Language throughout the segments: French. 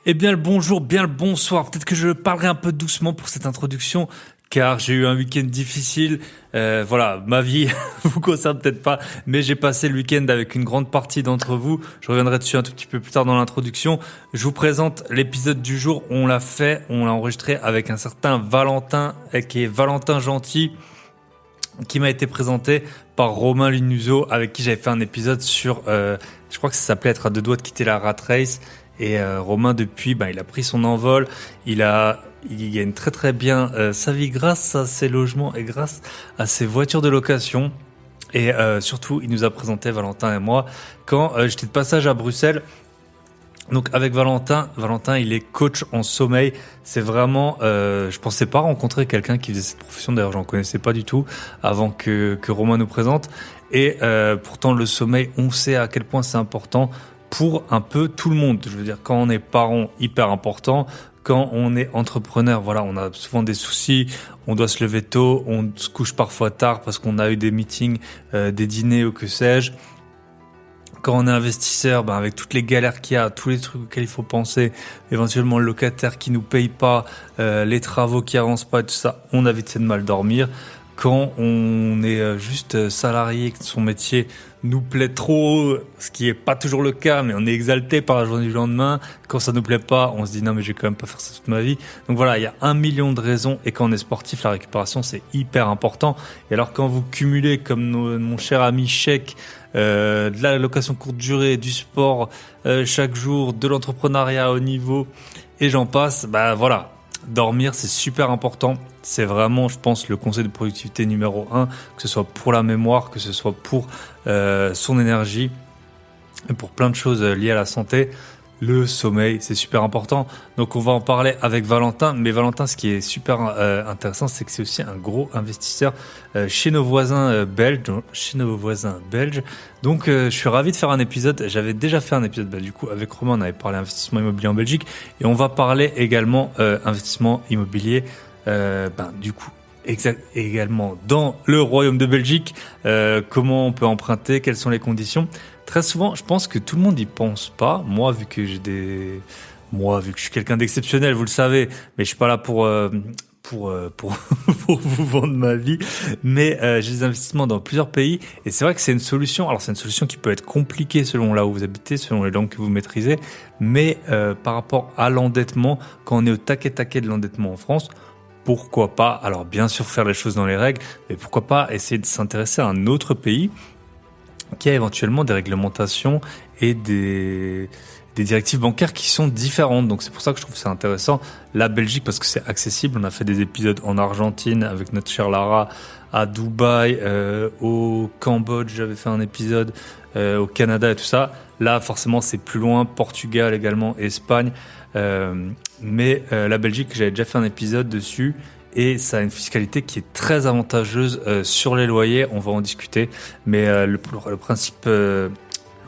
Eh bien le bonjour, bien le bonsoir. Peut-être que je parlerai un peu doucement pour cette introduction, car j'ai eu un week-end difficile. Voilà, ma vie vous concerne peut-être pas, mais j'ai passé le week-end avec une grande partie d'entre vous. Je reviendrai dessus un tout petit peu plus tard dans l'introduction. Je vous présente l'épisode du jour. On l'a enregistré avec un certain Valentin, qui est Valentin Gentil, qui m'a été présenté par Romain Linuso, avec qui j'avais fait un épisode sur, je crois que ça s'appelait Être à deux doigts de quitter la rat race. Et Romain, depuis, il a pris son envol. Il gagne très très bien sa vie grâce à ses logements et grâce à ses voitures de location. Et surtout, il nous a présenté, Valentin et moi, quand j'étais de passage à Bruxelles. Donc avec Valentin, il est coach en sommeil. C'est vraiment, je pensais pas rencontrer quelqu'un qui faisait cette profession. D'ailleurs, j'en connaissais pas du tout avant que Romain nous présente. Et pourtant, le sommeil, on sait à quel point c'est important pour un peu tout le monde. Je veux dire, quand on est parent, hyper important. Quand on est entrepreneur, voilà, on a souvent des soucis. On doit se lever tôt, on se couche parfois tard parce qu'on a eu des meetings, des dîners ou que sais-je. Quand on est investisseur, avec toutes les galères qu'il y a, tous les trucs auxquels il faut penser, éventuellement le locataire qui nous paye pas, les travaux qui avancent pas, tout ça, on a vite de mal dormir. Quand on est juste salarié, que son métier nous plaît trop, ce qui est pas toujours le cas, mais on est exalté par la journée du lendemain. Quand ça nous plaît pas, on se dit non mais je vais quand même pas faire ça toute ma vie. Donc voilà, il y a 1 million de raisons, et quand on est sportif, la récupération c'est hyper important. Et alors quand vous cumulez comme mon cher ami Sheikh, de la location courte durée, du sport chaque jour, de l'entrepreneuriat à haut niveau, et j'en passe, voilà. Dormir, c'est super important. C'est vraiment, je pense, le conseil de productivité numéro 1, que ce soit pour la mémoire, que ce soit pour son énergie et pour plein de choses liées à la santé. Le sommeil, c'est super important. Donc, on va en parler avec Valentin. Mais Valentin, ce qui est super intéressant, c'est que c'est aussi un gros investisseur chez nos voisins belges. Donc, je suis ravi de faire un épisode. J'avais déjà fait un épisode, du coup, avec Romain, on avait parlé investissement immobilier en Belgique. Et on va parler également investissement immobilier, du coup, également dans le Royaume de Belgique. Comment on peut emprunter, quelles sont les conditions. Très souvent, je pense que tout le monde y pense pas. Moi, vu que je suis quelqu'un d'exceptionnel, vous le savez, mais je suis pas là pour vous vendre ma vie. Mais j'ai des investissements dans plusieurs pays, et c'est vrai que c'est une solution. Alors, c'est une solution qui peut être compliquée selon là où vous habitez, selon les langues que vous maîtrisez. Mais par rapport à l'endettement, quand on est au taquet de l'endettement en France, pourquoi pas, alors bien sûr faire les choses dans les règles, mais pourquoi pas essayer de s'intéresser à un autre pays qui a éventuellement des réglementations et des directives bancaires qui sont différentes. Donc c'est pour ça que je trouve que c'est intéressant. La Belgique, parce que c'est accessible. On a fait des épisodes en Argentine avec notre chère Lara, à Dubaï, au Cambodge, j'avais fait un épisode, au Canada et tout ça. Là, forcément, c'est plus loin. Portugal également, Espagne. Mais la Belgique, j'avais déjà fait un épisode dessus. Et ça a une fiscalité qui est très avantageuse sur les loyers. On va en discuter. Mais le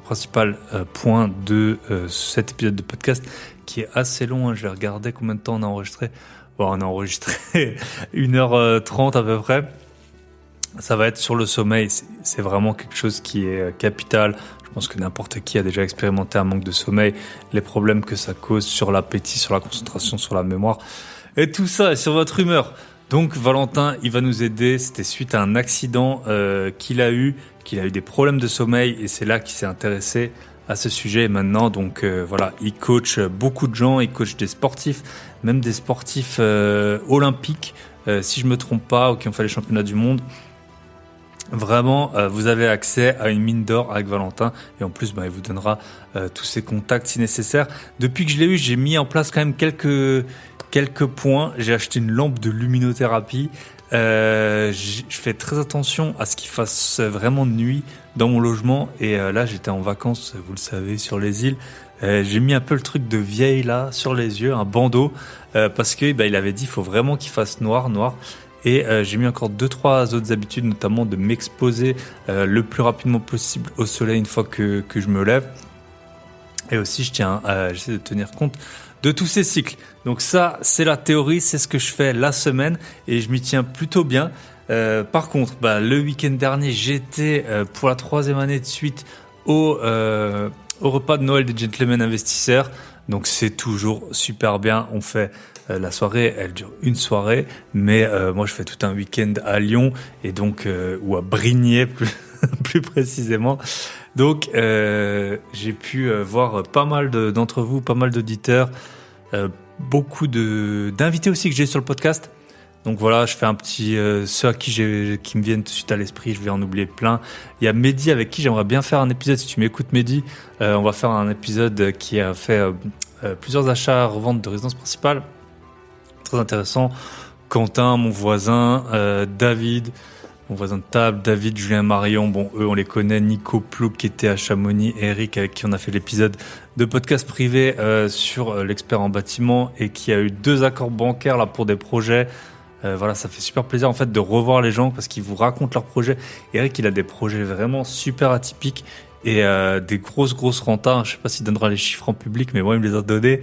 principal point de cet épisode de podcast, qui est assez long, je vais regarder combien de temps on a enregistré. Bon, on a enregistré 1h30 à peu près. Ça va être sur le sommeil. C'est vraiment quelque chose qui est capital. Je pense que n'importe qui a déjà expérimenté un manque de sommeil, les problèmes que ça cause sur l'appétit, sur la concentration, sur la mémoire. Et tout ça est sur votre humeur. Donc Valentin, il va nous aider. C'était suite à un accident qu'il a eu des problèmes de sommeil, et c'est là qu'il s'est intéressé à ce sujet. Et maintenant, donc voilà, il coach beaucoup de gens, il coach des sportifs, même des sportifs olympiques, si je me trompe pas, ou qui ont fait les championnats du monde. Vraiment, vous avez accès à une mine d'or avec Valentin, et en plus, il vous donnera tous ses contacts si nécessaire. Depuis que je l'ai eu, j'ai mis en place quand même quelques points. J'ai acheté une lampe de luminothérapie. Je fais très attention à ce qu'il fasse vraiment nuit dans mon logement. Et là, j'étais en vacances, vous le savez, sur les îles. J'ai mis un peu le truc de vieille là sur les yeux, un bandeau, parce que il avait dit il faut vraiment qu'il fasse noir. Et j'ai mis encore 2-3 autres habitudes, notamment de m'exposer le plus rapidement possible au soleil une fois que je me lève. Et aussi, j'essaie de tenir compte de tous ces cycles. Donc ça, c'est la théorie, c'est ce que je fais la semaine, et je m'y tiens plutôt bien. Par contre, le week-end dernier, j'étais pour la 3e année de suite au au repas de Noël des gentlemen investisseurs. Donc c'est toujours super bien. On fait la soirée, elle dure une soirée, mais moi je fais tout un week-end à Lyon et donc ou à Brignais plus précisément. Donc j'ai pu voir pas mal d'entre vous, pas mal d'auditeurs, beaucoup d'invités aussi que j'ai sur le podcast. Donc voilà, je fais un petit ceux à qui me viennent tout de suite à l'esprit, je vais en oublier plein. Il y a Mehdi avec qui j'aimerais bien faire un épisode. Si tu m'écoutes Mehdi, on va faire un épisode qui a fait plusieurs achats, reventes de résidence principale. Très intéressant. Quentin, mon voisin, David, mon voisin de table, David, Julien, Marion, bon, eux, on les connaît, Nico Plouk, qui était à Chamonix, et Eric, avec qui on a fait l'épisode de podcast privé sur l'expert en bâtiment, et qui a eu 2 accords bancaires là pour des projets. Voilà, ça fait super plaisir en fait de revoir les gens parce qu'ils vous racontent leurs projets. Eric, il a des projets vraiment super atypiques et des grosses rentas. Je sais pas s'il donnera les chiffres en public, mais moi, il me les a donnés.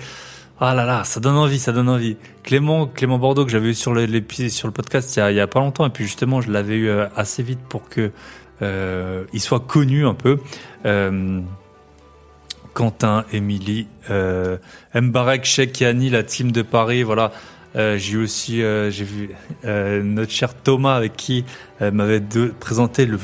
Ah là là, ça donne envie, ça donne envie. Clément Bordeaux, que j'avais eu sur sur le podcast il y a pas longtemps, et puis justement, je l'avais eu assez vite pour que il soit connu un peu. Quentin, Émilie, Mbarek, Cheikh, Yanni, la team de Paris, voilà. J'ai aussi j'ai vu notre cher Thomas avec qui m'avait présenté le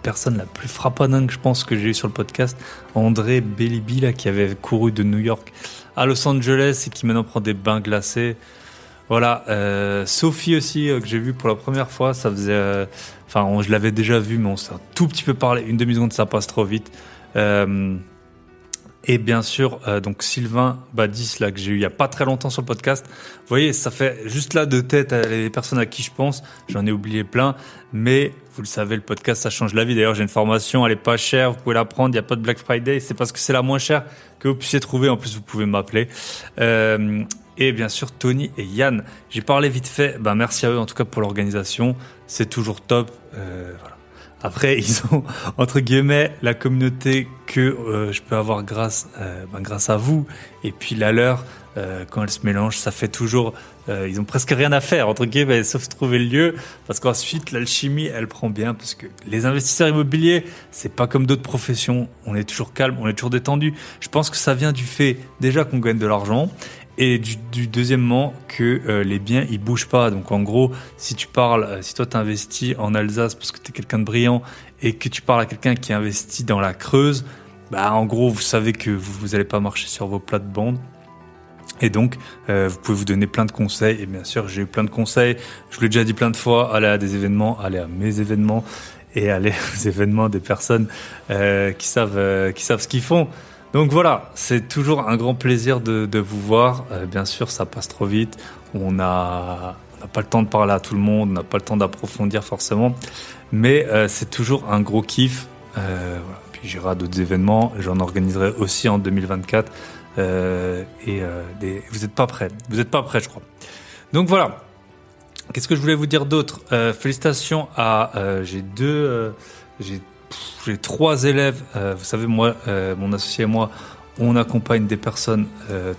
personne la plus frappante, je pense, que j'ai eu sur le podcast, André Bellibi là, qui avait couru de New York à Los Angeles et qui maintenant prend des bains glacés. Voilà, Sophie aussi que j'ai vu pour la première fois. Ça faisait je l'avais déjà vu, mais on s'est un tout petit peu parlé, une demi-seconde, ça passe trop vite. Et bien sûr, donc Sylvain Badis, là, que j'ai eu il y a pas très longtemps sur le podcast. Vous voyez, ça fait juste là de tête à les personnes à qui je pense. J'en ai oublié plein. Mais vous le savez, le podcast, ça change la vie. D'ailleurs, j'ai une formation, elle est pas chère. Vous pouvez la prendre. Il n'y a pas de Black Friday. C'est parce que c'est la moins chère que vous puissiez trouver. En plus, vous pouvez m'appeler. Et bien sûr, Tony et Yann. J'ai parlé vite fait. Merci à eux, en tout cas, pour l'organisation. C'est toujours top. Voilà. Après, ils ont, entre guillemets, la communauté que je peux avoir grâce à vous. Et puis la leur, quand elle se mélange, ça fait toujours... ils ont presque rien à faire, entre guillemets, sauf trouver le lieu. Parce qu'ensuite, l'alchimie, elle prend bien. Parce que les investisseurs immobiliers, c'est pas comme d'autres professions. On est toujours calme, on est toujours détendu. Je pense que ça vient du fait, déjà, qu'on gagne de l'argent. Et deuxièmement, que les biens, ils bougent pas. Donc en gros, si toi t'investis en Alsace parce que t'es quelqu'un de brillant et que tu parles à quelqu'un qui investit dans la Creuse, en gros, vous savez que vous allez pas marcher sur vos plates-bandes. Et donc, vous pouvez vous donner plein de conseils. Et bien sûr, j'ai eu plein de conseils. Je vous l'ai déjà dit plein de fois. Allez à des événements, allez à mes événements et allez aux événements des personnes qui savent ce qu'ils font. Donc voilà, c'est toujours un grand plaisir de vous voir. Bien sûr, ça passe trop vite. On n'a pas le temps de parler à tout le monde, on n'a pas le temps d'approfondir forcément. Mais c'est toujours un gros kiff. Voilà. Puis j'irai à d'autres événements. J'en organiserai aussi en 2024. Vous n'êtes pas prêts. Vous n'êtes pas prêts, je crois. Donc voilà. Qu'est-ce que je voulais vous dire d'autre ? Félicitations à... J'ai 3 élèves. Vous savez, moi, mon associé et moi, on accompagne des personnes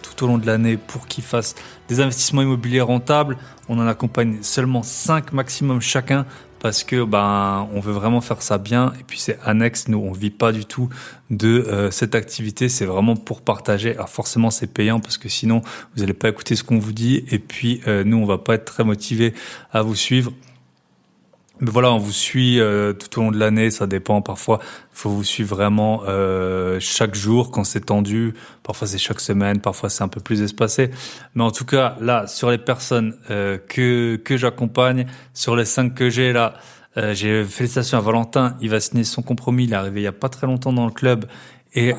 tout au long de l'année pour qu'ils fassent des investissements immobiliers rentables. On en accompagne seulement 5 maximum chacun parce que on veut vraiment faire ça bien. Et puis c'est annexe. Nous, on vit pas du tout de cette activité. C'est vraiment pour partager. Alors forcément, c'est payant parce que sinon, vous n'allez pas écouter ce qu'on vous dit. Et puis nous, on va pas être très motivés à vous suivre. Mais voilà, on vous suit tout au long de l'année, ça dépend. Parfois, il faut vous suivre vraiment chaque jour quand c'est tendu. Parfois, c'est chaque semaine, parfois, c'est un peu plus espacé. Mais en tout cas, là, sur les personnes que j'accompagne, sur les 5 que j'ai là, j'ai félicitations à Valentin. Il va signer son compromis. Il est arrivé il y a pas très longtemps dans le club. Et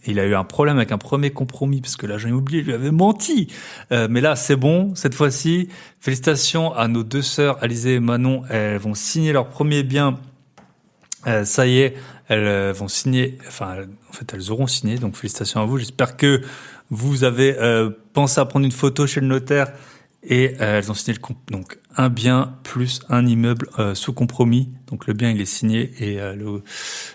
il a eu un problème avec un premier compromis parce que l'agent immobilier lui avait menti. Mais là, c'est bon, cette fois-ci. Félicitations à nos 2 sœurs, Alizée et Manon. Elles vont signer leur premier bien. Ça y est, elles vont signer. Enfin, en fait, elles auront signé. Donc, félicitations à vous. J'espère que vous avez pensé à prendre une photo chez le notaire Et elles ont signé donc un bien plus un immeuble sous compromis. Donc le bien il est signé et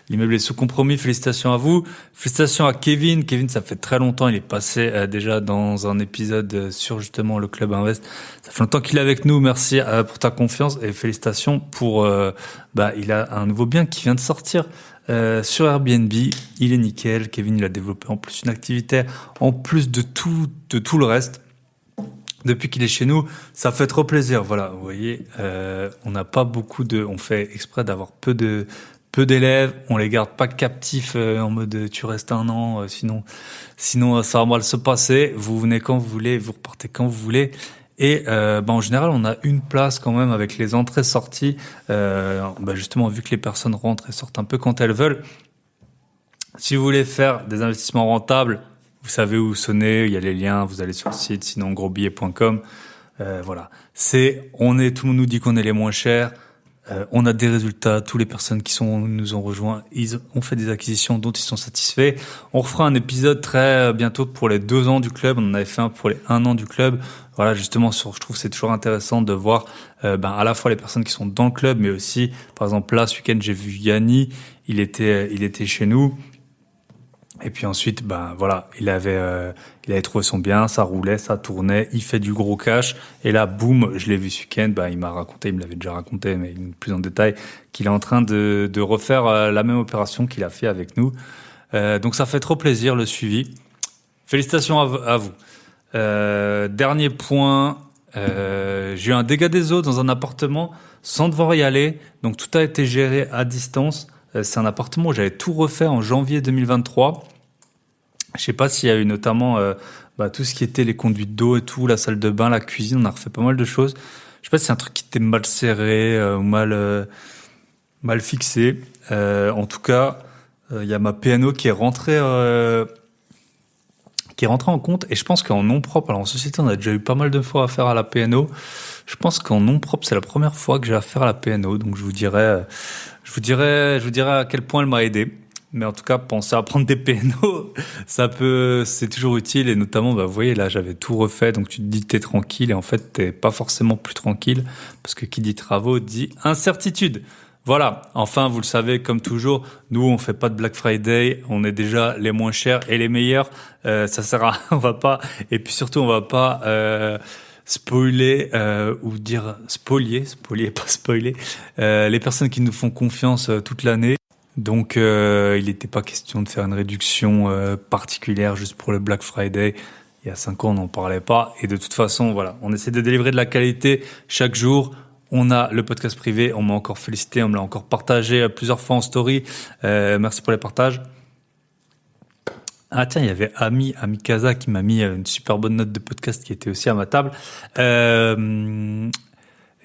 l'immeuble est sous compromis. Félicitations à vous. Félicitations à Kevin. Kevin, ça fait très longtemps. Il est passé déjà dans un épisode sur justement le Club Invest. Ça fait longtemps qu'il est avec nous. Merci pour ta confiance et félicitations pour. Il a un nouveau bien qui vient de sortir. Sur Airbnb, il est nickel. Kevin, il a développé en plus une activité en plus de tout le reste. Depuis qu'il est chez nous, ça fait trop plaisir. Voilà, vous voyez, on n'a pas on fait exprès d'avoir peu d'élèves. On les garde pas captifs en mode tu restes un an, sinon ça va mal se passer. Vous venez quand vous voulez, vous repartez quand vous voulez. Et en général, on a une place quand même avec les entrées-sorties. Justement, vu que les personnes rentrent et sortent un peu quand elles veulent. Si vous voulez faire des investissements rentables, vous savez où sonner, il y a les liens, vous allez sur le site, sinon grosbillet.com. Voilà. Tout le monde nous dit qu'on est les moins chers. On a des résultats. Toutes les personnes qui nous ont rejoints, ils ont fait des acquisitions dont ils sont satisfaits. On refera un épisode très bientôt pour les 2 ans du club. On en avait fait un pour les 1 an du club. Voilà, justement, je trouve que c'est toujours intéressant de voir, à la fois les personnes qui sont dans le club, mais aussi, par exemple, là, ce week-end, j'ai vu Yanni. Il était chez nous. Et puis ensuite, il avait trouvé son bien, ça roulait, ça tournait, il fait du gros cash. Et là, boum, je l'ai vu ce week-end. Il me l'avait déjà raconté, mais plus en détail, qu'il est en train de refaire la même opération qu'il a fait avec nous. Donc ça fait trop plaisir le suivi. Félicitations à vous. Dernier point, j'ai eu un dégât des eaux dans un appartement sans devoir y aller. Donc tout a été géré à distance. C'est un appartement où j'avais tout refait en janvier 2023. Je sais pas s'il y a eu notamment tout ce qui était les conduites d'eau et tout, la salle de bain, la cuisine. On a refait pas mal de choses. Je sais pas si c'est un truc qui était mal serré ou mal fixé. En tout cas, il y a ma PNO qui est rentrée en compte. Et je pense qu'en nom propre, alors en société, on a déjà eu pas mal de fois affaire à la PNO. Je pense qu'en nom propre, c'est la première fois que j'ai affaire à la PNO. Donc je vous dirai à quel point elle m'a aidé. Mais en tout cas, pensez à prendre des PNO, c'est toujours utile. Et notamment, vous voyez, là, j'avais tout refait. Donc tu te dis que t'es tranquille. Et en fait, t'es pas forcément plus tranquille. Parce que qui dit travaux dit incertitude. Voilà. Enfin, vous le savez, comme toujours, nous, on fait pas de Black Friday. On est déjà les moins chers et les meilleurs. Ça sert à, on va pas, et puis surtout, on va pas, spoiler ou dire spolier, pas spoiler, les personnes qui nous font confiance toute l'année. Donc il n'était pas question de faire une réduction particulière juste pour le Black Friday. Il y a 5 ans, on n'en parlait pas. Et de toute façon, voilà, on essaie de délivrer de la qualité chaque jour. On a le podcast privé, on m'a encore félicité, on me l'a encore partagé plusieurs fois en story. Merci pour les partages. Ah tiens, il y avait Ami Kaza qui m'a mis une super bonne note de podcast qui était aussi à ma table. Et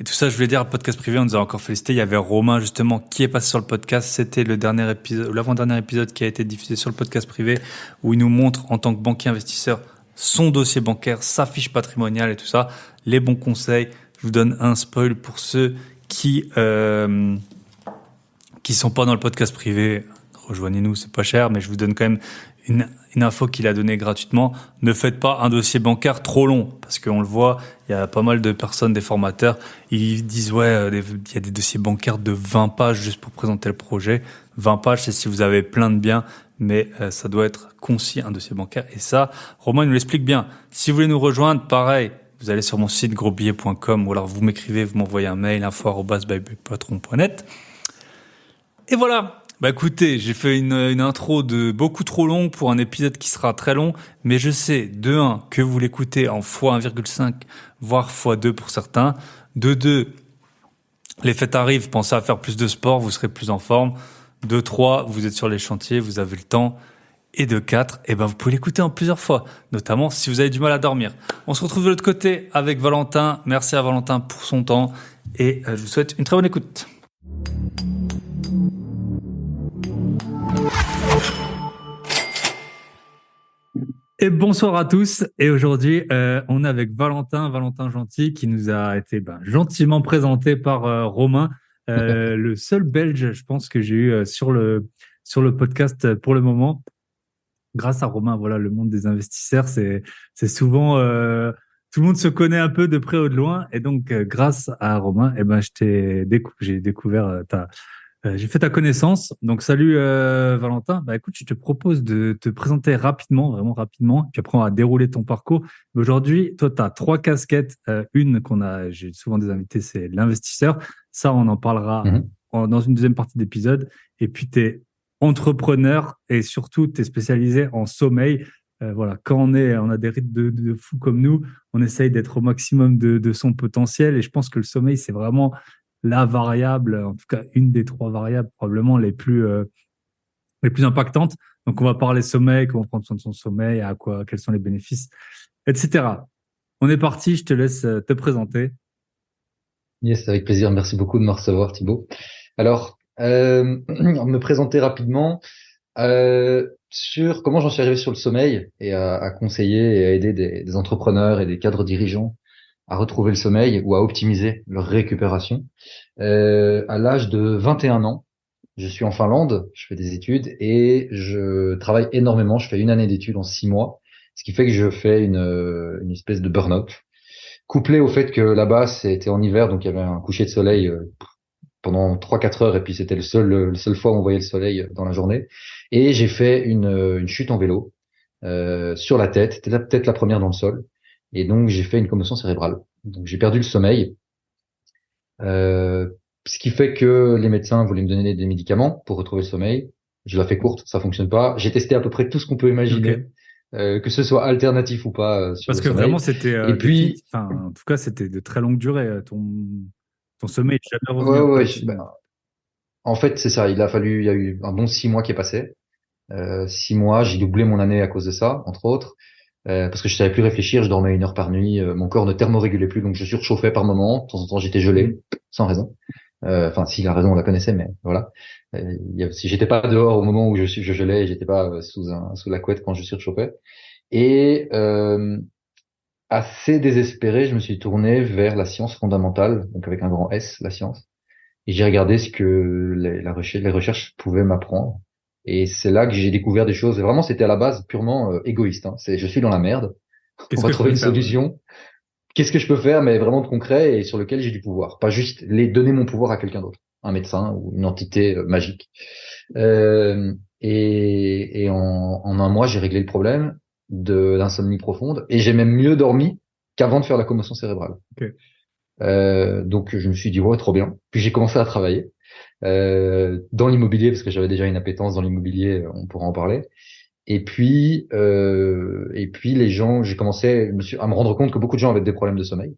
tout ça, je voulais dire, podcast privé, on nous a encore félicité. Il y avait Romain, justement, qui est passé sur le podcast. C'était le dernier épisode, l'avant-dernier épisode qui a été diffusé sur le podcast privé, où il nous montre, en tant que banquier investisseur, son dossier bancaire, sa fiche patrimoniale et tout ça, les bons conseils. Je vous donne un spoil pour ceux qui sont pas dans le podcast privé. Rejoignez-nous, c'est pas cher, mais je vous donne quand même une info qu'il a donnée gratuitement. Ne faites pas un dossier bancaire trop long, parce qu'on le voit, il y a pas mal de personnes, des formateurs, ils disent il y a des dossiers bancaires de 20 pages juste pour présenter le projet. 20 pages, c'est si vous avez plein de biens, mais ça doit être concis, un dossier bancaire. Et ça, Romain nous l'explique bien. Si vous voulez nous rejoindre, pareil, vous allez sur mon site grosbillet.com ou alors vous m'écrivez, vous m'envoyez un mail, info@bypatron.net. Et voilà. Écoutez, j'ai fait une intro de beaucoup trop longue pour un épisode qui sera très long, mais je sais, de 1, que vous l'écoutez en x1,5, voire x2 pour certains. De 2, les fêtes arrivent, pensez à faire plus de sport, vous serez plus en forme. De 3, vous êtes sur les chantiers, vous avez le temps. Et de 4, vous pouvez l'écouter en plusieurs fois, notamment si vous avez du mal à dormir. On se retrouve de l'autre côté avec Valentin. Merci à Valentin pour son temps et je vous souhaite une très bonne écoute. Et bonsoir à tous. Et aujourd'hui, on est avec Valentin Gentil, qui nous a été gentiment présenté par Romain, le seul Belge, je pense, que j'ai eu sur le podcast pour le moment. Grâce à Romain, voilà, le monde des investisseurs, c'est souvent tout le monde se connaît un peu de près ou de loin. Et donc, grâce à Romain, eh ben, j'ai découvert j'ai fait ta connaissance. Donc, salut Valentin. Bah, écoute, je te propose de te présenter rapidement, vraiment rapidement. Puis après, on va dérouler ton parcours. Aujourd'hui, toi, tu as trois casquettes. J'ai souvent des invités, c'est l'investisseur. Ça, on en parlera Mhm. dans une deuxième partie d'épisode. Et puis, tu es entrepreneur et surtout, tu es spécialisé en sommeil. Voilà, quand on a des rythmes de fous comme nous, on essaye d'être au maximum de son potentiel. Et je pense que le sommeil, c'est vraiment la variable, en tout cas une des trois variables probablement les plus impactantes. Donc, on va parler sommeil, comment prendre soin de son sommeil, quels sont les bénéfices, etc. On est parti, je te laisse te présenter. Yes, avec plaisir. Merci beaucoup de me recevoir, Thibaut. Alors, me présenter rapidement sur comment j'en suis arrivé sur le sommeil et à conseiller et à aider des entrepreneurs et des cadres dirigeants à retrouver le sommeil ou à optimiser leur récupération. À l'âge de 21 ans, je suis en Finlande, je fais des études et je travaille énormément. Je fais une année d'études en 6 mois, ce qui fait que je fais une espèce de burn-out. Couplé au fait que là-bas, c'était en hiver, donc il y avait un coucher de soleil pendant 3-4 heures, et puis c'était le seul fois où on voyait le soleil dans la journée. Et j'ai fait une chute en vélo sur la tête, c'était peut-être la première dans le sol. Et donc j'ai fait une commotion cérébrale. Donc j'ai perdu le sommeil, euh, ce qui fait que les médecins voulaient me donner des médicaments pour retrouver le sommeil. Je la fais courte, ça fonctionne pas. J'ai testé à peu près tout ce qu'on peut imaginer, Ok. que ce soit alternatif ou pas sur Parce le que vraiment, sommeil. c'était Et puis, enfin, en tout cas, c'était de très longue durée, ton sommeil n'est jamais revenu ouais, à ouais, peu ouais, optimal. en fait, c'est ça. Il y a eu un bon 6 mois qui est passé. 6 mois, j'ai doublé mon année à cause de ça, entre autres, parce que je savais plus réfléchir. Je dormais 1 heure par nuit. Mon corps ne thermorégulait plus, donc je surchauffais par moment. De temps en temps, j'étais Mhm. gelé, sans raison. Enfin, si la raison, on la connaissait, mais voilà. Si j'étais pas dehors au moment où je gelais, j'étais pas sous la couette quand je surchauffais. Et assez désespéré, je me suis tourné vers la science fondamentale, donc avec un grand S, la science. Et j'ai regardé ce que les recherches pouvaient m'apprendre. Et c'est là que j'ai découvert des choses. Et vraiment, c'était à la base purement égoïste. Hein. Je suis dans la merde. On Qu'est-ce va que je trouver peux une faire? solution. Qu'est-ce que je peux faire, mais vraiment de concret et sur lequel j'ai du pouvoir. Pas juste donner mon pouvoir à quelqu'un d'autre, un médecin ou une entité magique. Et en un mois, j'ai réglé le problème de l'insomnie profonde. Et j'ai même mieux dormi qu'avant de faire la commotion cérébrale. Ok. Donc je me suis dit, ouais, trop bien. Puis j'ai commencé à travailler dans l'immobilier, parce que j'avais déjà une appétence dans l'immobilier, on pourra en parler. Et puis les gens, j'ai commencé à me rendre compte que beaucoup de gens avaient des problèmes de sommeil.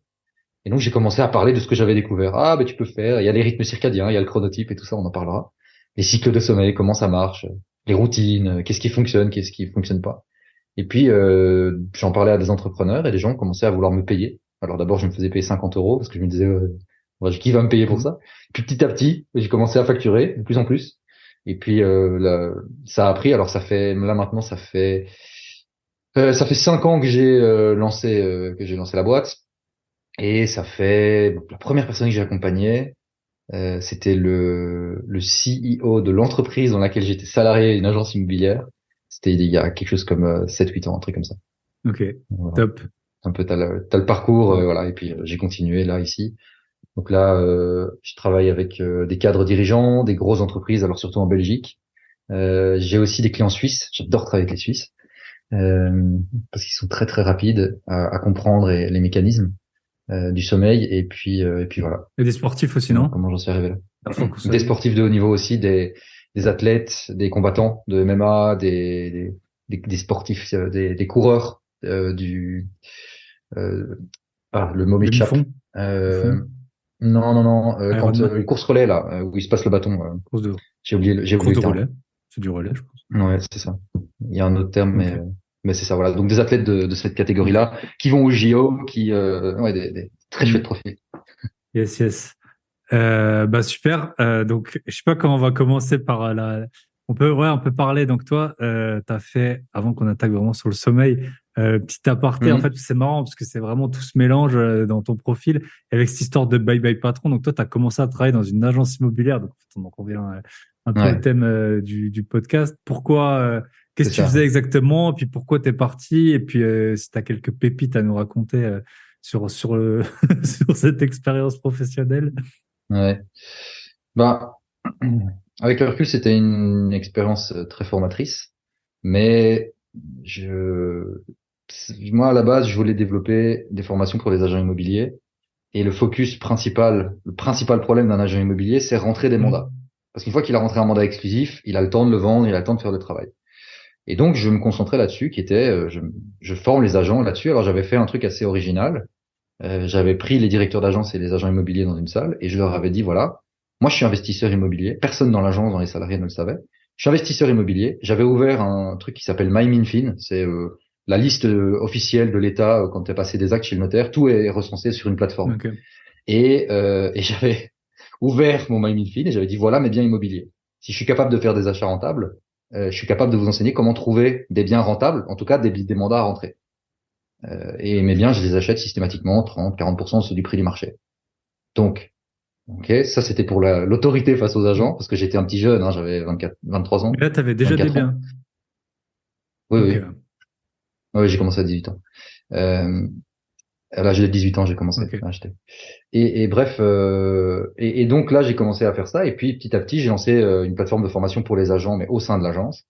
Et donc j'ai commencé à parler de ce que j'avais découvert. Ah, ben tu peux faire, il y a les rythmes circadiens, il y a le chronotype et tout ça, on en parlera. Les cycles de sommeil, comment ça marche, les routines, qu'est-ce qui fonctionne pas. Et puis j'en parlais à des entrepreneurs et les gens commençaient à vouloir me payer. Alors d'abord je me faisais payer 50 euros parce que je me disais ouais, qui va me payer pour Mhm. ça. Puis petit à petit j'ai commencé à facturer de plus en plus. Et puis ça a pris. Alors ça fait là maintenant ça fait 5 ans que j'ai lancé la boîte. Et ça fait donc, la première personne que j'ai accompagnée, c'était le CEO de l'entreprise dans laquelle j'étais salarié, une agence immobilière. C'était il y a quelque chose comme 7-8 ans, un truc comme ça. Ok. Voilà. Top. Un peu t'as le parcours, Ouais. voilà. Et puis j'ai continué là ici. Donc là, je travaille avec des cadres dirigeants, des grosses entreprises, alors surtout en Belgique. J'ai aussi des clients suisses. J'adore travailler avec les Suisses euh, parce qu'ils sont très très rapides à comprendre les mécanismes du sommeil. Et puis voilà. Et des sportifs aussi, non? Comment j'en suis arrivé là. Parfois qu'on Des soit. sportifs de haut niveau aussi, des athlètes, des combattants de MMA, des sportifs, des coureurs euh, le mot m'échappe. Demi-fond. Euh, Fond. non, non, non, quand Ironman. une course relais là, où il se passe le bâton, Course de, j'ai oublié course le de terme. relais. C'est du relais, je pense. Ouais, c'est ça. Il y a un autre terme, Ok. mais c'est ça, voilà. Donc des athlètes de cette Ok. catégorie-là qui vont au JO, ouais, des très chouettes Hmm. profils. Yes, yes. Bah super. Donc, je sais pas comment on va commencer par on peut parler. Donc toi, t'as fait avant qu'on attaque vraiment sur le sommeil, petit aparté. En fait, Mhm. c'est marrant parce que c'est vraiment tout ce mélange dans ton profil avec cette histoire de bye bye patron. Donc toi, t'as commencé à travailler dans une agence immobilière. Donc en fait, on en revient un peu au Ouais. thème du podcast. Pourquoi? C'est Qu'est-ce que tu ça. faisais exactement? Et puis pourquoi t'es parti? Et puis si t'as quelques pépites à nous raconter sur sur cette expérience professionnelle. Ouais. Bah, avec le recul, c'était une expérience très formatrice, mais je, moi, à la base, je voulais développer des formations pour les agents immobiliers. Et le principal problème d'un agent immobilier, c'est rentrer des mandats. Mm. Parce qu'une fois qu'il a rentré un mandat exclusif, il a le temps de le vendre, il a le temps de faire le travail. Et donc, je me concentrais là-dessus, qui était, je forme les agents là-dessus. Alors, j'avais fait un truc assez original. J'avais pris les directeurs d'agence et les agents immobiliers dans une salle et je leur avais dit, voilà, moi, je suis investisseur immobilier. Personne dans l'agence, dans les salariés ne le savait. Je suis investisseur immobilier. J'avais ouvert un truc qui s'appelle MyMinFin. C'est la liste officielle de l'État quand tu as passé des actes chez le notaire. Tout est recensé sur une plateforme. Ok. Et j'avais ouvert mon MyMinFin et j'avais dit voilà mes biens immobiliers. Si je suis capable de faire des achats rentables, je suis capable de vous enseigner comment trouver des biens rentables, en tout cas des mandats à rentrer. Et mes biens, je les achète systématiquement 30, 40% en dessous du prix du marché. Donc, ok, ça c'était pour l'autorité face aux agents, parce que j'étais un petit jeune, hein, j'avais 24, 23 Mais ans, là, t'avais déjà des 24 ans. biens. Oui, Ok. oui. Oui, j'ai commencé à 18 ans. Euh, à l'âge de 18 ans, j'ai commencé Ok. à acheter. Et bref, et donc là, j'ai commencé à faire ça. Et puis petit à petit, j'ai lancé une plateforme de formation pour les agents, mais au sein de l'agence.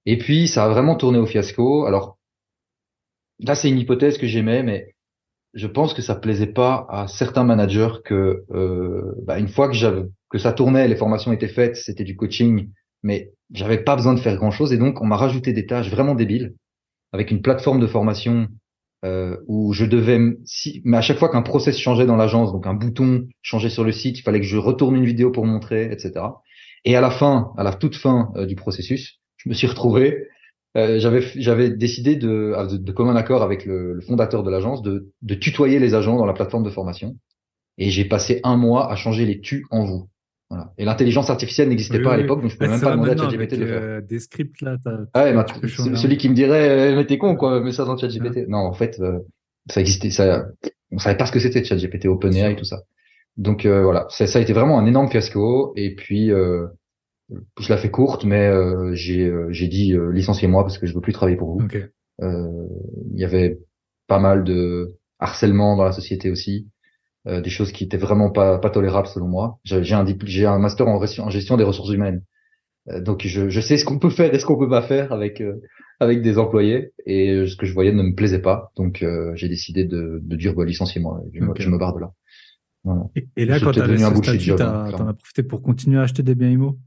Et puis ça a vraiment tourné au fiasco. Alors là, c'est une hypothèse que j'aimais, mais je pense que ça plaisait pas à certains managers que une fois que ça tournait, les formations étaient faites, c'était du coaching, mais j'avais pas besoin de faire grand-chose. Et donc on m'a rajouté des tâches vraiment débiles avec une plateforme de formation où je devais, mais à chaque fois qu'un process changeait dans l'agence, donc un bouton changeait sur le site, il fallait que je retourne une vidéo pour montrer, etc. Et à la fin, à la toute fin du processus, je me suis retrouvé, j'avais décidé de commun accord avec le fondateur de l'agence de tutoyer les agents dans la plateforme de formation. Et j'ai passé un mois à changer les tu en vous. Voilà. Et l'intelligence artificielle n'existait Oui, pas à oui, oui. l'époque, donc je Ah, pouvais même c'est pas vrai demander à maintenant ChatGPT avec de le faire. des scripts là, Ah ouais, tu peux changer un celui peu. qui me dirait, mais t'es con, Ouais. quoi, mets ça dans Ouais, ChatGPT. Non, en fait, ça existait, on savait pas ce que c'était ChatGPT, bien OpenAI, sûr. tout ça. Donc voilà, ça a été vraiment un énorme fiasco. Et puis, je la fais courte, mais j'ai dit licenciez-moi parce que je veux plus travailler pour vous. Ok. Euh, Il y avait pas mal de harcèlement dans la société aussi, des choses qui étaient vraiment pas tolérables selon moi. J'ai un master en gestion des ressources humaines. Donc je sais ce qu'on peut faire et ce qu'on peut pas faire avec des employés et ce que je voyais ne me plaisait pas. Donc j'ai décidé de dire bah, licenciez-moi, Ok. je me barre de là. Voilà. Et là, quand tu C'était avais devenu un ce bullshit statut, job, hein, t'en as clairement. profité pour continuer à acheter des biens immo?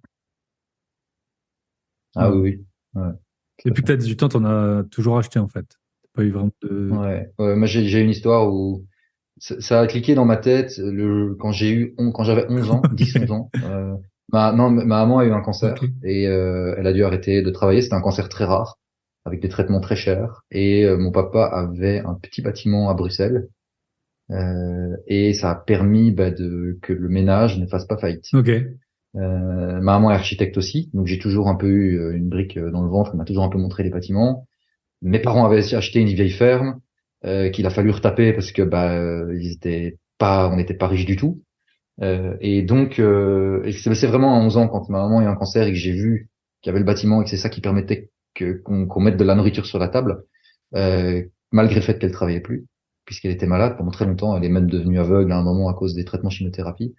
Ah Ouais. oui, oui, ouais, tout à Depuis fait. que tu as 18 ans, tu en as toujours acheté en fait. T'as pas eu vraiment de. Ouais, ouais, moi j'ai une histoire où ça a cliqué dans ma tête quand j'avais 11 ans, 10 11 Ok. ans. Non, ma maman a eu un Ok. cancer et elle a dû arrêter de travailler. C'était un cancer très rare avec des traitements très chers et mon papa avait un petit bâtiment à Bruxelles. Et ça a permis que le ménage ne fasse pas faillite. Ok. Ma maman est architecte aussi, donc j'ai toujours un peu eu une brique dans le ventre. Elle m'a toujours un peu montré les bâtiments. Mes parents avaient acheté une vieille ferme qu'il a fallu retaper parce que on n'était pas riches du tout. Et c'est vraiment à 11 ans quand ma maman a eu un cancer et que j'ai vu qu'il y avait le bâtiment et que c'est ça qui permettait qu'on mette de la nourriture sur la table, malgré le fait qu'elle travaillait plus, puisqu'elle était malade pendant très longtemps. Elle est même devenue aveugle à un moment à cause des traitements chimiothérapie.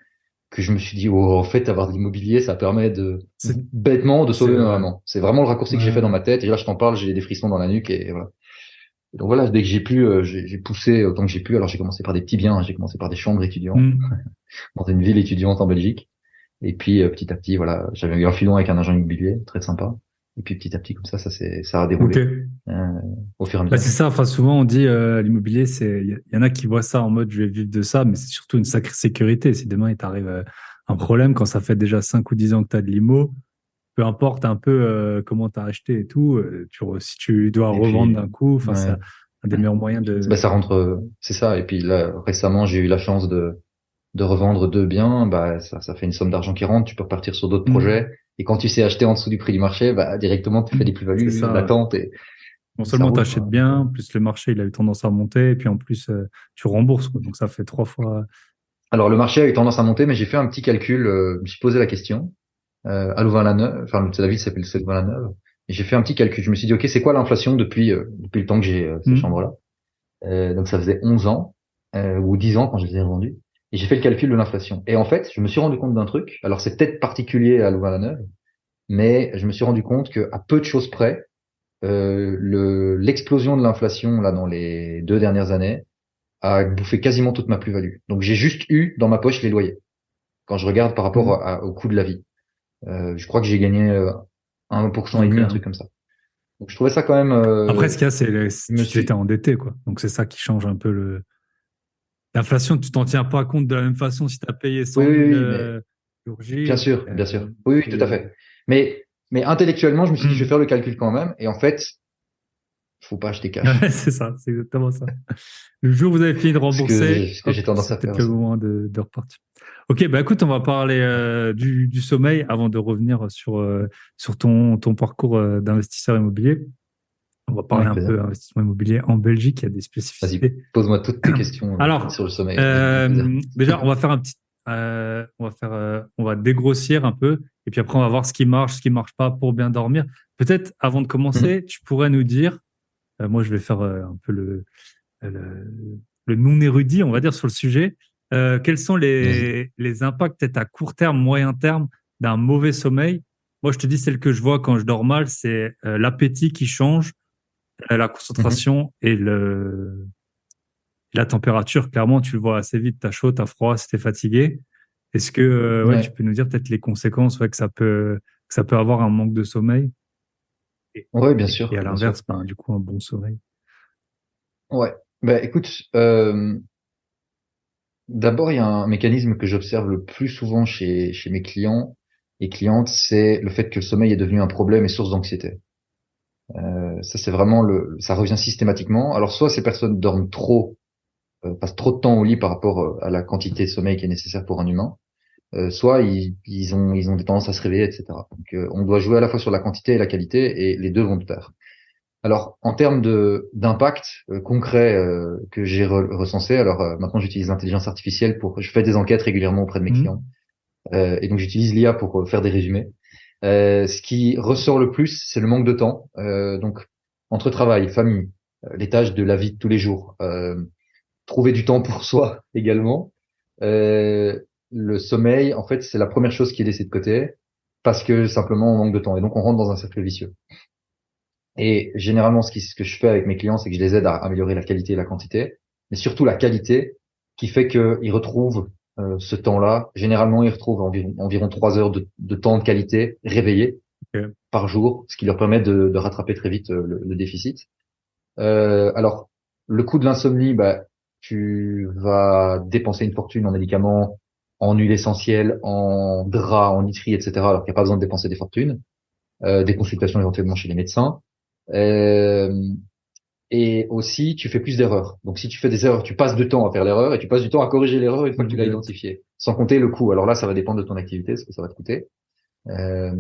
Que je me suis dit, oh, en fait, avoir de l'immobilier, ça permet C'est bêtement de sauver c'est ma ouais. maman. C'est vraiment le raccourci que j'ai fait dans Ouais. ma tête. Et là, je t'en parle, j'ai des frissons dans la nuque et voilà. Et donc voilà, dès que j'ai pu, j'ai poussé autant que j'ai pu. Alors j'ai commencé par des petits biens, hein. J'ai commencé par des chambres étudiants Hmm. dans une ville étudiante en Belgique. Et puis petit à petit, voilà, j'avais eu un filon avec un agent immobilier très sympa. Et puis petit à petit, comme ça a Ok. déroulé euh, au fur et à Bah, mesure. c'est ça. Enfin, souvent, on dit l'immobilier, il y en a qui voient ça en mode je vais vivre de ça, mais c'est surtout une sacrée sécurité. Si demain il t'arrive un problème, quand ça fait déjà 5 ou 10 ans que tu as de l'immo, peu importe un peu comment tu as acheté et tout, si tu dois Et revendre puis, d'un coup, enfin, c'est ouais, un des meilleurs moyens bah, de. ça rentre, c'est ça. Et puis là, récemment, j'ai eu la chance de revendre deux biens. Bah, ça fait une somme d'argent qui rentre. Tu peux repartir sur d'autres Hmm. projets. Et quand tu sais acheter en dessous du prix du marché, bah, directement, tu fais des C'est plus-values ça. latentes et Non ça seulement tu roule, achètes quoi. Donc, bien, plus le marché il a eu tendance à monter, et puis en plus tu rembourses, quoi. Donc ça fait 3 fois. alors, le marché a eu tendance à monter, mais j'ai fait un petit calcul. Je me suis posé la question. À Louvain-la-Neuve, enfin, la ville s'appelle Louvain-la-Neuve. Et j'ai fait un petit calcul. Je me suis dit, OK, c'est quoi l'inflation depuis le temps que j'ai cette chambre-là? Donc ça faisait 11 ans ou 10 ans quand je les ai revendus. Et j'ai fait le calcul de l'inflation. Et en fait, je me suis rendu compte d'un truc. Alors c'est peut-être particulier à Louvain-la-Neuve, mais je me suis rendu compte que à peu de choses près, l'explosion de l'inflation là dans les 2 dernières années a bouffé quasiment toute ma plus-value. Donc j'ai juste eu dans ma poche les loyers. Quand je regarde par rapport au coût de la vie, je crois que j'ai gagné 1% et Donc, demi, un truc comme ça. Donc je trouvais ça quand même. après, ce qu'il y a, Je me tu t'étais suis. endetté, quoi. Donc, c'est ça qui change un peu l'inflation. Tu t'en tiens pas compte de la même façon si tu as payé Oui, 100 oui, 000 oui, mais jour bien J. sûr, bien sûr. Oui, oui, tout à fait. Mais intellectuellement, je me suis dit, je vais faire le calcul quand même. Et en fait, faut pas acheter cash. Ouais, c'est ça, c'est exactement ça. Le jour où vous avez fini de rembourser, Ce que j'ai hop, tendance c'est à faire peut-être le aussi. moment de repartir. Ok, bah écoute, on va parler du sommeil avant de revenir sur ton parcours d'investisseur immobilier. On va Ouais, parler avec un plaisir. peu investissement immobilier en Belgique, il y a des Vas-y, spécificités. pose-moi toutes tes questions Alors, sur le sommeil. Avec plaisir. déjà, on va faire on va dégrossir un peu, et puis après, on va voir ce qui marche pas pour bien dormir. Peut-être, avant de Mhm. commencer, tu pourrais nous dire, moi, je vais faire un peu le non-érudit, on va dire, sur le sujet. Quels sont Vas-y. les impacts, peut-être à court terme, moyen terme, d'un mauvais sommeil? Moi, je te dis, celle que je vois quand je dors mal, c'est l'appétit qui change, la Mhm. concentration et la température. Clairement, tu le vois assez vite, t'as chaud, t'as froid, si t'es fatigué. Est-ce que ouais, tu Ouais. peux nous dire peut-être les conséquences ouais, que ça peut avoir un manque de sommeil et, Ouais, bien et sûr, à bien sûr. l'inverse, ben, du coup, un bon sommeil. Ouais. Bah, écoute, d'abord, il y a un mécanisme que j'observe le plus souvent chez mes clients et clientes, c'est le fait que le sommeil est devenu un problème et source d'anxiété. Ça, c'est vraiment ça revient systématiquement. Alors, soit ces personnes dorment trop, passent trop de temps au lit par rapport à la quantité de sommeil qui est nécessaire pour un humain, soit ils ont des tendances à se réveiller, etc. Donc, on doit jouer à la fois sur la quantité et la qualité, et les deux vont de pair. Alors, en termes d'impact concret que j'ai recensé, alors maintenant j'utilise l'intelligence artificielle je fais des enquêtes régulièrement auprès de mes clients, Mhm. et donc j'utilise l'IA pour faire des résumés. Ce qui ressort le plus, c'est le manque de temps. Donc, entre travail, famille, les tâches de la vie de tous les jours, trouver du temps pour soi également. Euh, le sommeil, en fait, c'est la première chose qui est laissée de côté parce que simplement on manque de temps, et donc on rentre dans un cercle vicieux. Et généralement, ce que je fais avec mes clients, c'est que je les aide à améliorer la qualité et la quantité, mais surtout la qualité, qui fait qu'ils retrouvent ce temps-là. Généralement, ils retrouvent environ 3 heures de temps de qualité réveillé Ok. par jour, ce qui leur permet de rattraper très vite le déficit. Alors, le coût de l'insomnie, bah, tu vas dépenser une fortune en médicaments, en huile essentielle, en draps, en literie, etc. Alors qu'il n'y a pas besoin de dépenser des fortunes, des consultations éventuellement chez les médecins. Euh, et aussi, tu fais plus d'erreurs. Donc, si tu fais des erreurs, tu passes du temps à faire l'erreur et tu passes du temps à corriger l'erreur une fois que tu l'as Exact. identifiée. Sans compter le coût. Alors là, ça va dépendre de ton activité, ce que ça va te coûter. Euh,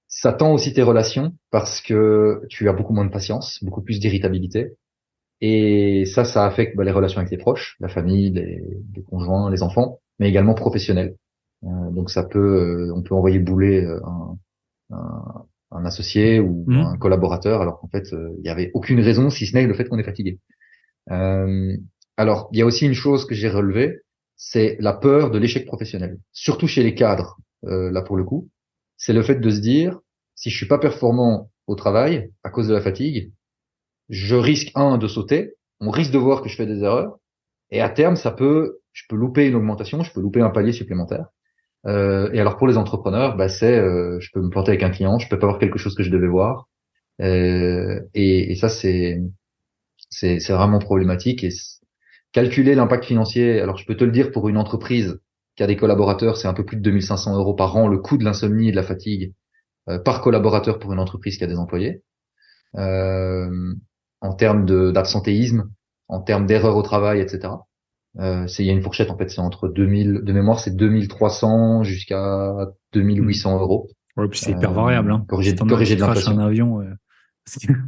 Ça tend aussi tes relations parce que tu as beaucoup moins de patience, beaucoup plus d'irritabilité. Et ça affecte les relations avec les proches, la famille, les conjoints, les enfants, mais également professionnels. Donc on peut envoyer bouler un associé ou un Mhm. collaborateur, alors qu'en fait, il n'y avait aucune raison, si ce n'est le fait qu'on est fatigué. Euh, alors, il y a aussi une chose que j'ai relevée, c'est la peur de l'échec professionnel, surtout chez les cadres. Là pour le coup, c'est le fait de se dire, si je suis pas performant au travail à cause de la fatigue, je risque de sauter, on risque de voir que je fais des erreurs, et à terme, je peux louper une augmentation, je peux louper un palier supplémentaire. Et alors pour les entrepreneurs, je peux me planter avec un client, je peux pas voir quelque chose que je devais voir, et ça c'est vraiment problématique. Calculer l'impact financier, alors je peux te le dire, pour une entreprise qui a des collaborateurs, c'est un peu plus de 2 500 € par an le coût de l'insomnie et de la fatigue par collaborateur pour une entreprise qui a des employés. Euh, En termes d'absentéisme, en termes d'erreurs au travail, etc. Il y a une fourchette en fait, c'est entre 2000 de mémoire, c'est 2300 jusqu'à Mhm. 2800 €, Ouais, puis c'est hyper variable, hein. Si t'en as un corrigé qui de crache un l'inflation. avion,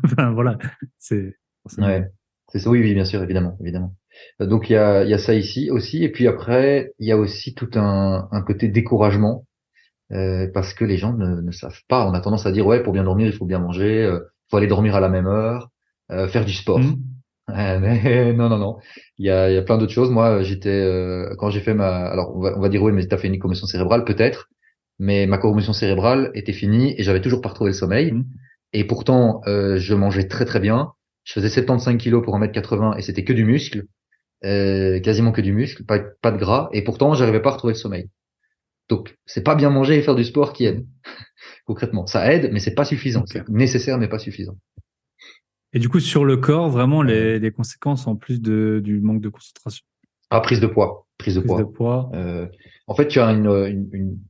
enfin, voilà, c'est forcément. Ouais, c'est ça. Oui, oui, bien sûr, évidemment, évidemment. Donc il y a ça ici aussi, et puis après il y a aussi tout un côté découragement parce que les gens ne savent pas. On a tendance à dire ouais, pour bien dormir, il faut bien manger, faut aller dormir à la même heure, faire du sport. Mhm. Mais non, non, non. Il y a plein d'autres choses. Moi, quand j'ai fait alors on va dire oui, mais t'as fait une commotion cérébrale peut-être, mais ma commotion cérébrale était finie et j'avais toujours pas retrouvé le sommeil. Mhm. Et pourtant, je mangeais très très bien. Je faisais 75 kilos pour 1m80 et c'était que du muscle, quasiment que du muscle, pas de gras. Et pourtant, j'arrivais pas à retrouver le sommeil. Donc, c'est pas bien manger et faire du sport qui aide. Mhm. Concrètement, ça aide, mais c'est pas suffisant. Ok. C'est nécessaire, mais pas suffisant. Et du coup, sur le corps, vraiment, Euh, les conséquences en plus du manque de concentration, prise de poids, prise de prise de poids. poids. Euh, En fait, tu as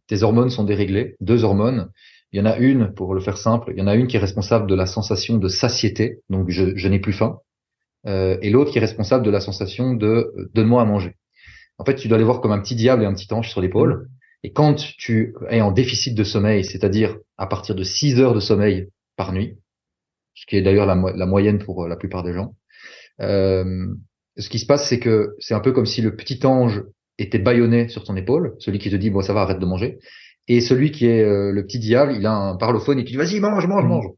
tes hormones sont déréglées, deux hormones. Il y en a une, pour le faire simple, il y en a une qui est responsable de la sensation de satiété, donc je n'ai plus faim, et l'autre qui est responsable de la sensation de donne-moi à manger. En fait, tu dois les voir comme un petit diable et un petit ange sur l'épaule. Mhm. Et quand tu es en déficit de sommeil, c'est-à-dire à partir de 6 heures de sommeil par nuit, ce qui est d'ailleurs la moyenne pour la plupart des gens, euh, ce qui se passe, c'est que c'est un peu comme si le petit ange était bâillonné sur ton épaule, celui qui te dit, bon, ça va, arrête de manger. Et celui qui est le petit diable, il a un parlophone et qui dit, vas-y, mange, mange, mange. Mhm.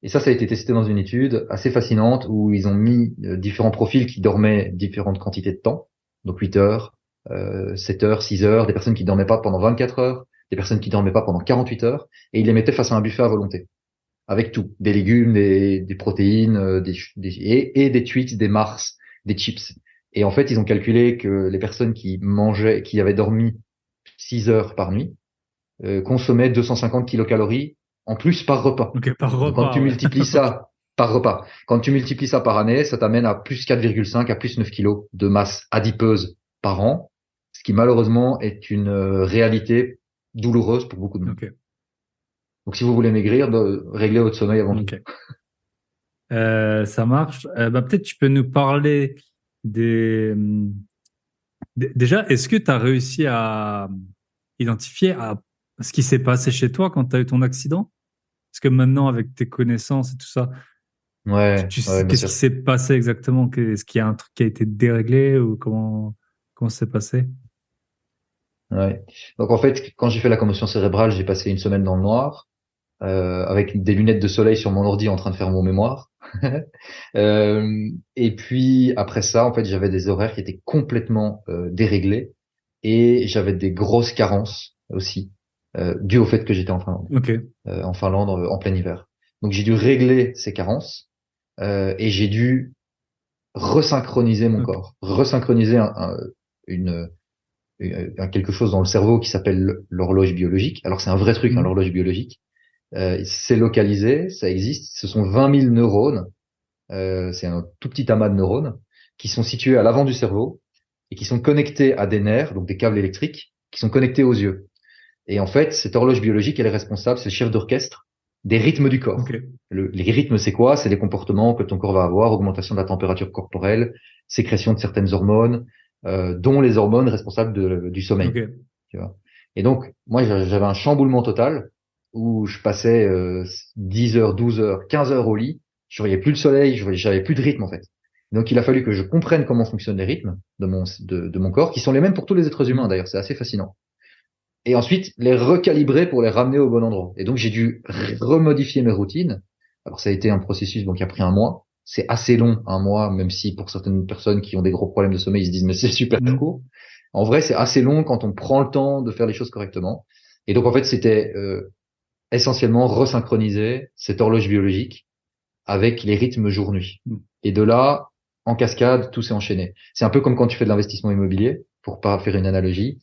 Et ça a été testé dans une étude assez fascinante où ils ont mis différents profils qui dormaient différentes quantités de temps, donc 8 heures, 7 heures, 6 heures, des personnes qui dormaient pas pendant 24 heures, des personnes qui dormaient pas pendant 48 heures, et ils les mettaient face à un buffet à volonté avec tout, des légumes, des protéines, et des Twix, des Mars, des chips. Et en fait, ils ont calculé que les personnes qui mangeaient, qui avaient dormi 6 heures par nuit, consommaient 250 kilocalories en plus par repas. Ok, par Donc quand tu repas, ouais. multiplies Ok. ça par repas, quand tu multiplies ça par année, ça t'amène à plus 4,5 à plus 9 kilos de masse adipeuse par an, ce qui malheureusement est une réalité douloureuse pour beaucoup de monde. Ok. Donc si vous voulez maigrir, réglez votre sommeil avant tout. Ok. Ça marche. Bah, peut-être tu peux nous parler des. Déjà, est-ce que tu as réussi à identifier ce qui s'est passé chez toi quand tu as eu ton accident? Parce que maintenant, avec tes connaissances et tout ça, Ouais, tu ouais, sais bien qu'est-ce qui sûr. s'est passé exactement? Est-ce qu'il y a un truc qui a été déréglé ou comment c'est passé? Ouais. Donc en fait, quand j'ai fait la commotion cérébrale, j'ai passé une semaine dans le noir, avec des lunettes de soleil sur mon ordi en train de faire mon mémoire. Et puis après ça, en fait, j'avais des horaires qui étaient complètement déréglés et j'avais des grosses carences aussi, dues au fait que j'étais Ok, En Finlande en plein hiver. Donc j'ai dû régler ces carences et j'ai dû resynchroniser mon ok. corps, resynchroniser une quelque chose dans le cerveau qui s'appelle l'horloge biologique. Alors c'est un vrai truc, hein, Mhm. l'horloge biologique. C'est localisé, ça existe. Ce sont 20 000 neurones. C'est un tout petit amas de neurones qui sont situés à l'avant du cerveau et qui sont connectés à des nerfs, donc des câbles électriques, qui sont connectés aux yeux. Et en fait, cette horloge biologique, elle est responsable, c'est le chef d'orchestre des rythmes du Ok, corps. Les rythmes, c'est quoi? C'est les comportements que ton corps va avoir, augmentation de la température corporelle, sécrétion de certaines hormones, dont les hormones responsables du sommeil. ok. Tu vois. Et donc, moi, j'avais un chamboulement total où je passais 10 heures, 12 heures, 15 heures au lit. Je voyais plus le soleil, j'avais plus de rythme en fait. Donc, il a fallu que je comprenne comment fonctionnent les rythmes de mon corps, qui sont les mêmes pour tous les êtres humains Mhm. d'ailleurs. C'est assez fascinant. Et ensuite, les recalibrer pour les ramener au bon endroit. Et donc, j'ai dû remodifier mes routines. Alors, ça a été un processus donc qui a pris un mois. C'est assez long, un mois, même si pour certaines personnes qui ont des gros problèmes de sommeil, ils se disent mais c'est super Mhm. court. En vrai, c'est assez long quand on prend le temps de faire les choses correctement. Et donc, en fait, c'était essentiellement resynchroniser cette horloge biologique avec les rythmes jour-nuit. Mhm. Et de là, en cascade, tout s'est enchaîné. C'est un peu comme quand tu fais de l'investissement immobilier, pour pas faire une analogie.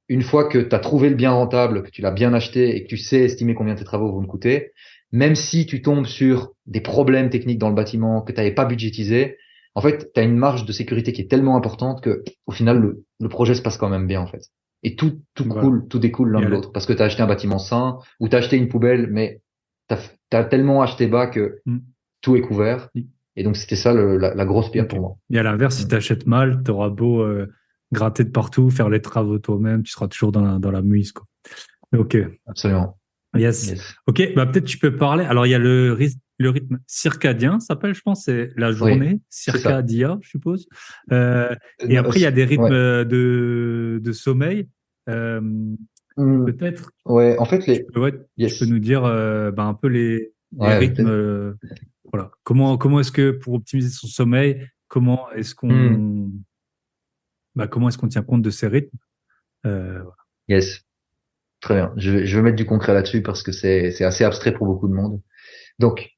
Une fois que tu as trouvé le bien rentable, que tu l'as bien acheté et que tu sais estimer combien tes travaux vont te coûter, même si tu tombes sur des problèmes techniques dans le bâtiment que tu n'avais pas budgétisé, en fait, tu as une marge de sécurité qui est tellement importante que au final, le projet se passe quand même bien, en fait. Et tout Voilà. coule, tout découle l'un Et de l'autre. Parce que tu as acheté un bâtiment sain ou tu as acheté une poubelle, mais tu as tellement acheté bas que Mhm. tout est couvert. Et donc, c'était ça la grosse pierre Ok. pour moi. Et à l'inverse, si Mm. tu achètes mal, tu auras beau gratter de partout, faire les travaux toi-même, tu seras toujours dans la mouise, quoi. Ok. Absolument. Yes. Yes. Ok, bah peut-être tu peux parler. Alors, il y a le rythme circadien, ça s'appelle, je pense, c'est la Oui, journée, c'est ça. circadia, je suppose. Euh, et Non, après, il y a des rythmes ouais. de sommeil. Euh, peut-être. Ouais, en fait, Ouais, tu peux yes. nous dire un peu les Ouais, rythmes. peut-être. Voilà. Comment est-ce que pour optimiser son sommeil, Hmm, comment est-ce qu'on tient compte de ces rythmes? Voilà. yes. Très bien. Je vais mettre du concret là-dessus parce que c'est assez abstrait pour beaucoup de monde. Donc,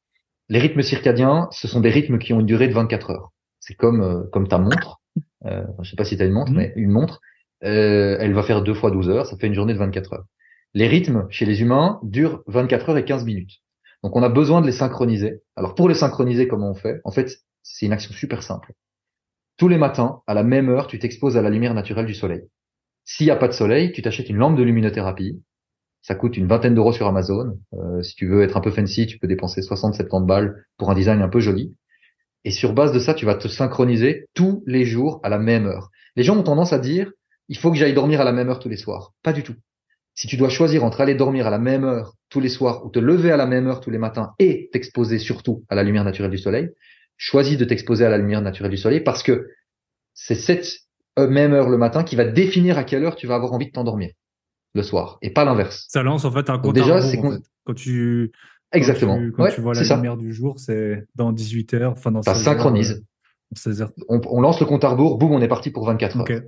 les rythmes circadiens, ce sont des rythmes qui ont une durée de 24 heures. C'est comme ta montre. Je sais pas si tu as une montre, Mhm. mais une montre, elle va faire 2 fois 12 heures, ça fait une journée de 24 heures. Les rythmes chez les humains durent 24 heures et 15 minutes. Donc on a besoin de les synchroniser. Alors pour les synchroniser, comment on fait? En fait, c'est une action super simple. Tous les matins, à la même heure, tu t'exposes à la lumière naturelle du soleil. S'il n'y a pas de soleil, tu t'achètes une lampe de luminothérapie. Ça coûte une vingtaine d'euros sur Amazon. Si tu veux être un peu fancy, tu peux dépenser 60-70 balles pour un design un peu joli. Et sur base de ça, tu vas te synchroniser tous les jours à la même heure. Les gens ont tendance à dire, il faut que j'aille dormir à la même heure tous les soirs. Pas du tout. Si tu dois choisir entre aller dormir à la même heure tous les soirs ou te lever à la même heure tous les matins et t'exposer surtout à la lumière naturelle du soleil, choisis de t'exposer à la lumière naturelle du soleil parce que c'est cette même heure le matin qui va définir à quelle heure tu vas avoir envie de t'endormir le soir et pas l'inverse. Ça lance en fait un Donc compte à déjà, rebours en fait. exactement. Quand tu Ouais, vois la c'est ça. lumière du jour, c'est dans 18 heures, enfin dans Ça 16 heures, synchronise. 16 heures. On lance le compte à rebours, boum, on est parti pour 24 Ok. heures.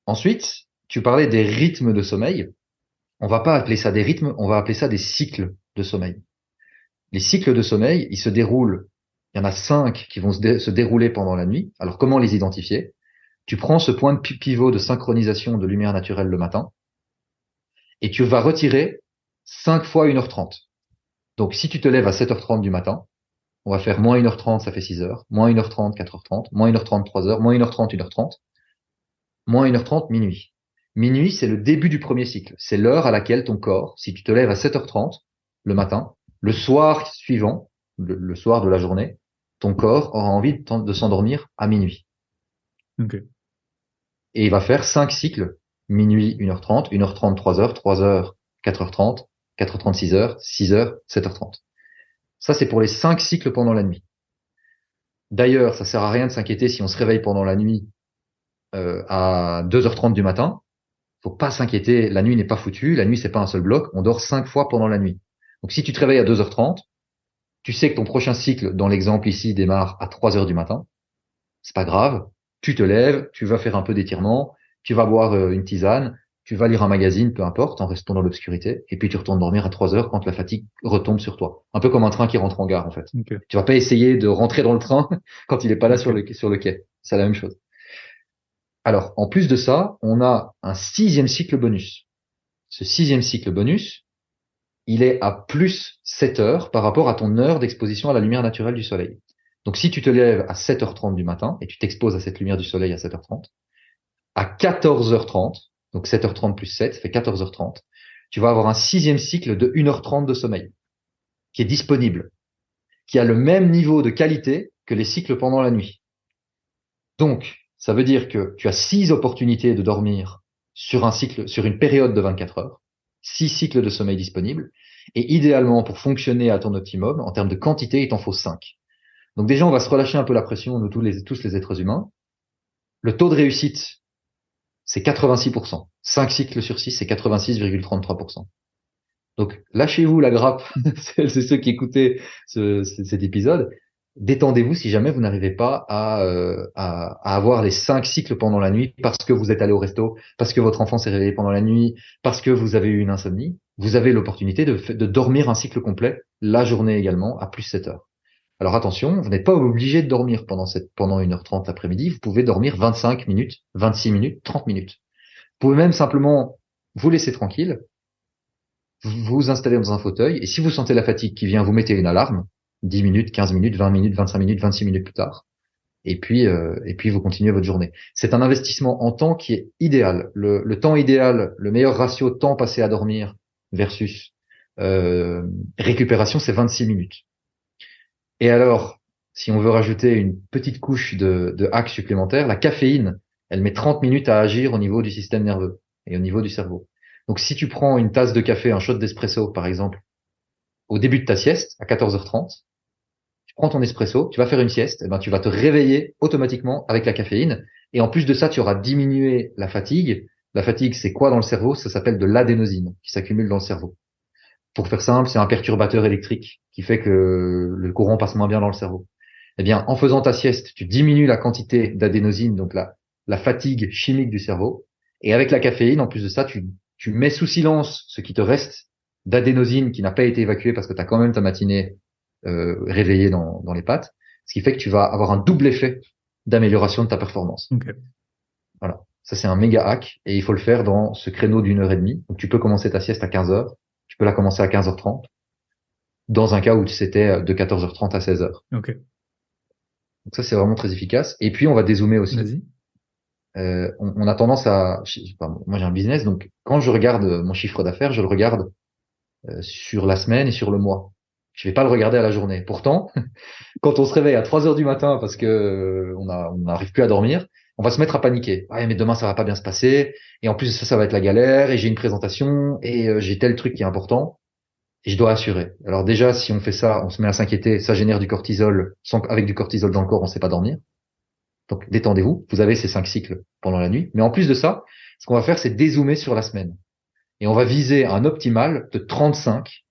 Ensuite, tu parlais des rythmes de sommeil. On va pas appeler ça des rythmes, on va appeler ça des cycles de sommeil. Les cycles de sommeil, ils se déroulent. Il y en a 5 qui vont se dérouler pendant la nuit. Alors comment les identifier? Tu prends ce point de pivot de synchronisation de lumière naturelle le matin et tu vas retirer 5 fois 1h30. Donc si tu te lèves à 7h30 du matin, on va faire moins 1h30, ça fait 6 heures, moins 1h30, 4h30, moins 1h30, 3 heures, moins 1h30, 1h30, moins 1h30, minuit. Minuit, c'est le début du premier cycle. C'est l'heure à laquelle ton corps, si tu te lèves à 7h30 le matin, le soir suivant, le soir de la journée, ton corps aura envie de s'endormir à minuit. Ok. Et il va faire 5 cycles. Minuit, 1h30, 1h30, 3 heures, 3 heures, 4h30, 4h30, 6 heures, 6 heures, 7h30. Ça, c'est pour les 5 cycles pendant la nuit. D'ailleurs, ça sert à rien de s'inquiéter si on se réveille pendant la nuit à 2h30 du matin. Faut pas s'inquiéter, la nuit n'est pas foutue, la nuit c'est pas un seul bloc, on dort 5 fois pendant la nuit. Donc si tu te réveilles à 2h30, tu sais que ton prochain cycle, dans l'exemple ici, démarre à 3 heures du matin, c'est pas grave, tu te lèves, tu vas faire un peu d'étirement, tu vas boire une tisane, tu vas lire un magazine, peu importe, en restant dans l'obscurité, et puis tu retournes dormir à 3 heures quand la fatigue retombe sur toi. Un peu comme un train qui rentre en gare en fait. Ok. Tu vas pas essayer de rentrer dans le train quand il est pas là Ok. sur le quai. C'est la même chose. Alors, en plus de ça, on a un 6e cycle bonus. Ce 6e cycle bonus, il est à plus 7 heures par rapport à ton heure d'exposition à la lumière naturelle du soleil. Donc si tu te lèves à 7h30 du matin et tu t'exposes à cette lumière du soleil à 7h30, à 14h30, donc 7h30 plus 7 fait 14h30, tu vas avoir un 6e cycle de 1h30 de sommeil qui est disponible, qui a le même niveau de qualité que les cycles pendant la nuit. Donc, ça veut dire que tu as 6 opportunités de dormir sur un cycle, sur une période de 24 heures, 6 cycles de sommeil disponibles, et idéalement, pour fonctionner à ton optimum, en termes de quantité, il t'en faut 5. Donc déjà, on va se relâcher un peu la pression, nous tous les êtres humains. Le taux de réussite, c'est 86%. 5 cycles sur 6, c'est 86,33%. Donc, lâchez-vous la grappe, c'est ceux qui écoutaient cet épisode. Détendez-vous si jamais vous n'arrivez pas à avoir les 5 cycles pendant la nuit parce que vous êtes allé au resto, parce que votre enfant s'est réveillé pendant la nuit, parce que vous avez eu une insomnie. Vous avez l'opportunité de dormir un cycle complet, la journée également, à plus 7 heures. Alors attention, vous n'êtes pas obligé de dormir pendant 1h30 l'après-midi. Vous pouvez dormir 25 minutes, 26 minutes, 30 minutes. Vous pouvez même simplement vous laisser tranquille, vous installez dans un fauteuil, et si vous sentez la fatigue qui vient, vous mettez une alarme, 10 minutes, 15 minutes, 20 minutes, 25 minutes, 26 minutes plus tard, et puis vous continuez votre journée. C'est un investissement en temps qui est idéal. Le temps idéal, le meilleur ratio temps passé à dormir versus récupération, c'est 26 minutes. Et alors, si on veut rajouter une petite couche de hack supplémentaire, la caféine, elle met 30 minutes à agir au niveau du système nerveux et au niveau du cerveau. Donc si tu prends une tasse de café, un shot d'espresso par exemple, au début de ta sieste, à 14h30, tu prends ton espresso, tu vas faire une sieste, et ben tu vas te réveiller automatiquement avec la caféine. Et en plus de ça, tu auras diminué la fatigue La fatigue, c'est quoi dans le cerveau? Ça s'appelle de l'adénosine qui s'accumule dans le cerveau. Pour faire simple, c'est un perturbateur électrique qui fait que le courant passe moins bien dans le cerveau. Eh bien, en faisant ta sieste, tu diminues la quantité d'adénosine, donc la fatigue chimique du cerveau. Et avec la caféine, en plus de ça, tu mets sous silence ce qui te reste d'adénosine qui n'a pas été évacué parce que tu as quand même ta matinée réveillée dans les pattes. Ce qui fait que tu vas avoir un double effet d'amélioration de ta performance. Ok. Voilà. Ça, c'est un méga hack et il faut le faire dans ce créneau d'1 heure et demie. Donc, tu peux commencer ta sieste à 15 heures. Tu peux la commencer à 15h30. Dans un cas où c'était de 14h30 à 16h. Ok. Donc ça, c'est vraiment très efficace. Et puis, on va dézoomer aussi. Vas-y. On a tendance à... moi, j'ai un business, donc quand je regarde mon chiffre d'affaires, je le regarde sur la semaine et sur le mois. Je vais pas le regarder à la journée. Pourtant, quand on se réveille à 3 heures du matin parce que on n'arrive plus à dormir, on va se mettre à paniquer. Ouais, mais demain, ça va pas bien se passer. Et en plus, ça va être la galère. Et j'ai une présentation. Et j'ai tel truc qui est important. Et je dois assurer. Alors déjà, si on fait ça, on se met à s'inquiéter, ça génère du cortisol. Avec du cortisol dans le corps, on ne sait pas dormir. Donc détendez-vous. Vous avez ces 5 cycles pendant la nuit. Mais en plus de ça, ce qu'on va faire, c'est dézoomer sur la semaine. Et on va viser un optimal de 35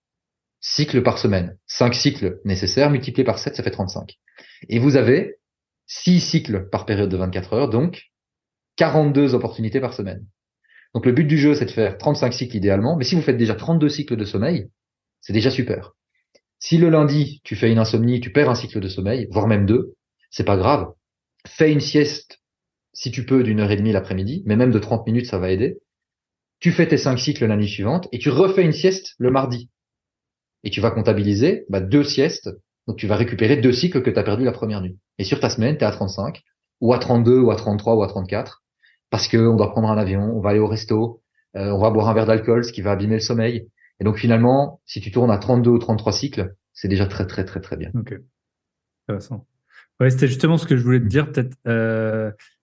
cycles par semaine. 5 cycles nécessaires multipliés par 7, ça fait 35. Et vous avez 6 cycles par période de 24 heures, donc 42 opportunités par semaine. Donc le but du jeu, c'est de faire 35 cycles idéalement. Mais si vous faites déjà 32 cycles de sommeil, c'est déjà super. Si le lundi, tu fais une insomnie, tu perds un cycle de sommeil, voire même 2, c'est pas grave. Fais une sieste, si tu peux, d'1 heure et demie l'après-midi, mais même de 30 minutes, ça va aider. Tu fais tes 5 cycles la nuit suivante et tu refais une sieste le mardi. Et tu vas comptabiliser 2 siestes, donc tu vas récupérer 2 cycles que tu as perdu la première nuit. Et sur ta semaine, tu es à 35, ou à 32, ou à 33, ou à 34, parce que on doit prendre un avion, on va aller au resto, on va boire un verre d'alcool, ce qui va abîmer le sommeil. Et donc finalement, si tu tournes à 32 ou 33 cycles, c'est déjà très très très très bien. Ok. Intéressant. Ouais, c'était justement ce que je voulais te dire. Peut-être,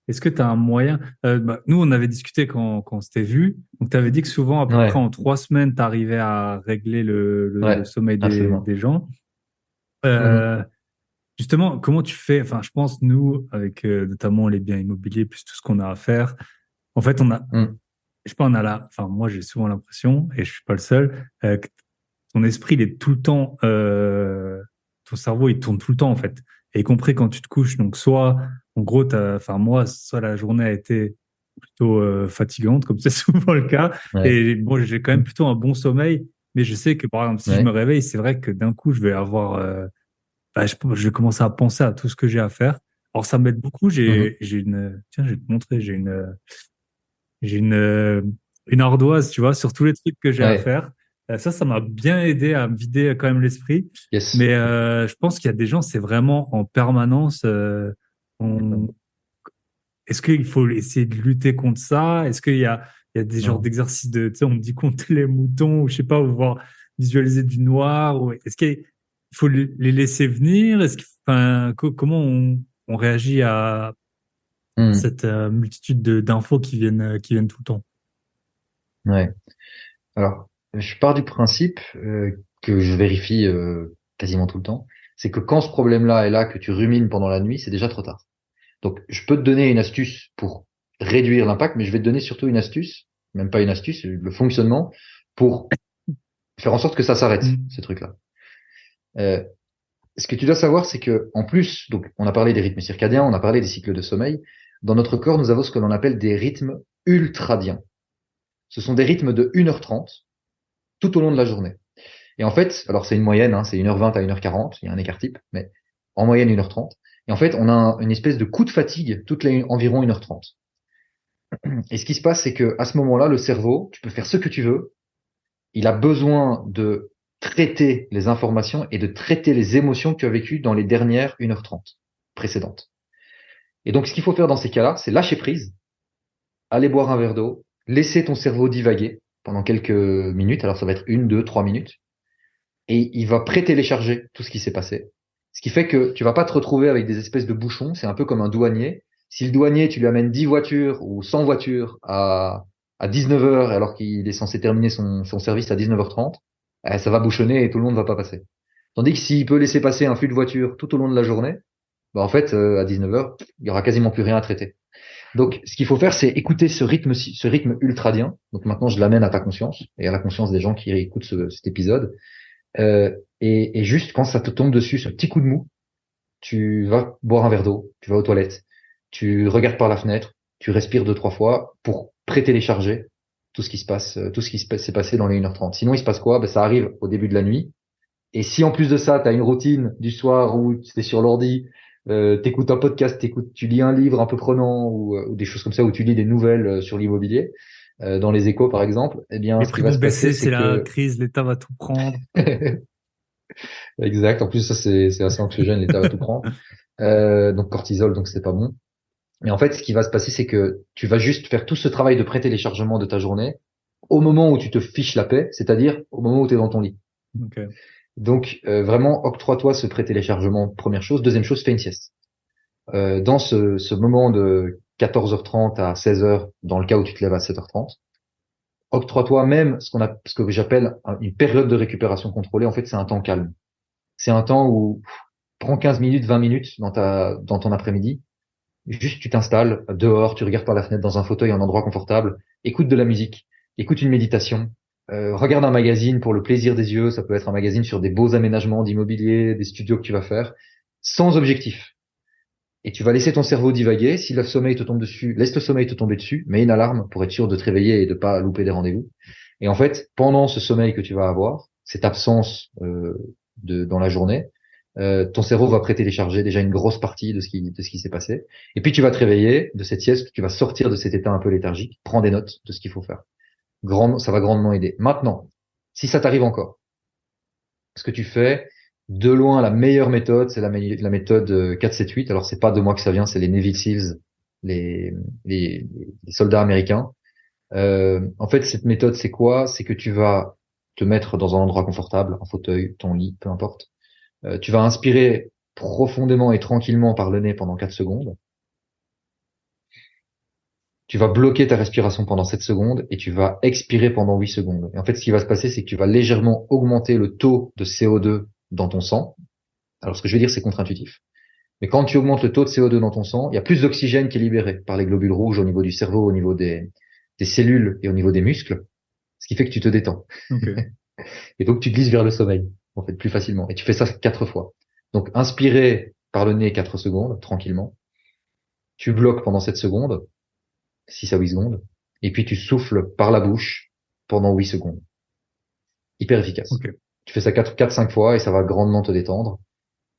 est-ce que tu as un moyen nous, on avait discuté quand on s'était vu. Donc, tu avais dit que souvent, à peu près Ouais, en 3 semaines, tu arrivais à régler le ouais, sommeil absolument. des gens. Mhm. Euh, Justement, comment tu fais? Enfin, je pense, nous, avec notamment les biens immobiliers, plus tout ce qu'on a à faire, en fait, Mhm. je sais pas, enfin, moi, j'ai souvent l'impression, et je suis pas le seul, que ton esprit, il est tout le temps, ton cerveau, il tourne tout le temps, en fait. Et y compris quand tu te couches. Donc, soit, en gros, enfin, moi, soit la journée a été plutôt fatigante, comme c'est souvent le cas. Ouais, Et bon, j'ai quand même plutôt un bon sommeil. Mais je sais que, par exemple, si je me ouais. réveille, c'est vrai que d'un coup, je vais avoir, je vais commencer à penser à tout ce que j'ai à faire. Alors, ça m'aide beaucoup. Mhm. Tiens, je vais te montrer, j'ai une ardoise, tu vois, sur tous les trucs que j'ai à Ouais, faire. Ça m'a bien aidé à me vider quand même l'esprit. yes. Mais je pense qu'il y a des gens, c'est vraiment en permanence. Mhm. On... Est-ce qu'il faut essayer de lutter contre ça? Est-ce il y a des genres Non. d'exercices tu sais, on me dit compter les moutons, ou je sais pas, ou voir visualiser du noir, ou est-ce qu'il faut les laisser venir? Enfin, comment on réagit à Mhm. cette multitude d'infos qui viennent tout le temps? Ouais. Alors, je pars du principe que je vérifie quasiment tout le temps, c'est que quand ce problème-là est là, que tu rumines pendant la nuit, c'est déjà trop tard. Donc, je peux te donner une astuce pour réduire l'impact, mais je vais te donner surtout une astuce, même pas une astuce, le fonctionnement, pour faire en sorte que ça s'arrête, Mm. ce truc-là. Euh, Ce que tu dois savoir, c'est que en plus, donc, on a parlé des rythmes circadiens, on a parlé des cycles de sommeil. Dans notre corps, nous avons ce que l'on appelle des rythmes ultradiens. Ce sont des rythmes de 1h30 tout au long de la journée. Et en fait, alors c'est une moyenne, hein, c'est 1h20 à 1h40, il y a un écart type, mais en moyenne 1h30. Et en fait, on a une espèce de coup de fatigue toutes les environ 1h30. Et ce qui se passe, c'est que à ce moment-là, le cerveau, tu peux faire ce que tu veux, il a besoin de traiter les informations et de traiter les émotions que tu as vécues dans les dernières 1h30 précédentes. Et donc, ce qu'il faut faire dans ces cas-là, c'est lâcher prise, aller boire un verre d'eau, laisser ton cerveau divaguer pendant quelques minutes. Alors, ça va être 1, 2, 3 minutes. Et il va pré-télécharger tout ce qui s'est passé. Ce qui fait que tu vas pas te retrouver avec des espèces de bouchons. C'est un peu comme un douanier. Si le douanier, tu lui amènes 10 voitures ou 100 voitures à 19 heures alors qu'il est censé terminer son service à 19h30, ça va bouchonner et tout le monde va pas passer. Tandis que s'il peut laisser passer un flux de voitures tout au long de la journée, bah en fait, à 19 heures, il y aura quasiment plus rien à traiter. Donc, ce qu'il faut faire, c'est écouter ce rythme ultradien. Donc maintenant, je l'amène à ta conscience et à la conscience des gens qui écoutent cet épisode. Et juste quand ça te tombe dessus, ce petit coup de mou, tu vas boire un verre d'eau, tu vas aux toilettes, tu regardes par la fenêtre, tu respires 2, 3 fois pour pré-télécharger tout ce qui se passe, tout ce qui s'est passé dans les 1h30. Sinon, il se passe quoi? Ben, ça arrive au début de la nuit. Et si en plus de ça, tu as une routine du soir où tu es sur l'ordi, t'écoutes un podcast, tu lis un livre un peu prenant ou des choses comme ça, où tu lis des nouvelles sur l'immobilier, dans les Échos par exemple, eh bien, Les ce qui prix va vont se passer, baisser, c'est c'est la que crise, l'État va tout prendre. exact. En plus, ça c'est assez anxiogène, l'État va tout prendre. Donc cortisol, donc c'est pas bon. Mais en fait, ce qui va se passer, c'est que tu vas juste faire tout ce travail de pré-téléchargement de ta journée au moment où tu te fiches la paix, c'est-à-dire au moment où tu es dans ton lit. Ok. Donc vraiment, octroie-toi ce pré-téléchargement, première chose. Deuxième chose, fais une sieste. Dans ce moment de 14h30 à 16h, dans le cas où tu te lèves à 7h30, octroie-toi même ce que j'appelle une période de récupération contrôlée. En fait, c'est un temps calme. C'est un temps où prends 15 minutes, 20 minutes dans ton après-midi. Juste, tu t'installes dehors, tu regardes par la fenêtre dans un fauteuil, un endroit confortable, écoute de la musique, écoute une méditation, regarde un magazine pour le plaisir des yeux. Ça peut être un magazine sur des beaux aménagements d'immobilier, des studios que tu vas faire, sans objectif. Et tu vas laisser ton cerveau divaguer. Si le sommeil te tombe dessus, laisse le sommeil te tomber dessus, mets une alarme pour être sûr de te réveiller et de pas louper des rendez-vous. Et en fait, pendant ce sommeil que tu vas avoir, cette absence dans la journée, ton cerveau va pré-télécharger déjà une grosse partie de ce qui s'est passé. Et puis tu vas te réveiller de cette sieste, tu vas sortir de cet état un peu léthargique, prends des notes de ce qu'il faut faire. Ça va grandement aider. Maintenant, si ça t'arrive encore, ce que tu fais, de loin, la meilleure méthode, c'est la méthode 4-7-8. Alors, c'est pas de moi que ça vient, c'est les Navy Seals, les, les, les soldats américains. En fait, cette méthode, c'est quoi? C'est que tu vas te mettre dans un endroit confortable, un fauteuil, ton lit, peu importe. Tu vas inspirer profondément et tranquillement par le nez pendant 4 secondes. Tu vas bloquer ta respiration pendant 7 secondes et tu vas expirer pendant 8 secondes. Et en fait, ce qui va se passer, c'est que tu vas légèrement augmenter le taux de CO2 dans ton sang. Alors, ce que je veux dire, c'est contre-intuitif. Mais quand tu augmentes le taux de CO2 dans ton sang, il y a plus d'oxygène qui est libéré par les globules rouges au niveau du cerveau, au niveau des cellules et au niveau des muscles, ce qui fait que tu te détends. Ok. Et donc, tu glisses vers le sommeil, en fait, plus facilement. Et tu fais ça 4 fois. Donc, inspirer par le nez 4 secondes, tranquillement. Tu bloques pendant 7 secondes, 6 à 8 secondes. Et puis, tu souffles par la bouche pendant 8 secondes. Hyper efficace. Ok. Tu fais ça 4-5 fois et ça va grandement te détendre.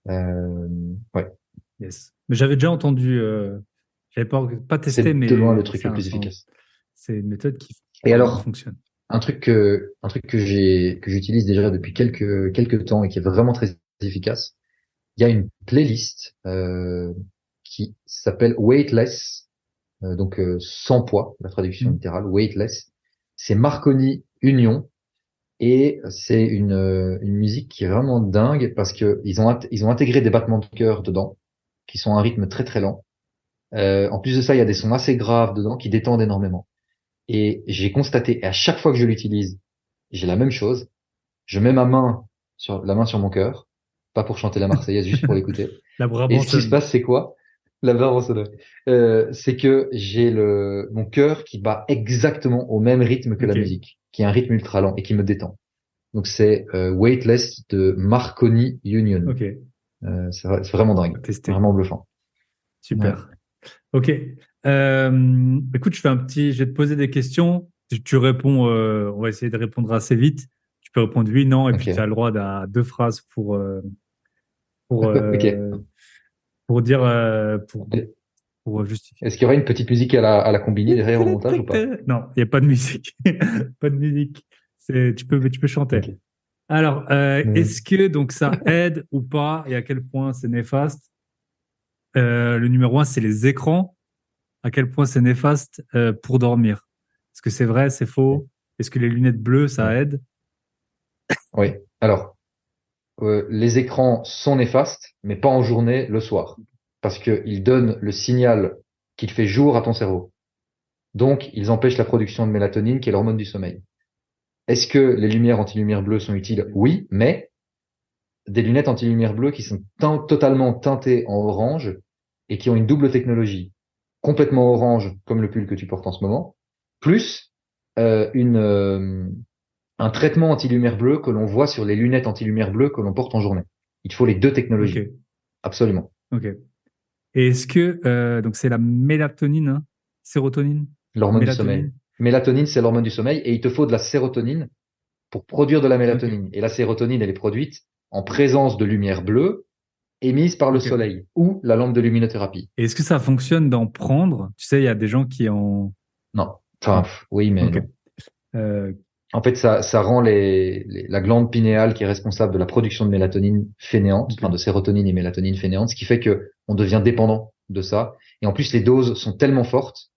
Ouais. Yes. Mais j'avais déjà entendu, j'avais pas testé, C'est de loin le mais truc le plus efficace. c'est une méthode qui Et vraiment alors, fonctionne. un truc que j'utilise déjà depuis quelques temps et qui est vraiment très efficace, il y a une playlist qui s'appelle Weightless, donc sans poids, la traduction littérale, Weightless. C'est Marconi Union et c'est une musique qui est vraiment dingue parce que ils ont intégré des battements de cœur dedans qui sont à un rythme très très lent. En plus de ça, il y a des sons assez graves dedans qui détendent énormément. Et j'ai constaté, et à chaque fois que je l'utilise, j'ai la même chose. Je mets la main sur mon cœur, pas pour chanter la Marseillaise, juste pour l'écouter. La Et ce qui se Brabançonne. passe, c'est quoi? La Brabançonne. C'est que j'ai mon cœur qui bat exactement au même rythme que la Ok. musique, qui est un rythme ultra lent et qui me détend. Donc c'est Weightless de Marconi Union. Ok. C'est vraiment dingue, Tester. vraiment bluffant. Ouais. Super. Ok. Écoute, je vais te poser des questions. Tu réponds, on va essayer de répondre assez vite. Tu peux répondre oui, non, et puis tu as Ok. le droit à 2 phrases pour, Ok. pour dire, pour justifier. Est-ce qu'il y aura une petite musique à la combiner derrière au montage ou pas? Non, il n'y a pas de musique. Pas de musique. Tu peux chanter. Ok. Alors, Mm. est-ce que donc ça aide ou pas et à quel point c'est néfaste? Le numéro 1, c'est les écrans. À quel point c'est néfaste pour dormir? Est-ce que c'est vrai, c'est faux? Est-ce que les lunettes bleues, ça Ouais. aide? Oui. Alors, les écrans sont néfastes, mais pas en journée, le soir, parce qu'ils donnent le signal qu'il fait jour à ton cerveau. Donc, ils empêchent la production de mélatonine, qui est l'hormone du sommeil. Est-ce que les lumières anti-lumière bleue sont utiles? Oui, mais des lunettes anti-lumière bleue qui sont totalement teintées en orange et qui ont une double technologie. complètement orange, comme le pull que tu portes en ce moment, plus euh, une, euh, un traitement anti-lumière bleue que l'on voit sur les lunettes anti-lumière bleue que l'on porte en journée. Il faut les deux Ok, technologies, absolument. ok. Et est-ce que, donc c'est la mélatonine, hein, sérotonine, L'hormone du sommeil. mélatonine? Mélatonine, c'est l'hormone du sommeil et il te faut de la sérotonine pour produire de la Ok, mélatonine. Et la sérotonine, elle est produite en présence de lumière bleue émise par le ok. soleil ou la lampe de luminothérapie. Et est-ce que ça fonctionne d'en prendre? Tu sais, il y a des gens qui en... Non. Enfin, Non, oui, mais ok. non. Euh, En fait, ça rend la glande pinéale qui est responsable de la production de mélatonine fainéante, ok, enfin de sérotonine et mélatonine fainéante, ce qui fait que on devient dépendant de ça. Et en plus, les doses sont tellement fortes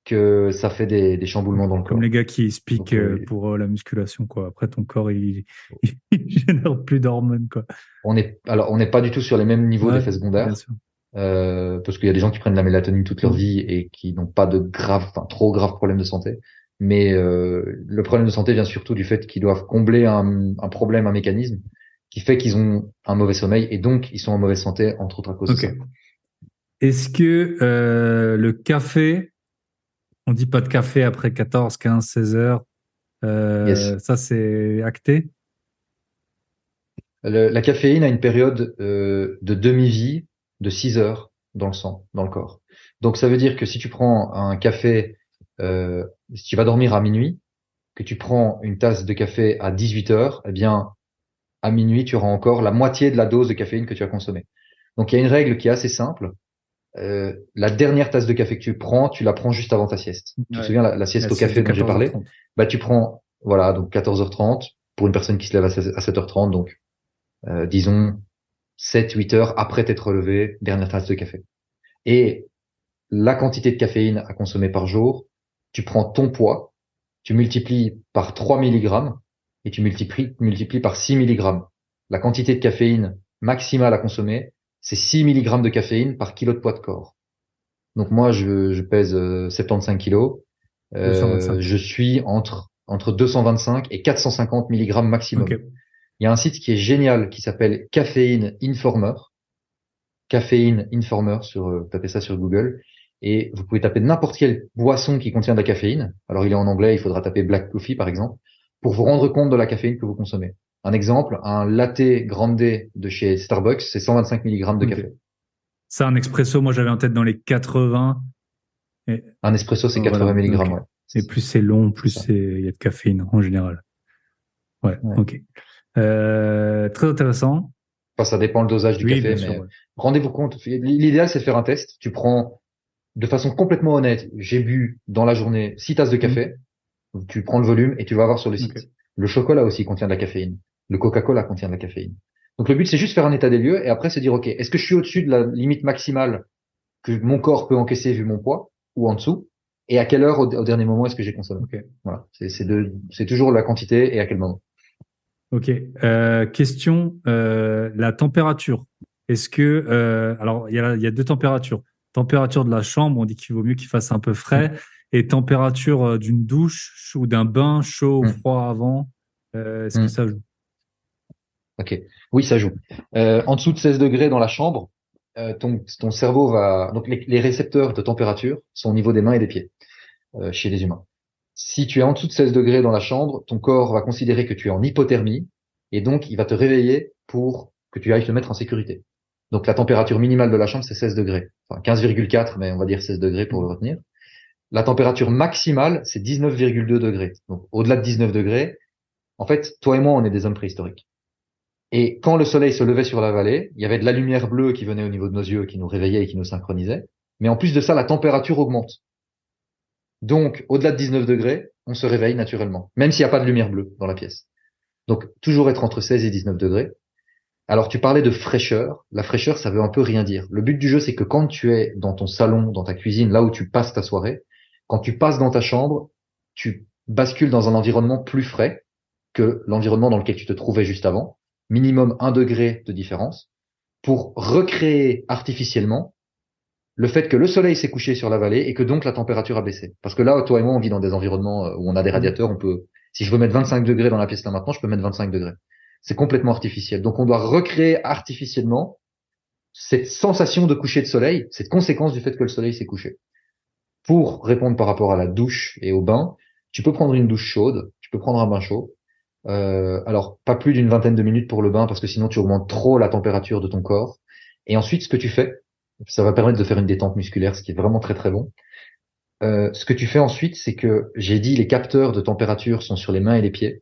que ça fait des chamboulements ok. dans le Comme les corps. gars qui se piquent Donc, pour la musculation, quoi. Après, ton corps, il génère plus d'hormones, quoi. on n'est pas du tout sur les mêmes niveaux Ouais, d'effets bien secondaires, sûr. parce qu'il y a des gens qui prennent de la mélatonine toute leur Mm. vie et qui n'ont pas de graves, enfin trop graves problèmes de santé. Mais le problème de santé vient surtout du fait qu'ils doivent combler un problème, un mécanisme qui fait qu'ils ont un mauvais sommeil et donc ils sont en mauvaise santé, entre autres à cause de ça. Ok. Est-ce que le café, on dit pas de café après 14, 15, 16 heures, Yes. ça c'est acté? La caféine a une période de demi-vie de 6 heures dans le sang, dans le corps. Donc ça veut dire que si tu prends un café, si tu vas dormir à minuit, que tu prends une tasse de café à 18 heures, eh bien, à minuit, tu auras encore la moitié de la dose de caféine que tu as consommée. Donc, il y a une règle qui est assez simple. La dernière tasse de café que tu prends, tu la prends juste avant ta sieste. Tu te Ouais. souviens, la sieste La au sieste de café dont j'ai parlé? 14h30. Bah, tu prends, voilà, donc 14h30 pour une personne qui se lève à 7h30, donc, disons, 7, 8 heures après t'être levé, dernière tasse de café. Et la quantité de caféine à consommer par jour, tu prends ton poids, tu multiplies par 3 milligrammes et tu multiplies par 6 milligrammes. La quantité de caféine maximale à consommer, c'est 6 milligrammes de caféine par kilo de poids de corps. Donc moi, je pèse 75 kilos. 225. Je suis entre 225 et 450 milligrammes Ok. maximum. Il y a un site qui est génial qui s'appelle Caffeine Informer. Caffeine Informer tapez ça sur Google. Et vous pouvez taper n'importe quelle boisson qui contient de la caféine. Alors, il est en anglais, il faudra taper Black Coffee, par exemple, pour vous rendre compte de la caféine que vous consommez. Un exemple, un latte grande de chez Starbucks, c'est 125 milligrammes de Ok. café. Ça, un expresso, moi j'avais en tête dans les 80. Et, Un espresso, c'est 80 voilà. milligrammes, Ok. ouais. Et plus c'est long, plus C'est ça. il y a de caféine en général. Ouais. Ouais. Ok. Très intéressant. Enfin, ça dépend le dosage du Oui, bien café, sûr. mais Ouais. rendez-vous compte. L'idéal, c'est de faire un test. Tu prends de façon complètement honnête. J'ai bu dans la journée 6 tasses de Mm. café. Tu prends le volume et tu vas voir sur le Ok. site. Le chocolat aussi contient de la caféine. Le Coca-Cola contient de la caféine. Donc le but, c'est juste faire un état des lieux et après se dire, OK, est-ce que je suis au-dessus de la limite maximale que mon corps peut encaisser vu mon poids ou en dessous? Et à quelle heure au dernier moment est-ce que j'ai consommé? Ok. Voilà. C'est toujours la quantité et à quel moment. Ok. Question, la température. Est-ce que, alors, il y a deux températures. Température de la chambre, on dit qu'il vaut mieux qu'il fasse un peu Hmm. frais, et température d'une douche ou d'un bain chaud ou Hmm. froid avant. Est-ce que Hmm. ça joue? OK. Oui, ça joue. En dessous de 16 degrés dans la chambre, ton cerveau va, donc les récepteurs de température sont au niveau des mains et des pieds, chez les humains. Si tu es en dessous de 16 degrés dans la chambre, ton corps va considérer que tu es en hypothermie et donc il va te réveiller pour que tu ailles te mettre en sécurité. Donc la température minimale de la chambre, c'est 16 degrés. Enfin 15,4, mais on va dire 16 degrés pour le retenir. La température maximale, c'est 19,2 degrés. Donc au-delà de 19 degrés, en fait, toi et moi, on est des hommes préhistoriques. Et quand le soleil se levait sur la vallée, il y avait de la lumière bleue qui venait au niveau de nos yeux, qui nous réveillait et qui nous synchronisait. Mais en plus de ça, la température augmente. Donc, au-delà de 19 degrés, on se réveille naturellement, même s'il n'y a pas de lumière bleue dans la pièce. Donc, toujours être entre 16 et 19 degrés. Alors, tu parlais de fraîcheur. La fraîcheur, ça veut un peu rien dire. Le but du jeu, c'est que quand tu es dans ton salon, dans ta cuisine, là où tu passes ta soirée, quand tu passes dans ta chambre, tu bascules dans un environnement plus frais que l'environnement dans lequel tu te trouvais juste avant. Minimum 1 degré de différence pour recréer artificiellement le fait que le soleil s'est couché sur la vallée et que donc la température a baissé. Parce que là, toi et moi, on vit dans des environnements où on a des Mm. radiateurs, si je veux mettre 25 degrés dans la pièce là maintenant, je peux mettre 25 degrés. C'est complètement artificiel. Donc on doit recréer artificiellement cette sensation de coucher de soleil, cette conséquence du fait que le soleil s'est couché. Pour répondre par rapport à la douche et au bain, tu peux prendre une douche chaude, tu peux prendre un bain chaud. Alors, pas plus d'une vingtaine de minutes pour le bain parce que sinon tu augmentes trop la température de ton corps. Et ensuite, ce que tu fais, ça va permettre de faire une détente musculaire, ce qui est vraiment très très bon. Ce que tu fais ensuite, c'est que j'ai dit les capteurs de température sont sur les mains et les pieds.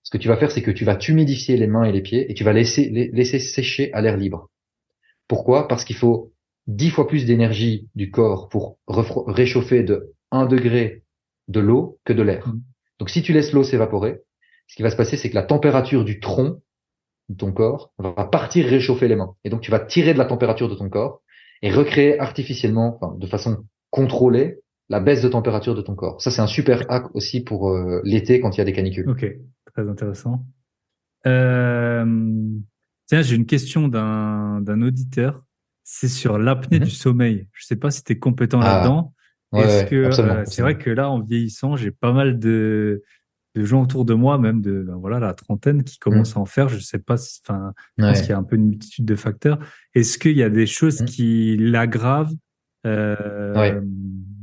Ce que tu vas faire, c'est que tu vas t'humidifier les mains et les pieds et tu vas laisser sécher à l'air libre. Pourquoi? Parce qu'il faut 10 fois plus d'énergie du corps pour réchauffer de 1 degré de l'eau que de l'air. Mm. Donc si tu laisses l'eau s'évaporer, ce qui va se passer, c'est que la température du tronc de ton corps va partir réchauffer les mains. Et donc tu vas tirer de la température de ton corps et recréer artificiellement, enfin, de façon contrôlée, la baisse de température de ton corps. Ça, c'est un super hack aussi pour l'été quand il y a des canicules. Ok, très intéressant. Euh, Tiens, j'ai une question d'un auditeur. C'est sur l'apnée du Mhm. sommeil. Je sais pas si tu es compétent Ah, là-dedans. ouais, Est-ce ouais, que absolument, c'est vrai absolument. que là, en vieillissant, j'ai pas mal de gens autour de moi, même de ben voilà la trentaine, qui commencent à Mhm. en faire. Je sais pas, enfin, je pense qu'il y Ouais. a un peu une multitude de facteurs. Est-ce qu'il y a des choses Mhm. qui l'aggravent? Euh, Ouais,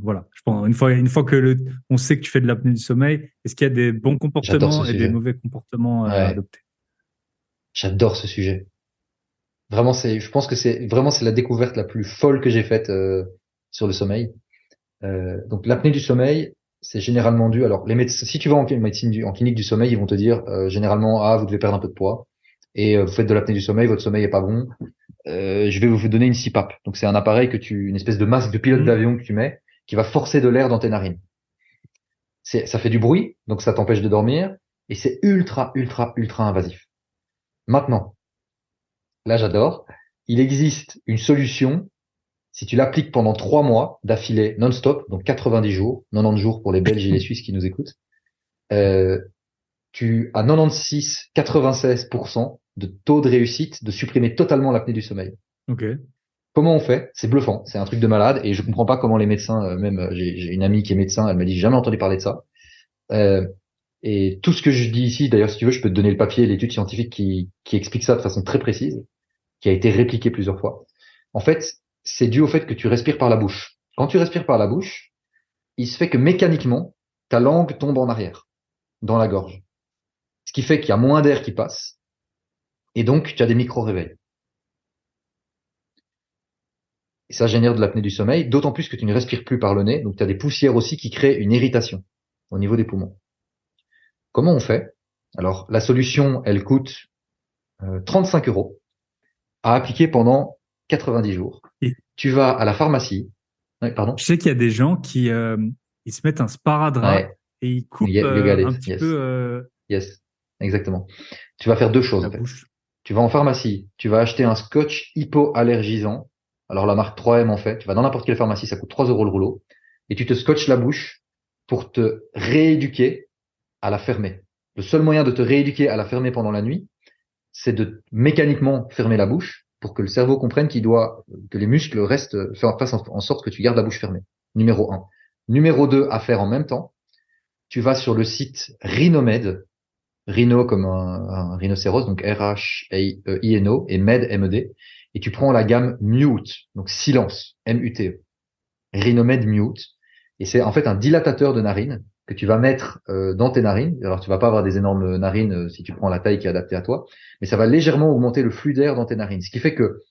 voilà. Je pense une fois que on sait que tu fais de l'apnée du sommeil, est-ce qu'il y a des bons j'adore ce comportements et des sujet. mauvais comportements à Ouais, adopter? j'adore ce sujet. Vraiment, je pense que c'est la découverte la plus folle que j'ai faite sur le sommeil. Donc l'apnée du sommeil, c'est généralement dû. Alors les médecins, si tu vas en médecine en clinique du sommeil, ils vont te dire généralement vous devez perdre un peu de poids et vous faites de l'apnée du sommeil, votre sommeil est pas bon. Je vais vous donner une CPAP. Donc c'est un appareil une espèce de masque de pilote Hmm. d'avion que tu mets, qui va forcer de l'air dans tes narines. Ça fait du bruit, donc ça t'empêche de dormir et c'est ultra ultra ultra invasif. Maintenant, là j'adore. Il existe une solution. Si tu l'appliques pendant 3 mois d'affilée non-stop, donc 90 jours, 90 jours pour les Belges et les Suisses qui nous écoutent, euh, tu as 96, 96% de taux de réussite de supprimer totalement l'apnée du sommeil. Ok. Comment on fait? C'est bluffant, c'est un truc de malade et je comprends pas comment les médecins, j'ai une amie qui est médecin, elle m'a dit j'ai jamais entendu parler de ça. Euh, et tout ce que je dis ici, d'ailleurs si tu veux, je peux te donner le papier, l'étude scientifique qui explique ça de façon très précise, qui a été répliquée plusieurs fois. En fait, c'est dû au fait que tu respires par la bouche. Quand tu respires par la bouche, il se fait que mécaniquement, ta langue tombe en arrière, dans la gorge. Ce qui fait qu'il y a moins d'air qui passe, et donc tu as des micro-réveils. Et ça génère de l'apnée du sommeil, d'autant plus que tu ne respires plus par le nez, donc tu as des poussières aussi qui créent une irritation au niveau des poumons. Comment on fait? Alors, la solution, elle coûte 35 euros à appliquer pendant 90 jours. Et Tu vas à la pharmacie. Ouais, pardon? je sais qu'il y a des gens qui ils se mettent un sparadrap Ouais, et ils coupent you got un it. petit peu Yes, yes, exactement. Tu vas faire deux choses la en fait. bouche. Tu vas en pharmacie, tu vas acheter un scotch hypoallergisant. Alors la marque 3M en fait. Tu vas dans n'importe quelle pharmacie, ça coûte 3 euros le rouleau. Et tu te scotches la bouche pour te rééduquer à la fermer. Le seul moyen de te rééduquer à la fermer pendant la nuit, c'est de mécaniquement fermer la bouche pour que le cerveau comprenne que les muscles fassent en sorte que tu gardes la bouche fermée. Numéro un. Numéro 2 à faire en même temps, tu vas sur le site Rhinomed, Rhino comme un rhinocéros, donc R-H-I-N-O, et Med, M-E-D, et tu prends la gamme Mute, donc silence, M-U-T-E, Rhinomed Mute, et c'est en fait un dilatateur de narines que tu vas mettre dans tes narines. Alors tu vas pas avoir des énormes narines si tu prends la taille qui est adaptée à toi, mais ça va légèrement augmenter le flux d'air dans tes narines, ce qui fait que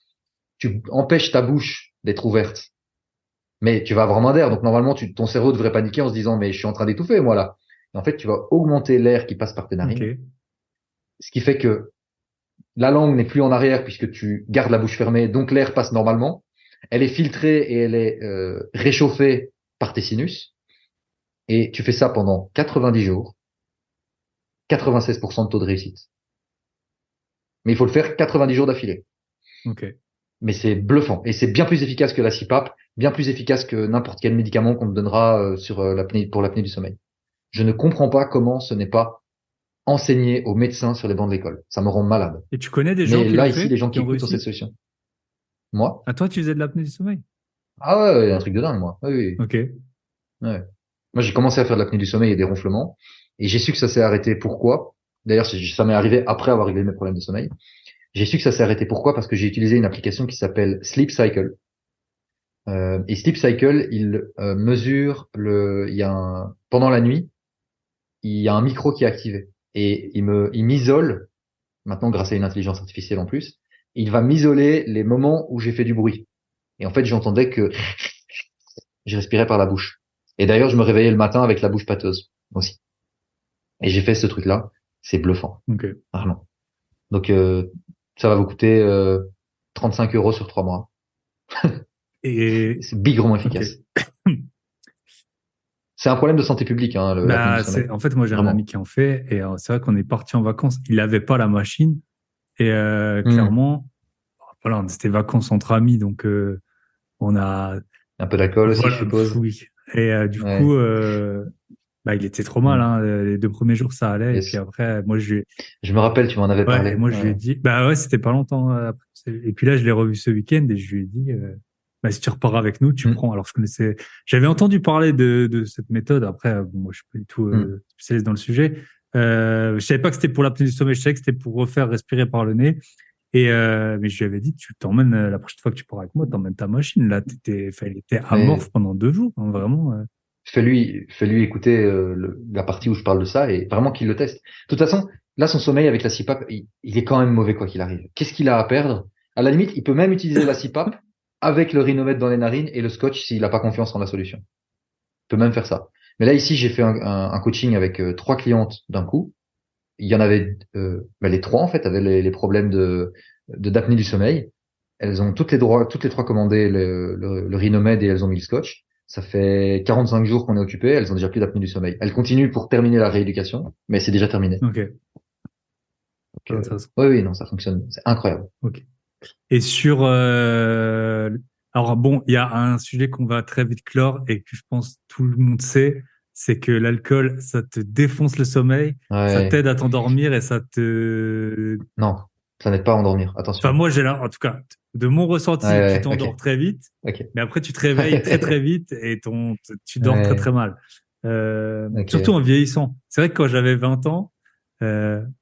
tu empêches ta bouche d'être ouverte, mais tu vas avoir moins d'air, donc normalement ton cerveau devrait paniquer en se disant mais je suis en train d'étouffer moi là. Et en fait, tu vas augmenter l'air qui passe par tes narines, Ok. ce qui fait que la langue n'est plus en arrière puisque tu gardes la bouche fermée, donc l'air passe normalement. Elle est filtrée et elle est réchauffée par tes sinus. Et tu fais ça pendant 90 jours, 96% de taux de réussite. Mais il faut le faire 90 jours d'affilée. Ok. Mais c'est bluffant. Et c'est bien plus efficace que la CPAP, bien plus efficace que n'importe quel médicament qu'on te donnera pour l'apnée du sommeil. Je ne comprends pas comment ce n'est pas enseigné aux médecins sur les bancs de l'école. Ça me rend malade. Et tu connais des gens Mais qui là, l'ont ici, fait, les gens qui qui ont écoutent sur cette réussi? solution. Moi? À toi, tu faisais de l'apnée du sommeil? Ah ouais, ouais, un truc de dingue, moi. Oui, oui. Ok. Ouais. Moi, j'ai commencé à faire de l'apnée du sommeil et des ronflements. Et j'ai su que ça s'est arrêté. Pourquoi? D'ailleurs, ça m'est arrivé après avoir réglé mes problèmes de sommeil. J'ai su que ça s'est arrêté. Pourquoi? Parce que j'ai utilisé une application qui s'appelle Sleep Cycle. Et Sleep Cycle, il mesure pendant la nuit, il y a un micro qui est activé et il m'isole maintenant grâce à une intelligence artificielle en plus. Il va m'isoler les moments où j'ai fait du bruit. Et en fait, j'entendais que je respirais par la bouche. Et d'ailleurs, je me réveillais le matin avec la bouche pâteuse aussi. Et j'ai fait ce truc-là. C'est bluffant, Ok. vraiment. Donc, ça va vous coûter 35 € sur 3 mois. Et C'est bigrement ok. efficace. C'est un problème de santé publique, hein, l'apnée du sommeil. En fait, moi, j'ai un ami Vraiment. qui en fait, et c'est vrai qu'on est parti en vacances. Il avait pas la machine, et Hmm. clairement, voilà, c'était vacances entre amis, donc on a, Un peu d'alcool aussi, je voilà, suppose. oui. Et du coup, Ouais. il était trop mal. Hmm. Hein. Les 2 premiers jours, ça allait, et puis Yes. après, Je me rappelle, tu m'en avais ouais, et parlé. moi, je lui ai Ouais. dit, bah ouais, c'était pas longtemps après. Et puis là, je l'ai revu ce week-end, et je lui ai dit, bah, si tu repars avec nous, tu Hmm. prends. Alors, j'avais entendu parler de cette méthode. Après, bon, moi, je suis pas du tout Hmm. spécialiste dans le sujet. Je savais pas que c'était pour l'apnée du sommeil. Je savais que c'était pour refaire respirer par le nez. Et mais je lui avais dit, tu t'emmènes la prochaine fois que tu pars avec moi, t'emmènes ta machine. Là, il était amorphe Mais pendant 2 jours, hein, vraiment. fais-lui écouter la partie où je parle de ça et vraiment qu'il le teste. De toute façon, là, son sommeil avec la CPAP, il est quand même mauvais quoi qu'il arrive. Qu'est-ce qu'il a à perdre? À la limite, il peut même utiliser la CPAP avec le rhinomètre dans les narines et le scotch s'il n'a pas confiance en la solution. Il peut même faire ça. Mais là, ici, j'ai fait un coaching avec 3 clientes d'un coup. Il y en avait les trois en fait avaient les problèmes d'apnée du sommeil. Elles ont toutes les trois commandé le Rhinomède et elles ont mis le scotch. Ça fait 45 jours qu'on est occupé, elles ont déjà plus d'apnée du sommeil. Elles continuent pour terminer la rééducation, mais c'est déjà terminé. Ok, Donc, intéressant. oui, oui, non, ça fonctionne, c'est incroyable. Ok. Et alors bon, il y a un sujet qu'on va très vite clore et que je pense tout le monde sait, c'est que l'alcool, ça te défonce le sommeil, ça Ouais, t'aide à t'endormir et ça te... non, ça n'aide pas à endormir. Enfin, Attention. moi, en tout cas, de mon Ouais, ressenti, tu ouais, t'endors ok, très vite, ok. mais après, tu te réveilles très, très vite et tu dors très, Ouais, très mal. Surtout ok. en vieillissant. C'est vrai que quand j'avais 20 ans, je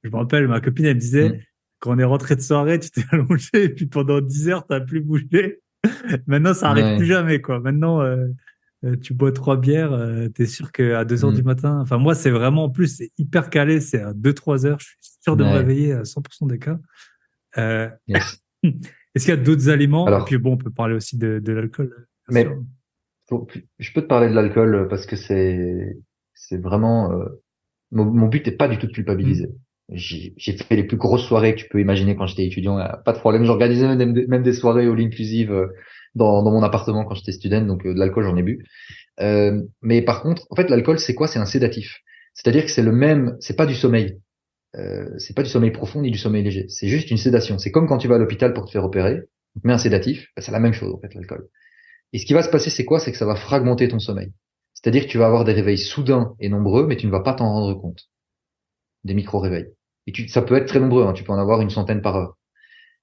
me rappelle, ma copine, elle me disait, Hmm. quand on est rentré de soirée, tu t'es allongé et puis pendant 10 heures, t'as plus bougé. Maintenant, ça arrive plus Ouais, jamais, quoi. Maintenant, tu bois 3 bières, t'es sûr qu'à 2 heures du hmm. matin, enfin, moi, c'est vraiment, en plus, c'est hyper calé, c'est à 2, 3 heures, je suis sûr de me Ouais, réveiller à 100% des cas. Euh, yes. Est-ce qu'il y a d'autres aliments? Et puis, Alors, bon, on peut parler aussi de l'alcool, bien sûr. mais je peux te parler de l'alcool parce que c'est vraiment mon but n'est pas du tout de Hmm. culpabiliser. J'ai fait les plus grosses soirées que tu peux imaginer quand j'étais étudiant. Pas de problème. J'organisais même des soirées all inclusive dans mon appartement quand j'étais student. Donc de l'alcool j'en ai bu. Mais par contre, en fait, l'alcool c'est quoi? C'est un sédatif. C'est-à-dire que c'est le même. C'est pas du sommeil. C'est pas du sommeil profond ni du sommeil léger. C'est juste une sédation. C'est comme quand tu vas à l'hôpital pour te faire opérer. On te met un sédatif. Ben, c'est la même chose en fait l'alcool. Et ce qui va se passer, c'est quoi? C'est que ça va fragmenter ton sommeil. C'est-à-dire que tu vas avoir des réveils soudains et nombreux, mais tu ne vas pas t'en rendre compte. Des micro-réveils. Et ça peut être très nombreux, hein, tu peux en avoir une centaine par heure.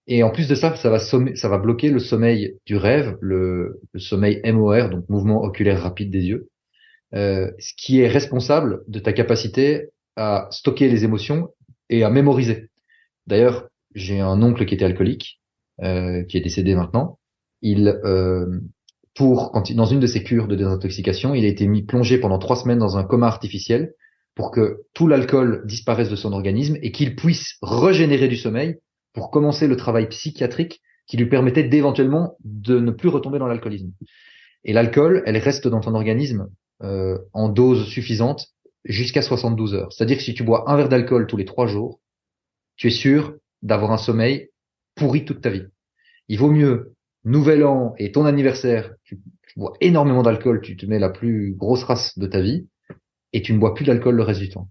Et en plus de ça, ça va bloquer le sommeil du rêve, le sommeil MOR, donc mouvement oculaire rapide des yeux, ce qui est responsable de ta capacité à stocker les émotions et à mémoriser. D'ailleurs, j'ai un oncle qui était alcoolique, qui est décédé maintenant. Il, dans une de ses cures de désintoxication, il a été mis plongé pendant 3 semaines dans un coma artificiel pour que tout l'alcool disparaisse de son organisme et qu'il puisse régénérer du sommeil pour commencer le travail psychiatrique qui lui permettait d'éventuellement de ne plus retomber dans l'alcoolisme. Et l'alcool, elle reste dans ton organisme en dose suffisante jusqu'à 72 heures. C'est-à-dire que si tu bois un verre d'alcool tous les 3 jours, tu es sûr d'avoir un sommeil pourri toute ta vie. Il vaut mieux Nouvel An et ton anniversaire, tu bois énormément d'alcool, tu te mets la plus grosse race de ta vie et tu ne bois plus d'alcool le reste du temps.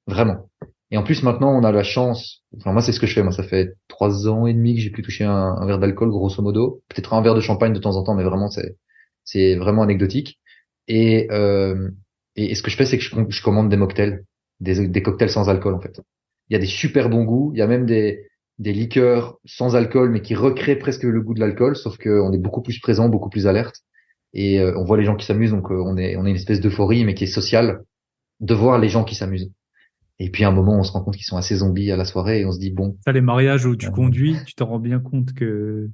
Vraiment. Et en plus maintenant on a la chance, enfin moi c'est ce que je fais, moi ça fait 3 ans et demi que j'ai pu toucher un verre d'alcool grosso modo, peut-être un verre de champagne de temps en temps, mais vraiment c'est vraiment anecdotique. Et, euh, et ce que je fais c'est que je commande des mocktails, des cocktails sans alcool en fait. Il y a des super bons goûts, il y a même des liqueurs sans alcool mais qui recréent presque le goût de l'alcool, sauf qu'on est beaucoup plus présent, beaucoup plus alerte et on voit les gens qui s'amusent, donc on est une espèce d'euphorie mais qui est sociale de voir les gens qui s'amusent. Et puis à un moment, on se rend compte qu'ils sont assez zombies à la soirée et on se dit bon, Ça, les mariages où euh, tu conduis, tu t'en rends bien compte que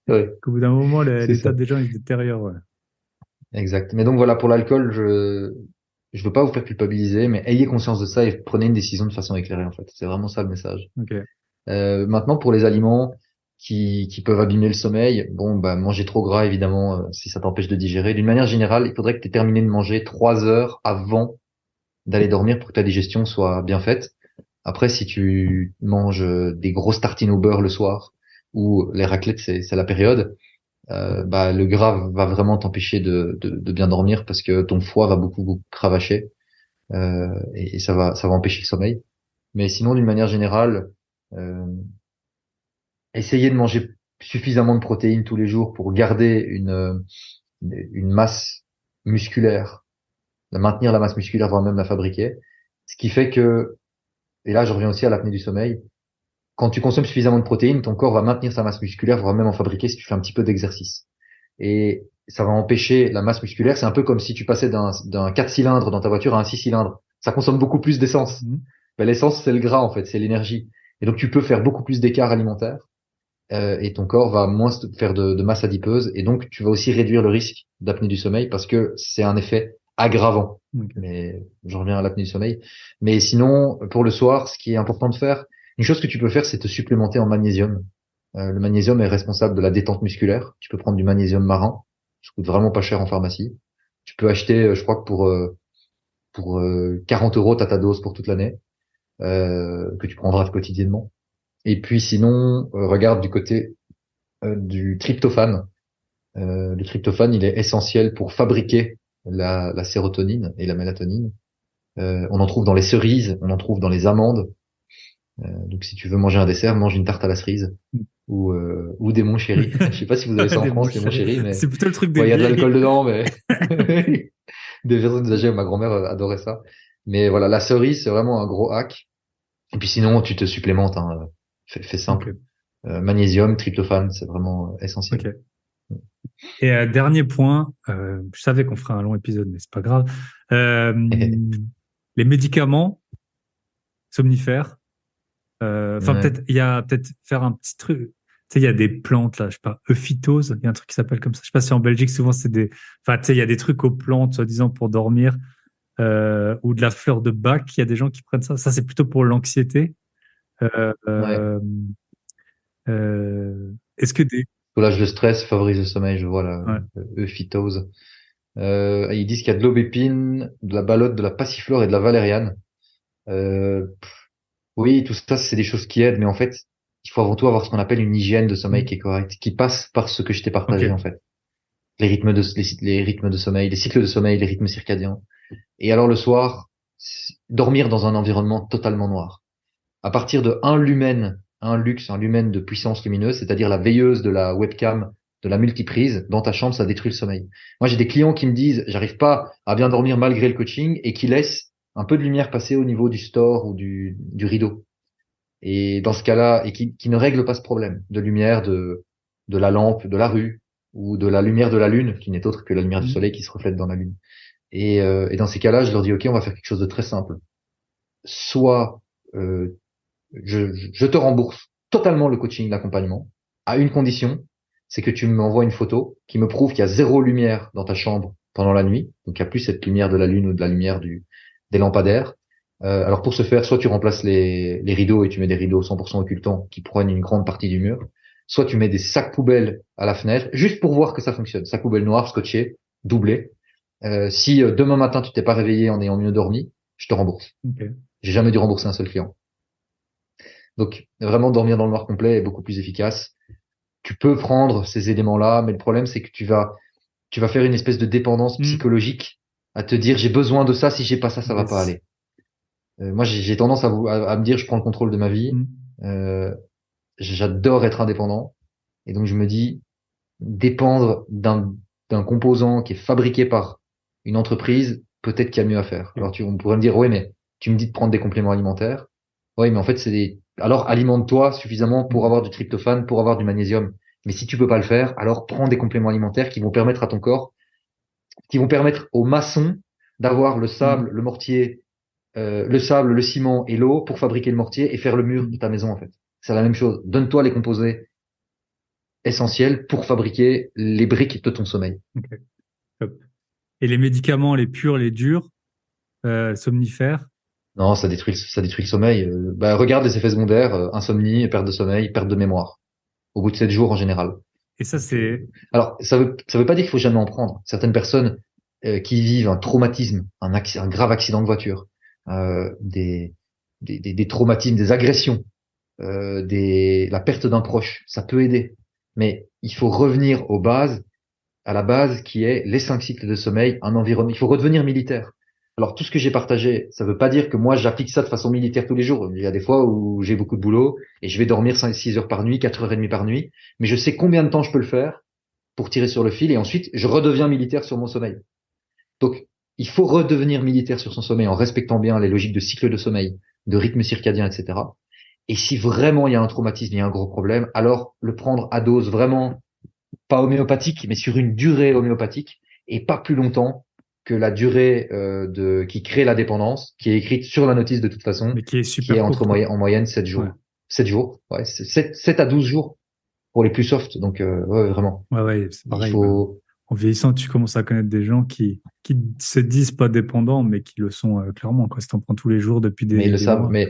Ouais, Qu'au bout d'un moment, c'est ça. l'état des gens, il se détériore. Ouais. Exact. Mais donc voilà, pour l'alcool, je veux pas vous faire culpabiliser, mais ayez conscience de ça et prenez une décision de façon éclairée, en fait. C'est vraiment ça le message. Ok. Maintenant, pour les aliments qui peuvent abîmer le sommeil, bon, bah, manger trop gras, évidemment, si ça t'empêche de digérer. D'une manière générale, il faudrait que tu aies terminé de manger 3 heures avant d'aller dormir pour que ta digestion soit bien faite. Après, si tu manges des grosses tartines au beurre le soir, ou les raclettes, c'est la période, bah, le gras va vraiment t'empêcher de bien dormir parce que ton foie va beaucoup cravacher, et ça va empêcher le sommeil. Mais sinon, d'une manière générale, euh, essayez de manger suffisamment de protéines tous les jours pour garder une masse musculaire, de maintenir la masse musculaire, voire même la fabriquer. Ce qui fait que, et là je reviens aussi à l'apnée du sommeil, quand tu consommes suffisamment de protéines, ton corps va maintenir sa masse musculaire, voire même en fabriquer si tu fais un petit peu d'exercice. Et ça va empêcher la masse musculaire. C'est un peu comme si tu passais d'un 4 cylindres dans ta voiture à un 6 cylindres. Ça consomme beaucoup plus d'essence. Mhm. Ben, l'essence, c'est le gras, en fait, c'est l'énergie. Et donc, tu peux faire beaucoup plus d'écart alimentaire, et ton corps va moins faire de masse adipeuse. Et donc, tu vas aussi réduire le risque d'apnée du sommeil parce que c'est un effet aggravant. Ok. Mais je reviens à l'apnée du sommeil. Mais sinon, pour le soir, ce qui est important de faire, une chose que tu peux faire, c'est te supplémenter en magnésium. Le magnésium est responsable de la détente musculaire. Tu peux prendre du magnésium marin. Ça coûte vraiment pas cher en pharmacie. Tu peux acheter, je crois que pour 40 euros, t'as ta dose pour toute l'année, que tu prendras quotidiennement. Et puis sinon, regarde du côté du tryptophane. Le tryptophane, il est essentiel pour fabriquer la sérotonine et la mélatonine. On en trouve dans les cerises, on en trouve dans les amandes. Donc si tu veux manger un dessert, mange une tarte à la cerise ou des monts chéris. Je sais pas si vous avez ça en Des France, moches. les monts chéris, mais C'est plutôt le truc des bon, il y a de vieilles. l'alcool dedans, mais des personnes âgées, ma grand-mère adorait ça. Mais voilà, la cerise, c'est vraiment un gros hack. Et puis sinon, tu te supplémentes, hein, fais Ok. simple. Magnésium, tryptophane, c'est vraiment essentiel. Ok. Et dernier point, je savais qu'on ferait un long épisode, mais c'est pas grave. Euh, les médicaments somnifères. Enfin, Ouais, peut-être, il y a peut-être faire un petit truc. Tu sais, il y a des plantes, là, je sais pas, euphytose, il y a un truc qui s'appelle comme ça. Je sais pas si en Belgique, souvent, c'est des, enfin, tu sais, il y a des trucs aux plantes, soi-disant, pour dormir, ou de la fleur de Bach. Il y a des gens qui prennent ça. Ça, c'est plutôt pour l'anxiété. Euh, ouais. euh, est-ce que des, Soulage le stress, favorise le sommeil, je vois la ouais, euphytose. Ils disent qu'il y a de l'aubépine, de la balotte, de la passiflore et de la valériane. Euh, oui, tout ça, c'est des choses qui aident, mais en fait, il faut avant tout avoir ce qu'on appelle une hygiène de sommeil qui est correcte, qui passe par ce que je t'ai partagé, en ok. fait. Les rythmes de sommeil, les cycles de sommeil, les rythmes circadiens. Et alors le soir, dormir dans un environnement totalement noir. À partir de un lumen de puissance lumineuse, c'est-à-dire la veilleuse de la webcam, de la multiprise, dans ta chambre, ça détruit le sommeil. Moi, j'ai des clients qui me disent, j'arrive pas à bien dormir malgré le coaching et qui laissent un peu de lumière passer au niveau du store ou du rideau. Et dans ce cas-là, et qui ne règle pas ce problème de lumière de la lampe, de la rue ou de la lumière de la lune, qui n'est autre que la lumière du Mhm. soleil qui se reflète dans la lune. Et dans ces cas-là, je leur dis, OK, on va faire quelque chose de très simple. Soit euh, je te rembourse totalement le coaching, l'accompagnement, à une condition, c'est que tu m'envoies une photo qui me prouve qu'il y a zéro lumière dans ta chambre pendant la nuit, donc il n'y a plus cette lumière de la lune ou de la lumière des lampadaires. Alors pour ce faire, soit tu remplaces les rideaux et tu mets des rideaux 100% occultants qui prennent une grande partie du mur, soit tu mets des sacs poubelles à la fenêtre, juste pour voir que ça fonctionne. Sacs poubelles noirs, scotchés, doublés. Si demain matin tu t'es pas réveillé en ayant mieux dormi, je te rembourse. Ok. J'ai jamais dû rembourser un seul client. Donc, vraiment, dormir dans le noir complet est beaucoup plus efficace. Tu peux prendre ces éléments-là, mais le problème, c'est que tu vas faire une espèce de dépendance Mhm. psychologique à te dire, j'ai besoin de ça, si j'ai pas ça, ça va pas Yes. aller. Moi, j'ai tendance à me dire, je prends le contrôle de ma vie. Mhm. Euh, J'adore être indépendant. Et donc, je me dis, dépendre d'un composant qui est fabriqué par une entreprise, peut-être qu'il y a mieux à faire. Ok. Alors, on pourrait me dire, oui, mais tu me dis de prendre des compléments alimentaires. Oui, mais en fait, alors, alimente-toi suffisamment pour Mhm. avoir du tryptophane, pour avoir du magnésium. Mais si tu peux pas le faire, alors prends des compléments alimentaires qui vont permettre à ton corps, qui vont permettre aux maçons d'avoir le sable, Mhm. le mortier, le sable, le ciment et l'eau pour fabriquer le mortier et faire le mur de Mhm. ta maison, en fait. C'est la même chose. Donne-toi les composés essentiels pour fabriquer les briques de ton sommeil. Ok, top. Et les médicaments, les purs, les durs, somnifères? Non, ça détruit le sommeil. Regarde les effets secondaires, insomnie, perte de sommeil, perte de mémoire. Au bout de 7 jours en général. Et ça, c'est... Alors, ça veut pas dire qu'il faut jamais en prendre. Certaines personnes qui vivent un traumatisme, un grave accident de voiture, des traumatismes, des agressions, la perte d'un proche, ça peut aider. Mais il faut revenir à la base qui est les 5 cycles de sommeil, un environnement. Il faut redevenir militaire. Alors tout ce que j'ai partagé, ça veut pas dire que moi j'applique ça de façon militaire tous les jours. Il y a des fois où j'ai beaucoup de boulot et je vais dormir 6 heures par nuit, 4h30 par nuit, mais je sais combien de temps je peux le faire pour tirer sur le fil et ensuite je redeviens militaire sur mon sommeil. Donc il faut redevenir militaire sur son sommeil en respectant bien les logiques de cycle de sommeil, de rythme circadien, etc. Et si vraiment il y a un traumatisme, il y a un gros problème, alors le prendre à dose vraiment pas homéopathique, mais sur une durée homéopathique et pas plus longtemps que la durée qui crée la dépendance, qui est écrite sur la notice de toute façon, Mais qui est qui super est court, en moyenne 7 jours. Ouais. 7 jours, ouais, 7 à 12 jours pour les plus soft. Donc ouais, vraiment. Ouais, c'est pareil. Il faut En vieillissant, tu commences à connaître des gens qui se disent pas dépendants, mais qui le sont clairement. Quoi. Si t'en prends tous les jours depuis mais ils le des savent, mois. mais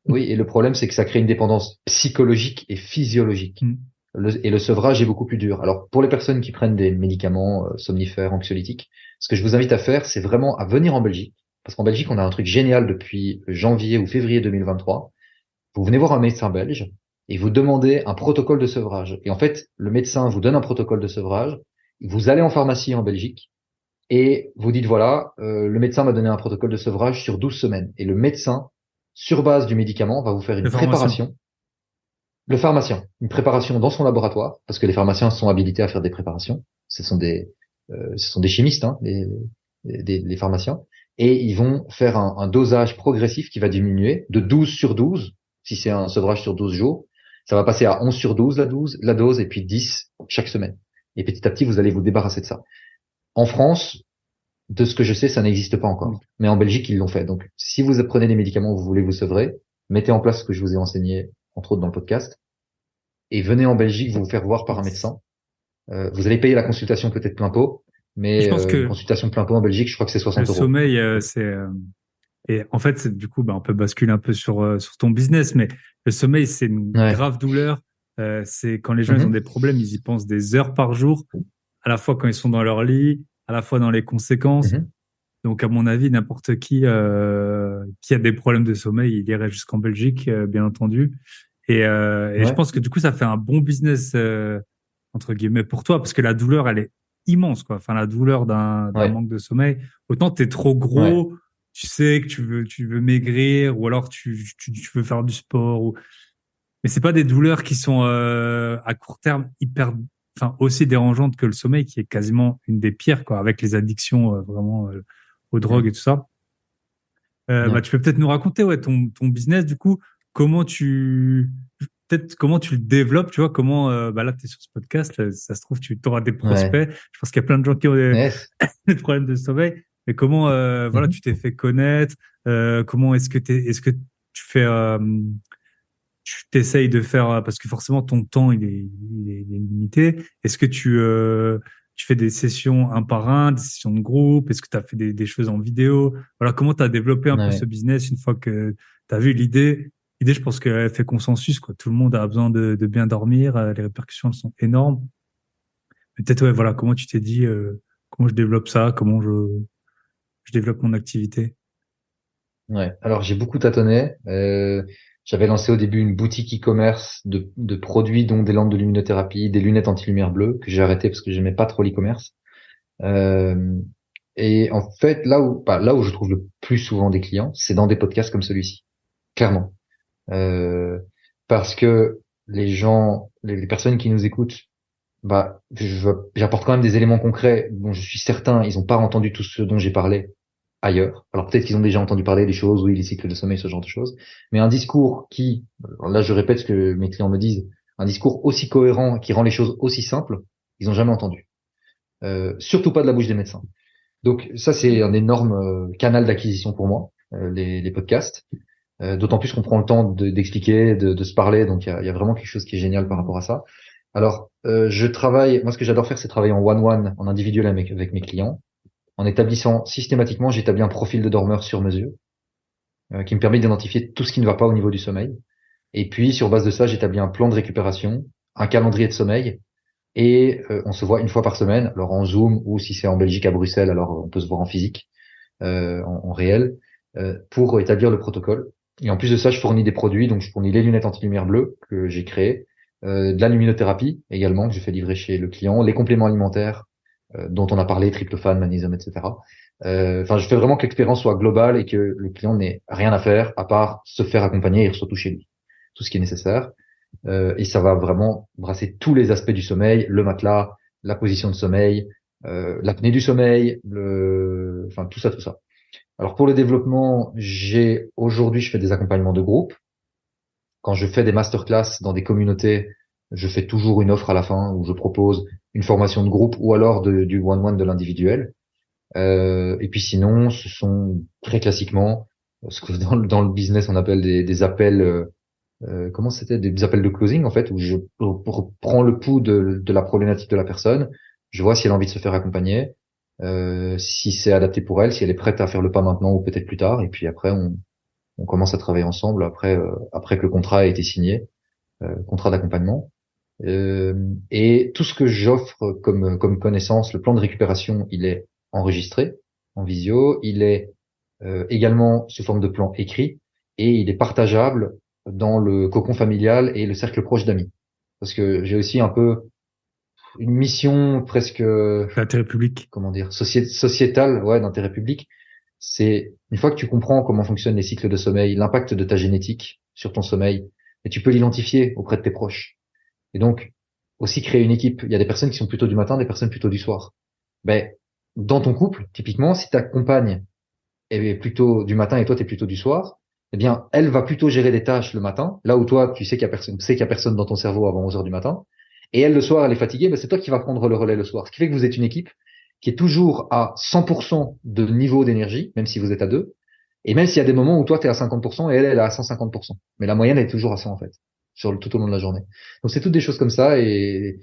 oui, et le problème c'est que ça crée une dépendance psychologique et physiologique. Mm. Et le sevrage est beaucoup plus dur. Alors, pour les personnes qui prennent des médicaments somnifères, anxiolytiques, ce que je vous invite à faire, c'est vraiment à venir en Belgique. Parce qu'en Belgique, on a un truc génial depuis janvier ou février 2023. Vous venez voir un médecin belge et vous demandez un protocole de sevrage. Et en fait, le médecin vous donne un protocole de sevrage. Vous allez en pharmacie en Belgique et vous dites, voilà, le médecin m'a donné un protocole de sevrage sur 12 semaines. Et le médecin, sur base du médicament, va vous faire une préparation. Le pharmacien, une préparation dans son laboratoire, parce que les pharmaciens sont habilités à faire des préparations. Ce sont des chimistes, hein, les pharmaciens. Et ils vont faire un dosage progressif qui va diminuer de 12 sur 12, si c'est un sevrage sur 12 jours. Ça va passer à 11 sur 12, la dose, et puis 10 chaque semaine. Et petit à petit, vous allez vous débarrasser de ça. En France, de ce que je sais, ça n'existe pas encore. Mais en Belgique, ils l'ont fait. Donc, si vous prenez des médicaments, vous voulez vous sevrer, mettez en place ce que je vous ai enseigné, entre autres dans le podcast, et venez en Belgique vous faire voir par un médecin. Vous allez payer la consultation peut-être plein pot, mais je pense une que consultation plein pot en Belgique, je crois que c'est 60 le euros. sommeil, et en fait, du coup, on peut basculer un peu sur ton business, mais le sommeil, c'est une grave douleur. C'est quand les gens ils ont des problèmes, ils y pensent des heures par jour, à la fois quand ils sont dans leur lit, à la fois dans les conséquences. Donc, à mon avis, n'importe qui a des problèmes de sommeil, il irait jusqu'en Belgique, bien entendu. Et je pense que du coup, ça fait un bon business entre guillemets pour toi, parce que la douleur, elle est immense, quoi. Enfin, la douleur d'un manque de sommeil. Autant t'es trop gros, tu sais que tu veux maigrir, ou alors tu veux faire du sport, mais c'est pas des douleurs qui sont à court terme aussi dérangeantes que le sommeil, qui est quasiment une des pires, quoi, avec les addictions vraiment aux drogues et tout ça. Tu peux peut-être nous raconter ton business, du coup, comment tu le développes, tu vois, comment là tu es sur ce podcast, là, ça se trouve tu auras des prospects. Je pense qu'il y a plein de gens qui ont des problèmes de sommeil, mais comment voilà, tu t'es fait connaître, comment est-ce que tu fais tu t'essayes de faire, parce que forcément ton temps il est limité. Est-ce que tu fais des sessions un par un, des sessions de groupe? Est-ce que tu as fait des choses en vidéo? Voilà, comment tu as développé un peu ce business une fois que tu as vu l'idée? L'idée, je pense qu'elle fait consensus, quoi. Tout le monde a besoin de bien dormir. Les répercussions, elles sont énormes. Peut-être, voilà, comment tu t'es dit, comment je développe ça? Comment je développe mon activité? Alors, j'ai beaucoup tâtonné. J'avais lancé au début une boutique e-commerce de produits, dont des lampes de luminothérapie, des lunettes anti-lumière bleue, que j'ai arrêté parce que j'aimais pas trop l'e-commerce. Et en fait, là où je trouve le plus souvent des clients, c'est dans des podcasts comme celui-ci. Clairement. Parce que les gens, les personnes qui nous écoutent, j'apporte quand même des éléments concrets dont je suis certain ils n'ont pas entendu tout ce dont j'ai parlé ailleurs. Alors peut-être qu'ils ont déjà entendu parler des choses, oui, les cycles de sommeil, ce genre de choses. Mais un discours là je répète ce que mes clients me disent, un discours aussi cohérent qui rend les choses aussi simples, ils n'ont jamais entendu. Surtout pas de la bouche des médecins. Donc ça c'est un énorme canal d'acquisition pour moi, les podcasts. D'autant plus qu'on prend le temps d'expliquer, de se parler, donc il y a vraiment quelque chose qui est génial par rapport à ça. Alors, moi, ce que j'adore faire, c'est travailler en one-one, en individuel avec mes clients. En établissant systématiquement, j'établis un profil de dormeur sur mesure, qui me permet d'identifier tout ce qui ne va pas au niveau du sommeil. Et puis, sur base de ça, j'établis un plan de récupération, un calendrier de sommeil, et on se voit une fois par semaine, alors en Zoom, ou si c'est en Belgique, à Bruxelles, alors on peut se voir en physique, en réel, pour établir le protocole. Et en plus de ça, je fournis des produits, donc je fournis les lunettes anti-lumière bleue que j'ai créées, de la luminothérapie également que je fais livrer chez le client, les compléments alimentaires dont on a parlé, tryptophane, magnésium, etc. Enfin, je fais vraiment que l'expérience soit globale et que le client n'ait rien à faire à part se faire accompagner et surtout chez lui, tout ce qui est nécessaire. Et ça va vraiment brasser tous les aspects du sommeil, le matelas, la position de sommeil, l'apnée du sommeil, enfin tout ça, tout ça. Alors pour le développement, aujourd'hui je fais des accompagnements de groupe. Quand je fais des masterclass dans des communautés, je fais toujours une offre à la fin où je propose une formation de groupe ou alors du one-one de l'individuel. Et puis sinon, ce sont très classiquement ce que dans le business on appelle des appels. Comment c'était, des appels de closing en fait, où je prends le pouls de la problématique de la personne, je vois si elle a envie de se faire accompagner, si c'est adapté pour elle, si elle est prête à faire le pas maintenant ou peut-être plus tard, et puis après on commence à travailler ensemble après que le contrat a été signé, contrat d'accompagnement. Et tout ce que j'offre comme connaissance, le plan de récupération, il est enregistré en visio, il est également sous forme de plan écrit et il est partageable dans le cocon familial et le cercle proche d'amis. Parce que j'ai aussi un peu une mission presque, L'intérêt public. comment dire, sociétale, ouais, d'intérêt public. C'est une fois que tu comprends comment fonctionnent les cycles de sommeil, l'impact de ta génétique sur ton sommeil, et tu peux l'identifier auprès de tes proches. Et donc, aussi créer une équipe. Il y a des personnes qui sont plutôt du matin, des personnes plutôt du soir. Ben, dans ton couple, typiquement, si ta compagne est plutôt du matin et toi, t'es plutôt du soir, eh bien, elle va plutôt gérer des tâches le matin, là où toi, tu sais qu'il y a personne dans ton cerveau avant 11 heures du matin. Et elle, le soir, elle est fatiguée, ben, c'est toi qui vas prendre le relais le soir. Ce qui fait que vous êtes une équipe qui est toujours à 100% de niveau d'énergie, même si vous êtes à deux. Et même s'il y a des moments où toi, tu es à 50% et elle est à 150%. Mais la moyenne est toujours à 100, en fait, tout au long de la journée. Donc, c'est toutes des choses comme ça. Et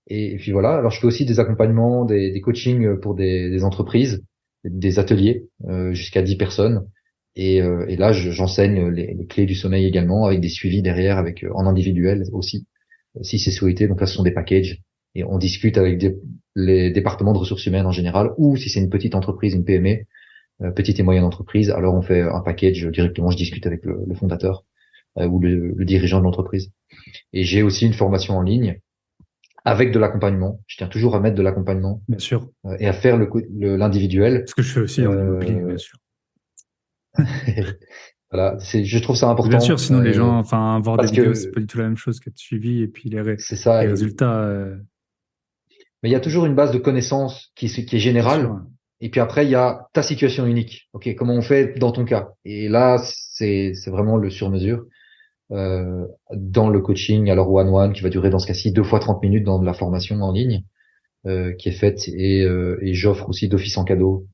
puis voilà. Alors, je fais aussi des accompagnements, des coachings pour des entreprises, des ateliers, jusqu'à 10 personnes. Et là, j'enseigne les clés du sommeil également, avec des suivis derrière, en individuel aussi, si c'est souhaité. Donc là, ce sont des packages. Et on discute avec les départements de ressources humaines en général, ou si c'est une petite entreprise, une PME, petite et moyenne entreprise, alors on fait un package directement, je discute avec le fondateur ou le dirigeant de l'entreprise. Et j'ai aussi une formation en ligne avec de l'accompagnement. Je tiens toujours à mettre de l'accompagnement Bien sûr. et à faire l'individuel. Ce que je fais aussi en immobilier, bien sûr. Voilà, je trouve ça important. Bien sûr, sinon les gens, enfin, voir des parce vidéos, que c'est pas du tout la même chose qu'être suivi et puis c'est ça. les résultats. Mais il y a toujours une base de connaissances qui est Bien générale. sûr. Et puis après, il y a ta situation unique. Ok, comment on fait dans ton cas? Et là, c'est vraiment le sur-mesure. Dans le coaching, alors one-one, qui va durer dans ce cas-ci 2 fois 30 minutes dans de la formation en ligne, qui est faite. Et j'offre aussi d'office en cadeau.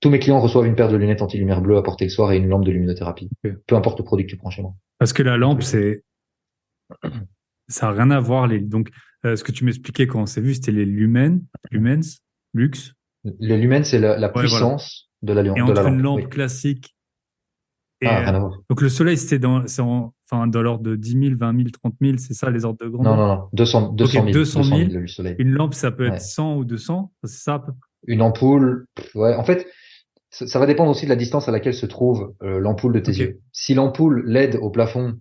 Tous mes clients reçoivent une paire de lunettes anti-lumière bleue à porter le soir et une lampe de luminothérapie. Ok. Peu importe le produit que tu prends chez moi. Parce que la lampe, ça a rien à voir. Donc, ce que tu m'expliquais quand on s'est vu, c'était les lumens, lux. Le lumen, c'est la Ouais, voilà. puissance de la Et entre une lampe. lampe Oui. classique et Ah, rien à voir. donc le soleil, enfin, dans l'ordre de 10 000, 20 000, 30 000, c'est ça les ordres de Non, grandeur? non, non. 200 Ok, 000. 200 000. Le soleil. Une lampe, ça peut être Ouais. 100 ou 200, c'est ça à peu près? Une ampoule, ouais. En fait, ça va dépendre aussi de la distance à laquelle se trouve l'ampoule de tes Ok. yeux. Si l'ampoule LED au plafond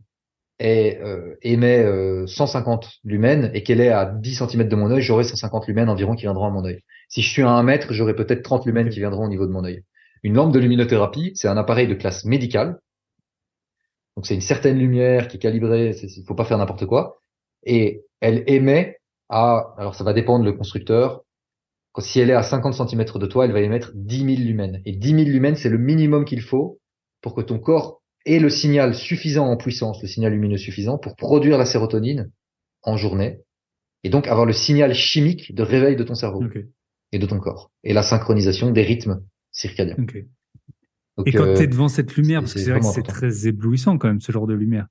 émet 150 lumens et qu'elle est à 10 cm de mon œil, j'aurai 150 lumens environ qui viendront à mon œil. Si je suis à 1 mètre, j'aurai peut-être 30 lumens Ok. qui viendront au niveau de mon œil. Une lampe de luminothérapie, c'est un appareil de classe médicale. Donc c'est une certaine lumière qui est calibrée, il faut pas faire n'importe quoi. Et elle émet alors ça va dépendre le constructeur. Si elle est à 50 cm de toi, elle va émettre 10 000 lumens. Et 10 000 lumens, c'est le minimum qu'il faut pour que ton corps ait le signal suffisant en puissance, le signal lumineux suffisant pour produire la sérotonine en journée. Et donc avoir le signal chimique de réveil de ton cerveau Ok. et de ton corps. Et la synchronisation des rythmes circadiens. Ok. Et Donc quand tu es devant cette lumière, parce que c'est c'est vrai que vraiment c'est important. très éblouissant quand même, ce genre de lumière.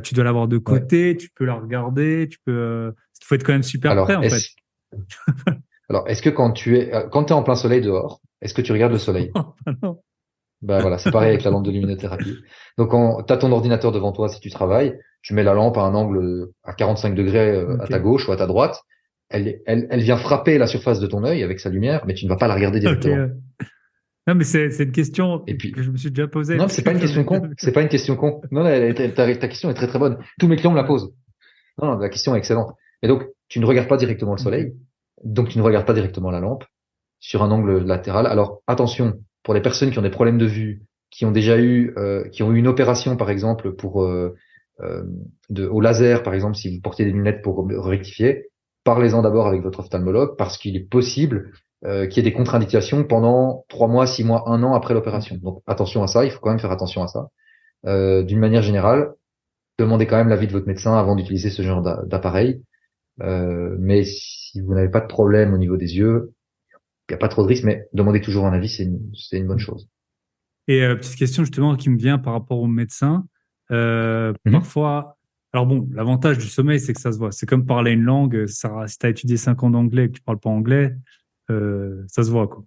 Tu dois l'avoir de Ouais. côté, tu peux la regarder, il faut être quand même super prêt Alors, en fait. est-ce que quand t'es en plein soleil dehors, est-ce que tu regardes le soleil? Non. Ben voilà, c'est pareil avec la lampe de luminothérapie. Donc, t'as ton ordinateur devant toi si tu travailles, tu mets la lampe à un angle à 45 degrés à ta Ok. gauche ou à ta droite. Elle vient frapper la surface de ton œil avec sa lumière, mais tu ne vas pas la regarder Ok. directement. Non, mais c'est une question Et puis, que je me suis déjà posée non, parce c'est que pas une question con. C'est pas une question con. Non, ta question est très très bonne. Tous mes clients me la Ouais. posent. Non, non, la question est excellente. Et donc, tu ne regardes pas directement le Ok. soleil, donc tu ne regardes pas directement la lampe sur un angle latéral. Alors, attention, pour les personnes qui ont des problèmes de vue, qui ont eu une opération, par exemple, euh, au laser, par exemple, si vous portez des lunettes pour rectifier, parlez-en d'abord avec votre ophtalmologue parce qu'il est possible qu'il y ait des contre-indications pendant 3 mois, 6 mois, un an après l'opération. Ok. Donc, attention à ça. Il faut quand même faire attention à ça. D'une manière générale, demandez quand même l'avis de votre médecin avant d'utiliser ce genre d'appareil. Mais si vous n'avez pas de problème au niveau des yeux, il n'y a pas trop de risque, mais demandez toujours un avis, c'est une bonne chose. Et petite question justement qui me vient par rapport au médecin. Mhm. Parfois, alors bon, l'avantage du sommeil, c'est que ça se voit. C'est comme parler une langue. Ça, si tu as étudié 5 ans d'anglais et que tu parles pas anglais, ça se voit, quoi.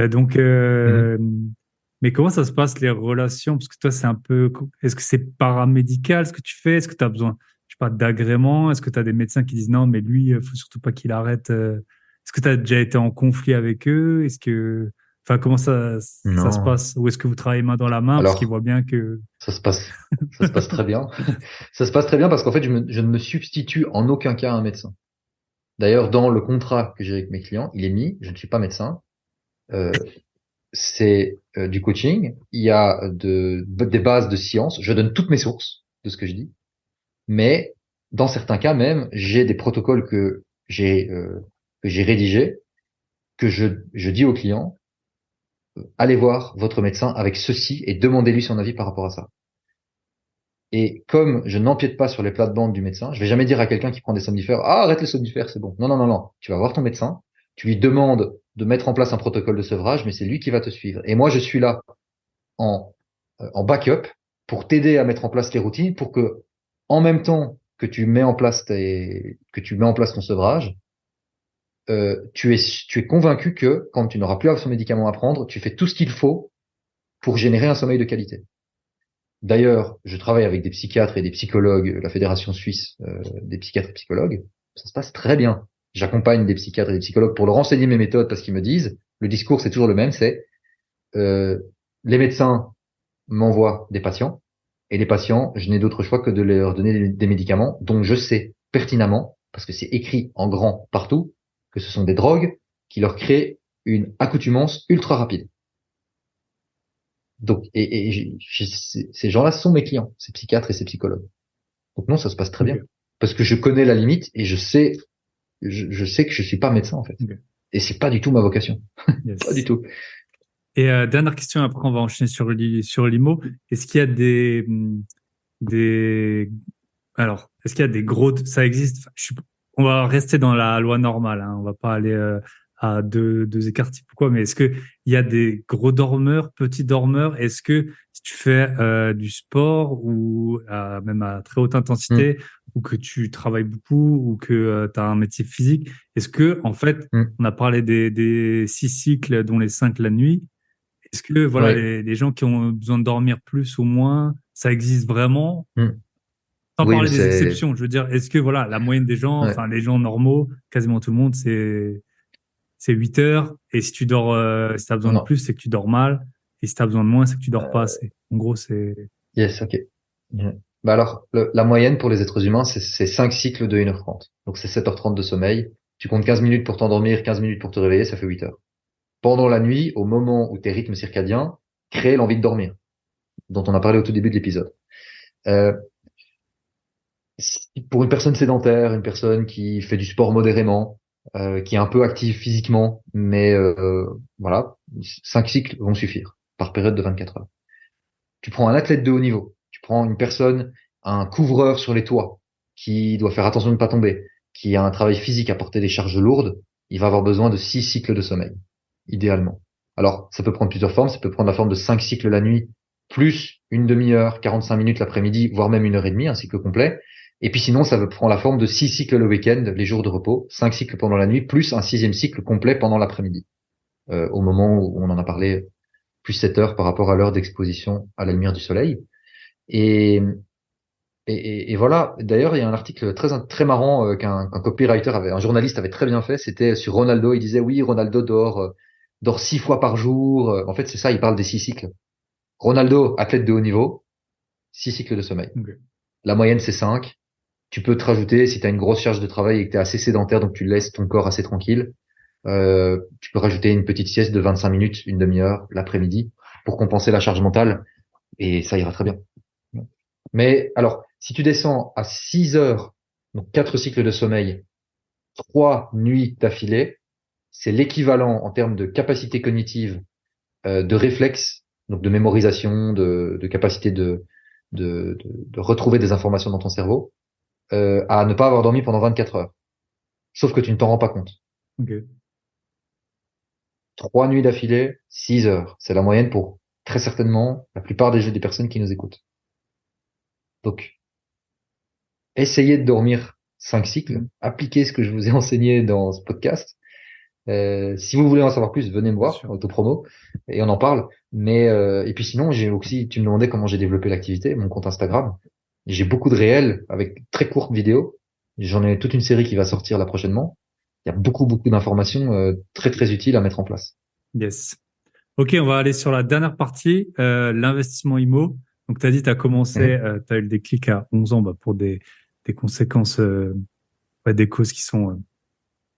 Donc, Mhm. mais comment ça se passe les relations? Parce que toi, c'est un peu, est-ce que c'est paramédical ce que tu fais? Est-ce que tu as besoin, je sais pas, d'agrément? Est-ce que tu as des médecins qui disent non, mais lui, faut surtout pas qu'il arrête? Est-ce que tu as déjà été en conflit avec eux? Enfin, comment ça se Non. passe? Ou est-ce que vous travaillez main dans la main parce qu'ils Alors, voient bien que, ça se passe, ça se passe très bien. Ça se passe très bien parce qu'en fait, je ne me substitue en aucun cas à un médecin. D'ailleurs, dans le contrat que j'ai avec mes clients, il est mis, je ne suis pas médecin. Euh, c'est du coaching. Il y a des bases de science. Je donne toutes mes sources de ce que je dis. Mais dans certains cas même, j'ai des protocoles que j'ai rédigés, que je dis aux clients, allez voir votre médecin avec ceci et demandez-lui son avis par rapport à ça. Et comme je n'empiète pas sur les plates-bandes du médecin, je vais jamais dire à quelqu'un qui prend des somnifères, ah, arrête les somnifères, c'est bon. Non, non, non, non. Tu vas voir ton médecin, tu lui demandes de mettre en place un protocole de sevrage, mais c'est lui qui va te suivre. Et moi, je suis là en, en backup pour t'aider à mettre en place les routines pour que, en même temps que que tu mets en place ton sevrage, tu es convaincu que quand tu n'auras plus ce médicament à prendre, tu fais tout ce qu'il faut pour générer un sommeil de qualité. D'ailleurs, je travaille avec des psychiatres et des psychologues, la Fédération suisse des psychiatres et psychologues. Ça se passe très bien. J'accompagne des psychiatres et des psychologues pour leur enseigner mes méthodes parce qu'ils me disent, le discours c'est toujours le même, c'est euh, les médecins m'envoient des patients et les patients, je n'ai d'autre choix que de leur donner des médicaments dont je sais pertinemment, parce que c'est écrit en grand partout, que ce sont des drogues qui leur créent une accoutumance ultra rapide. Donc, ces gens-là sont mes clients, ces psychiatres et ces psychologues. Donc non, ça se passe très bien. ok, Parce que je connais la limite et je sais que je suis pas médecin, en fait. ok, Et c'est pas du tout ma vocation. Pas du yes. tout. Et dernière question, après on va enchaîner sur l'IMO. Est-ce qu'il y a des, alors, est-ce qu'il y a des ça existe? Enfin, on va rester dans la loi normale, hein, on va pas aller à deux écarts types ou quoi, mais est-ce que il y a des gros dormeurs, petits dormeurs? Est-ce que si tu fais du sport ou même à très haute Mm, intensité ou que tu travailles beaucoup ou que tu as un métier physique, est-ce que en fait, mm. on a parlé des 6 cycles, dont les 5 la nuit. Est-ce que voilà, Oui. les gens qui ont besoin de dormir plus ou moins, ça existe vraiment? Mm. Sans Oui, mais parler des c'est, exceptions, je veux dire, est-ce que voilà, la moyenne des gens, ouais. enfin les gens normaux, quasiment tout le monde, c'est 8 heures. Et si tu dors, si t'as besoin de Non. plus, c'est que tu dors mal. Et si t'as besoin de moins, c'est que tu dors pas assez. En gros, c'est Yes, ok. Mm. Bah alors, la moyenne pour les êtres humains, c'est 5 cycles de 1h30. Donc c'est 7h30 de sommeil. Tu comptes 15 minutes pour t'endormir, 15 minutes pour te réveiller, ça fait 8 heures. Pendant la nuit, au moment où tes rythmes circadiens créent l'envie de dormir, dont on a parlé au tout début de l'épisode. Euh, pour une personne sédentaire, une personne qui fait du sport modérément, qui est un peu active physiquement, mais voilà, 5 cycles vont suffire par période de 24 heures. Tu prends un athlète de haut niveau, tu prends une personne, un couvreur sur les toits, qui doit faire attention de ne pas tomber, qui a un travail physique à porter des charges lourdes, il va avoir besoin de 6 cycles de sommeil, idéalement. Alors, ça peut prendre plusieurs formes, ça peut prendre la forme de 5 cycles la nuit, plus une demi-heure, 45 minutes l'après-midi, voire même 1 heure et demie, un cycle complet. Et puis sinon, ça prend la forme de 6 cycles le week-end, les jours de repos, 5 cycles pendant la nuit, plus un sixième cycle complet pendant l'après-midi, au moment où on en a parlé, plus 7 heures par rapport à l'heure d'exposition à la lumière du soleil. Et, et voilà. D'ailleurs, il y a un article très marrant qu'un copywriter un journaliste avait très bien fait. C'était sur Ronaldo. Il disait oui, Ronaldo dort 6 fois par jour. En fait, c'est ça. Il parle des 6 cycles. Ronaldo, athlète de haut niveau, 6 cycles de sommeil. Ok. La moyenne, c'est 5. Tu peux te rajouter si tu as une grosse charge de travail et que tu es assez sédentaire, donc tu laisses ton corps assez tranquille. Tu peux rajouter une petite sieste de 25 minutes, une demi-heure l'après-midi pour compenser la charge mentale et ça ira très bien. Mais alors, si tu descends à 6 heures, donc 4 cycles de sommeil, 3 nuits d'affilée, c'est l'équivalent en termes de capacité cognitive, de réflexe, donc de mémorisation, de capacité de retrouver des informations dans ton cerveau, à ne pas avoir dormi pendant 24 heures. Sauf que tu ne t'en rends pas compte. Ok. 3 nuits d'affilée, 6 heures. C'est la moyenne pour très certainement la plupart des personnes qui nous écoutent. Donc, essayez de dormir 5 cycles, appliquez ce que je vous ai enseigné dans ce podcast. Si vous voulez en savoir plus, venez me Bien voir, sûr. autopromo, et on en parle. Mais et puis sinon, j'ai aussi, tu me demandais comment j'ai développé l'activité, mon compte Instagram. J'ai beaucoup de réels avec très courtes vidéos. J'en ai toute une série qui va sortir là prochainement. Il y a beaucoup d'informations très utiles à mettre en place. Yes. Ok, on va aller sur la dernière partie, l'investissement IMO. Donc, tu as dit, tu as commencé, tu as eu le déclic à 11 ans pour des conséquences, des causes qui sont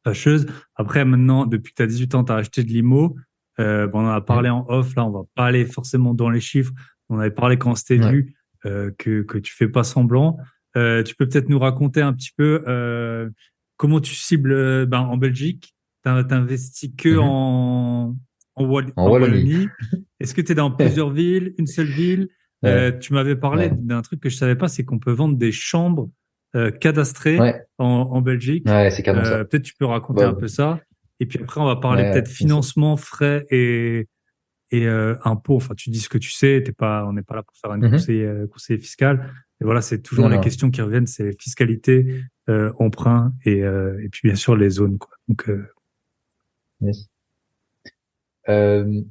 fâcheuses. Après, maintenant, depuis que tu as 18 ans, tu as acheté de l'IMO. On en a parlé en off, là, on va pas aller forcément dans les chiffres. On avait parlé quand on s'était Ouais. vu que tu fais pas semblant. Tu peux peut-être nous raconter un petit peu comment tu cibles en Belgique. T'investis que Mhm. En en Wallonie. Wallonie. Est-ce que tu es dans plusieurs villes, une seule ville? Ouais. Tu m'avais parlé Ouais. d'un truc que je savais pas, c'est qu'on peut vendre des chambres cadastrées Ouais. en Belgique. Ouais, c'est canon ça. Peut-être tu peux raconter un Bah, peu ça. Et puis après, on va parler ouais, peut-être bien sûr. financement, frais et impôts. Enfin, tu dis ce que tu sais. On n'est pas là pour faire un Mhm. conseiller fiscal. Et voilà, c'est toujours Non, les non. questions qui reviennent, c'est fiscalité, emprunt et puis bien sûr les zones, quoi. Donc Yes. Euh,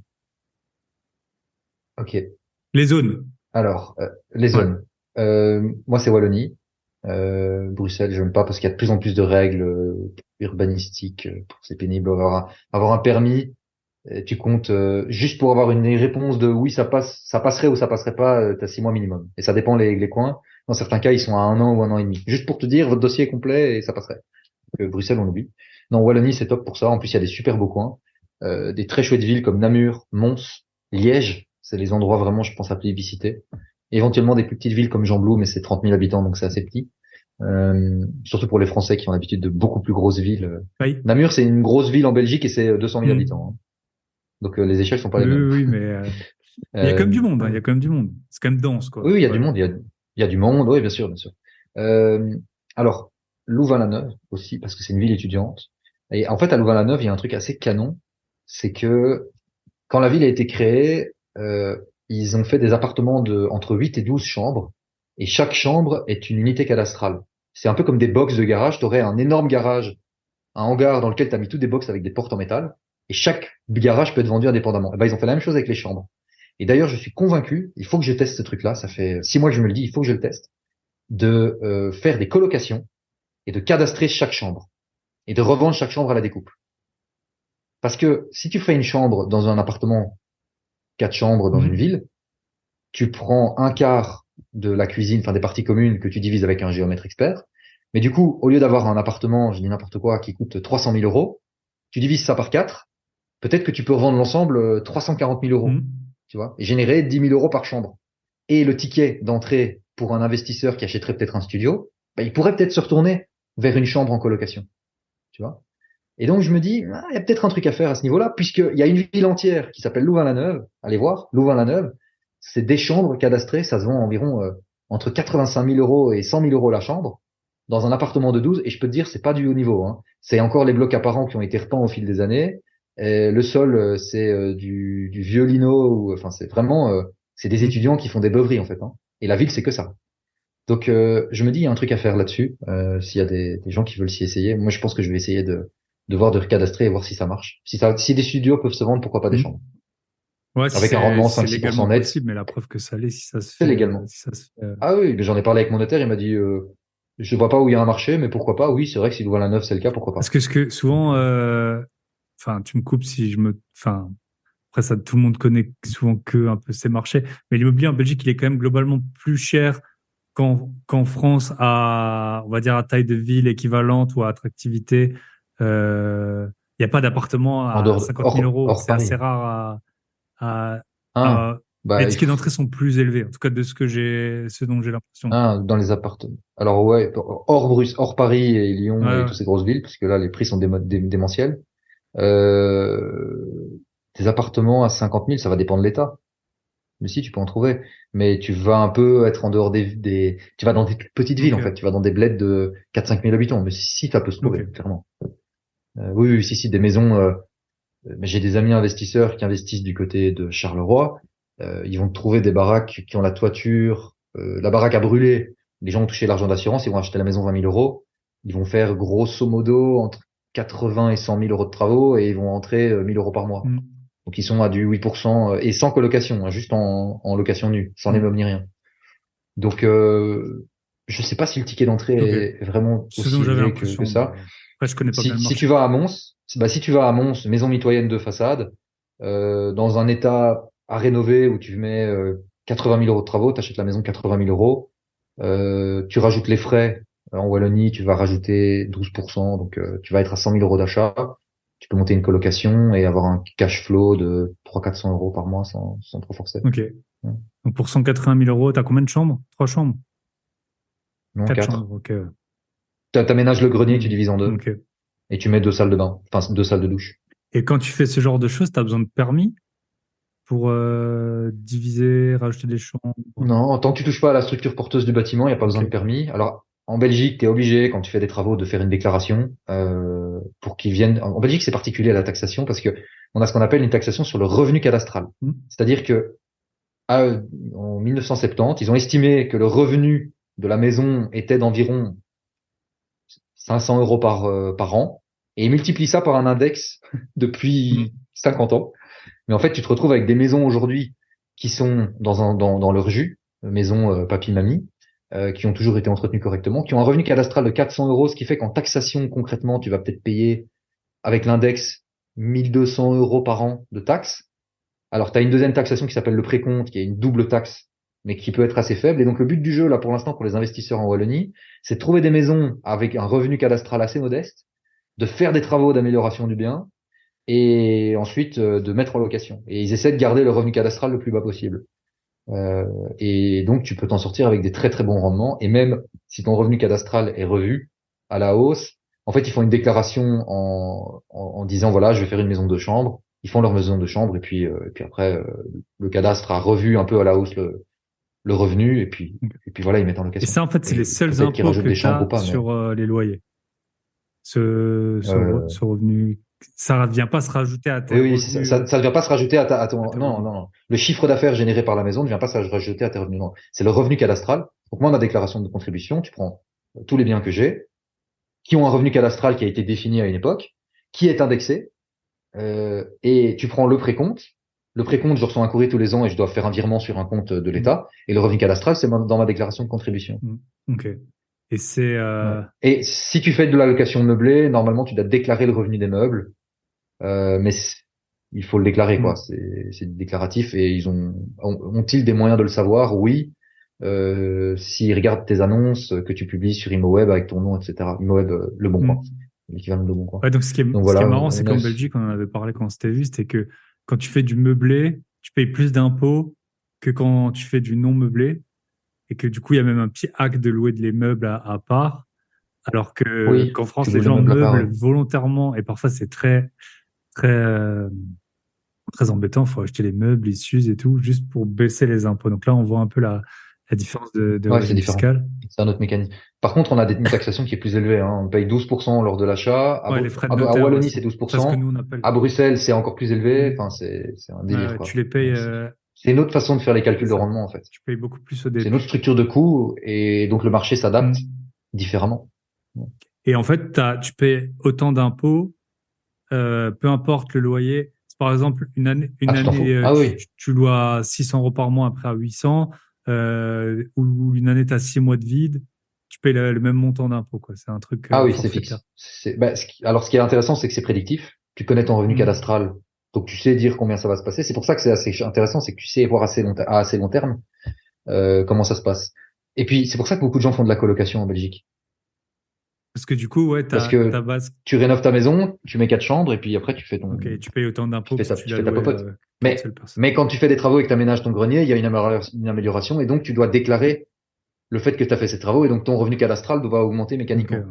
ok. les zones. Alors, les Ouais. zones. Moi, c'est Wallonie. Bruxelles, j'aime pas parce qu'il y a de plus en plus de règles urbanistiques. C'est pénible. Avoir un permis, tu comptes juste pour avoir une réponse de oui, ça passerait ou ça passerait pas. T'as 6 mois minimum. Et ça dépend les coins. Dans certains cas, ils sont à 1 an ou 1 an et demi. Juste pour te dire, votre dossier est complet et ça passerait. Bruxelles, on oublie. Non, Wallonie, c'est top pour ça. En plus, il y a des super beaux coins, des très chouettes villes comme Namur, Mons, Liège. C'est les endroits vraiment, je pense, à plébisciter. Éventuellement des plus petites villes comme Gembloux, mais c'est 30 000 habitants, donc c'est assez petit. Surtout pour les Français qui ont l'habitude de beaucoup plus grosses villes. Oui, Namur, c'est une grosse ville en Belgique et c'est 200 000 Mm. habitants, hein. Donc les échelles sont pas Oui, les mêmes. oui, oui, mais il y a quand même Euh, du monde. Hein, il y a quand même du monde. C'est quand même dense, oui, quoi. oui, il y a du Ouais. monde, il y a du monde, oui, bien sûr, bien sûr. Euh, alors, Louvain-la-Neuve aussi, parce que c'est une ville étudiante. Et en fait, à Louvain-la-Neuve, il y a un truc assez canon, c'est que quand la ville a été créée, ils ont fait des appartements de entre 8 et 12 chambres, et chaque chambre est une unité cadastrale. C'est un peu comme des box de garage. Tu aurais un énorme garage, un hangar dans lequel tu as mis toutes des box avec des portes en métal, et chaque garage peut être vendu indépendamment. Et ben, ils ont fait la même chose avec les chambres. Et d'ailleurs, je suis convaincu, il faut que je teste ce truc-là, ça fait 6 mois que je me le dis, il faut que je le teste, de faire des colocations et de cadastrer chaque chambre, et de revendre chaque chambre à la découpe. Parce que si tu fais une chambre dans un appartement, 4 chambres dans une Mm. ville, tu prends un quart de la cuisine, enfin des parties communes que tu divises avec un géomètre expert. Mais du coup, au lieu d'avoir un appartement, je dis n'importe quoi, qui coûte 300 000 euros, tu divises ça par 4. Peut-être que tu peux revendre l'ensemble 340 000 euros, Mm. tu vois, et générer 10 000 euros par chambre. Et le ticket d'entrée pour un investisseur qui achèterait peut-être un studio, bah, il pourrait peut-être se retourner vers une chambre en colocation, tu vois. Et donc je me dis, ah, il y a peut-être un truc à faire à ce niveau-là, puisqu'il y a une ville entière qui s'appelle Louvain-la-Neuve. Allez voir, Louvain-la-Neuve. C'est des chambres cadastrées, ça se vend environ entre 85 000 euros et 100 000 euros la chambre, dans un appartement de 12. Et je peux te dire, c'est pas du haut niveau, hein. C'est encore les blocs apparents qui ont été repeints au fil des années. Et le sol, c'est du vieux lino, enfin c'est vraiment, C'est des étudiants qui font des beuveries, en fait, hein. Et la ville, c'est que ça. Donc, je me dis, il y a un truc à faire là-dessus. S'il y a des gens qui veulent s'y essayer, moi, je pense que je vais essayer de voir, de recadastrer et voir si ça marche. Si des studios peuvent se vendre, pourquoi pas des chambres? Ouais, si Avec un rendement c'est 5-6% légalement net. possible, mais la preuve que ça l'est, si ça se C'est fait, légalement. si ça se fait. Ah oui, mais j'en ai parlé avec mon notaire, il m'a dit, je vois pas où il y a un marché, mais pourquoi pas? Oui, c'est vrai que si vous la neuve, c'est le cas, pourquoi Parce pas? que souvent, enfin, tu me coupes si enfin, après ça, tout le monde connaît souvent que un peu ces marchés, mais l'immobilier en Belgique, il est quand même globalement plus cher qu'en France on va dire, à taille de ville équivalente ou à attractivité. Il n'y a pas d'appartement En à dehors, 50 000 euros. hors C'est assez Paris. rare à, Ah, bah, les tickets d'entrée sont plus élevés, en tout cas de ce dont j'ai l'impression. dans les appartements. Alors ouais, hors Paris et Ouais, Lyon et ouais. toutes ces grosses villes, parce que là, les prix sont démentiels. Des appartements à 50 000, ça va dépendre de l'État. Mais si, tu peux en trouver. Mais tu vas un peu être en dehors tu vas dans des toutes petites villes, Ok, en fait. Tu vas dans des bleds de 4-5 000 habitants. Mais si, ça peut se ok. trouver, clairement. Oui, oui, si, des maisons. Mais j'ai des amis investisseurs qui investissent du côté de Charleroi. Ils vont te trouver des baraques qui ont la toiture. La baraque a brûlé. Les gens ont touché l'argent d'assurance. Ils vont acheter la maison 20 000 euros. Ils vont faire grosso modo entre 80 et 100 000 euros de travaux et ils vont rentrer 1 000 euros par mois. Mm, Donc ils sont à du 8% et sans colocation, hein, juste en location nue, sans les mm. meubles ni rien. Donc je sais pas si le ticket d'entrée Ok. est vraiment Ce dont aussi j'avais élevé que l'impression, mais ça. après, je connais pas bien le Si tu marché. vas à Mons, si tu vas à Mons, maison mitoyenne de façade, dans un état à rénover où tu mets 80 000 euros de travaux, tu achètes la maison 80 000 euros, tu rajoutes les frais. En Wallonie, tu vas rajouter 12%, donc tu vas être à 100 000 euros d'achat. Tu peux monter une colocation et avoir un cash flow de 300-400 euros par mois sans trop forcer. Ok. Ouais. Donc pour 180 000 euros, t'as combien de chambres? Trois chambres? Non, Quatre 4. chambres, ok. T'aménages le grenier, tu Mm, divises en deux ok. et tu mets 2 salles de bain, enfin 2 salles de douche. Et quand tu fais ce genre de choses, t'as besoin de permis pour diviser, rajouter des chambres? Non, tant que tu touches pas à la structure porteuse du bâtiment, il n'y a pas Ok. besoin de permis. Alors, en Belgique, tu es obligé, quand tu fais des travaux, de faire une déclaration pour qu'ils viennent. En Belgique, c'est particulier la taxation parce que on a ce qu'on appelle une taxation sur le revenu cadastral. Mm, C'est-à-dire que en 1970, ils ont estimé que le revenu de la maison était d'environ 500 euros par an et ils multiplient ça par un index mm. depuis 50 ans. Mais en fait, tu te retrouves avec des maisons aujourd'hui qui sont dans leur jus, maisons papy-mamie, qui ont toujours été entretenues correctement, qui ont un revenu cadastral de 400 euros, ce qui fait qu'en taxation, concrètement, tu vas peut-être payer avec l'index 1200 euros par an de taxes. Alors, tu as une deuxième taxation qui s'appelle le précompte, qui est une double taxe, mais qui peut être assez faible. Et donc, le but du jeu, là, pour l'instant, pour les investisseurs en Wallonie, c'est de trouver des maisons avec un revenu cadastral assez modeste, de faire des travaux d'amélioration du bien, et ensuite de mettre en location. Et ils essaient de garder le revenu cadastral le plus bas possible. Euh, et donc tu peux t'en sortir avec des très très bons rendements. Et même si ton revenu cadastral est revu à la hausse, en fait ils font une déclaration en disant voilà je vais faire une maison de chambre. Ils font leur maison de chambre et puis après le cadastre a revu un peu à la hausse le revenu et puis voilà ils mettent en Et location. ça, en fait, c'est les Et seuls peut-être qu'ils impôts rajoutent que des tu chambres ou as pas, mais sur les loyers. euh, Ce revenu, ça ne vient pas se rajouter à tes oui, oui, revenus, ça ne vient pas se rajouter à à ton. tes Non, revenus. non, non. Le chiffre d'affaires généré par la maison ne vient pas se rajouter à tes revenus. Non. C'est le revenu cadastral. Donc moi, ma déclaration de contribution, tu prends tous les biens que j'ai, qui ont un revenu cadastral qui a été défini à une époque, qui est indexé, et tu prends le précompte. Le précompte, je reçois un courrier tous les ans et je dois faire un virement sur un compte de Mm, l'État. Et le revenu cadastral, c'est dans ma déclaration de contribution. mm. Ok. Et c'est Ouais. Et si tu fais de la location meublée, normalement, tu dois déclarer le revenu des meubles. Mais il faut le déclarer, quoi. mm. C'est déclaratif et ont-ils des moyens de le savoir? Oui. S'ils regardent tes annonces que tu publies sur ImoWeb avec ton nom, etc. ImoWeb, Le Bon Coin, Mm. l'équivalent de Le Bon Coin. Ouais, donc Donc ce qui est voilà, marrant, c'est qu'en Belgique, on en avait parlé quand on s'était vu, c'est que quand tu fais du meublé, tu payes plus d'impôts que quand tu fais du non meublé, et que du coup, il y a même un petit hack de louer les meubles à part, alors que oui, qu'en tu France, les loues les gens meubles à part, meublent ouais. volontairement, et parfois c'est très, très embêtant. Il faut acheter les meubles, ils s'usent et tout, juste pour baisser les impôts. Donc là, on voit un peu la différence de Ouais, c'est régime différent. fiscal. C'est un autre mécanisme. Par contre, on a une taxation qui est plus élevée, hein. On paye 12% lors de l'achat. Ouais, les frais de À notaire Wallonie, c'est aussi. C'est ce que 12%. nous on appelle. À Bruxelles, c'est encore plus élevé. Enfin, c'est un délire, Tu quoi. les payes Donc, c'est une autre façon de faire les calculs de Ça. rendement, en fait. Tu payes beaucoup plus au C'est une début. autre structure de coût et donc le marché s'adapte différemment. Et en fait, tu payes autant d'impôts, peu importe le loyer. Par exemple, Ah, tu t'en fous? Ah oui. tu loues à 600 euros par mois, après à 800, ou une année, tu as 6 mois de vide, tu payes le même montant d'impôt, quoi. C'est un truc Ah oui, c'est forfaitaire. fixe. Alors, ce qui est intéressant, c'est que c'est prédictif. Tu connais ton revenu Mm. cadastral, donc tu sais dire combien ça va se passer. C'est pour ça que c'est assez intéressant, c'est que tu sais voir à assez long terme comment ça se passe. Et puis, c'est pour ça que beaucoup de gens font de la colocation en Belgique. Parce que du coup, ouais, Parce ta que base, tu rénoves ta maison, tu mets 4 chambres, et puis après, tu fais ok, tu payes autant d'impôts que si tu tu l'as fais ta loué popote. qu'à une seule personne. Mais quand tu fais des travaux et que tu aménages ton grenier, il y a une amélioration, et donc tu dois déclarer le fait que tu as fait ces travaux, et donc ton revenu cadastral doit augmenter Ok. mécaniquement.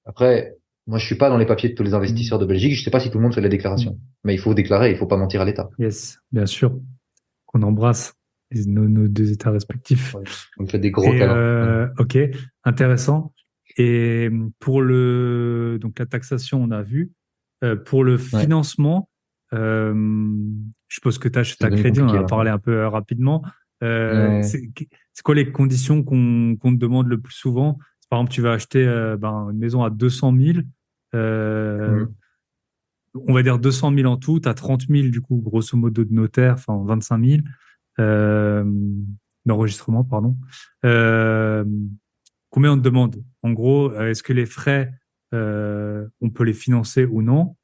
Après, moi, je suis pas dans les papiers de tous les Mm. investisseurs de Belgique. Je sais pas si tout le monde fait la déclaration. Mm. Mais il faut déclarer, il faut pas mentir à l'État. Yes, bien sûr, qu'on embrasse nos deux états respectifs. Ouais. On me fait des gros Et câlins. ok, intéressant. Et pour donc la taxation, on a vu. Pour le Ouais, financement, euh, je suppose que tu achètes c'est à devenu crédit, on en compliqué a là. parlé un peu rapidement. Ouais. C'est quoi les conditions qu'on te demande le plus souvent? Par exemple, tu vas acheter une maison à 200 000, euh, Mhm. on va dire 200 000 en tout, tu as 30 000 du coup, grosso modo de notaire, enfin 25 000 euh, d'enregistrement, pardon. Euh, Combien on te demande? En gros, est-ce que les frais, on peut les financer ou non?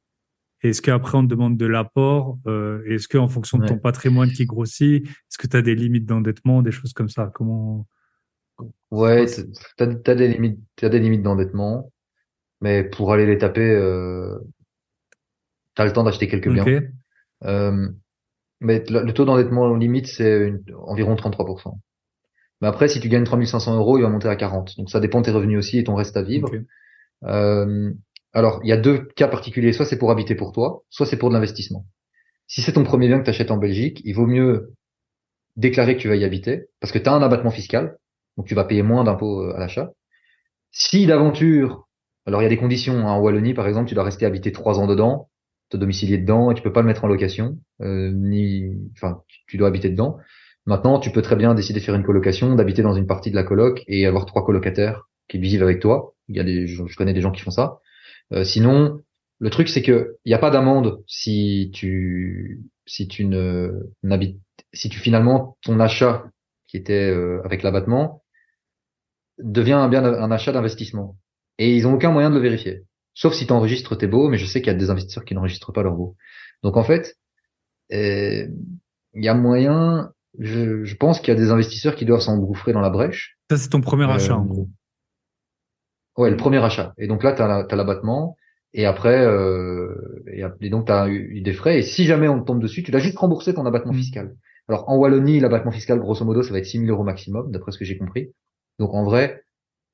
Et est-ce qu'après, on te demande de l'apport? Est-ce qu'en fonction de ton Ouais. patrimoine qui grossit, est-ce que tu as des limites d'endettement, des choses comme ça? Comment ça se Ouais, passe? t'as des limites d'endettement, mais pour aller les taper, t'as le temps d'acheter quelques Ok, biens. Euh, mais le taux d'endettement limite, c'est environ 33%. Mais après, si tu gagnes 3500 euros, il va monter à 40. Donc ça dépend de tes revenus aussi et ton reste à ok. vivre. Euh, alors, il y a deux cas particuliers. Soit c'est pour habiter pour toi, soit c'est pour de l'investissement. Si c'est ton premier bien que tu achètes en Belgique, il vaut mieux déclarer que tu vas y habiter parce que tu as un abattement fiscal. Donc tu vas payer moins d'impôts à l'achat. Si d'aventure, alors il y a des conditions, hein, en Wallonie par exemple, tu dois rester habité 3 ans dedans, te domicilier dedans et tu peux pas le mettre en location, enfin tu dois habiter dedans. Maintenant, tu peux très bien décider de faire une colocation, d'habiter dans une partie de la coloc et avoir 3 colocataires qui vivent avec toi. Je connais des gens qui font ça. Sinon, le truc c'est que il n'y a pas d'amende si tu ne n'habites si tu finalement ton achat qui était avec l'abattement devient un achat d'investissement. Et ils ont aucun moyen de le vérifier. Sauf si tu enregistres tes baux, mais je sais qu'il y a des investisseurs qui n'enregistrent pas leurs baux. Donc en fait, euh, il y a moyen, je pense qu'il y a des investisseurs qui doivent s'engouffrer dans la brèche. Ça, c'est ton premier achat, Euh, en gros. ouais, le premier achat. Et donc là, t'as l'abattement. Et après, et donc tu as eu des frais. Et si jamais on te tombe dessus, tu dois juste rembourser ton abattement Mm. fiscal. Alors en Wallonie, l'abattement fiscal, grosso modo, ça va être 6 000 euros maximum, d'après ce que j'ai compris. Donc en vrai,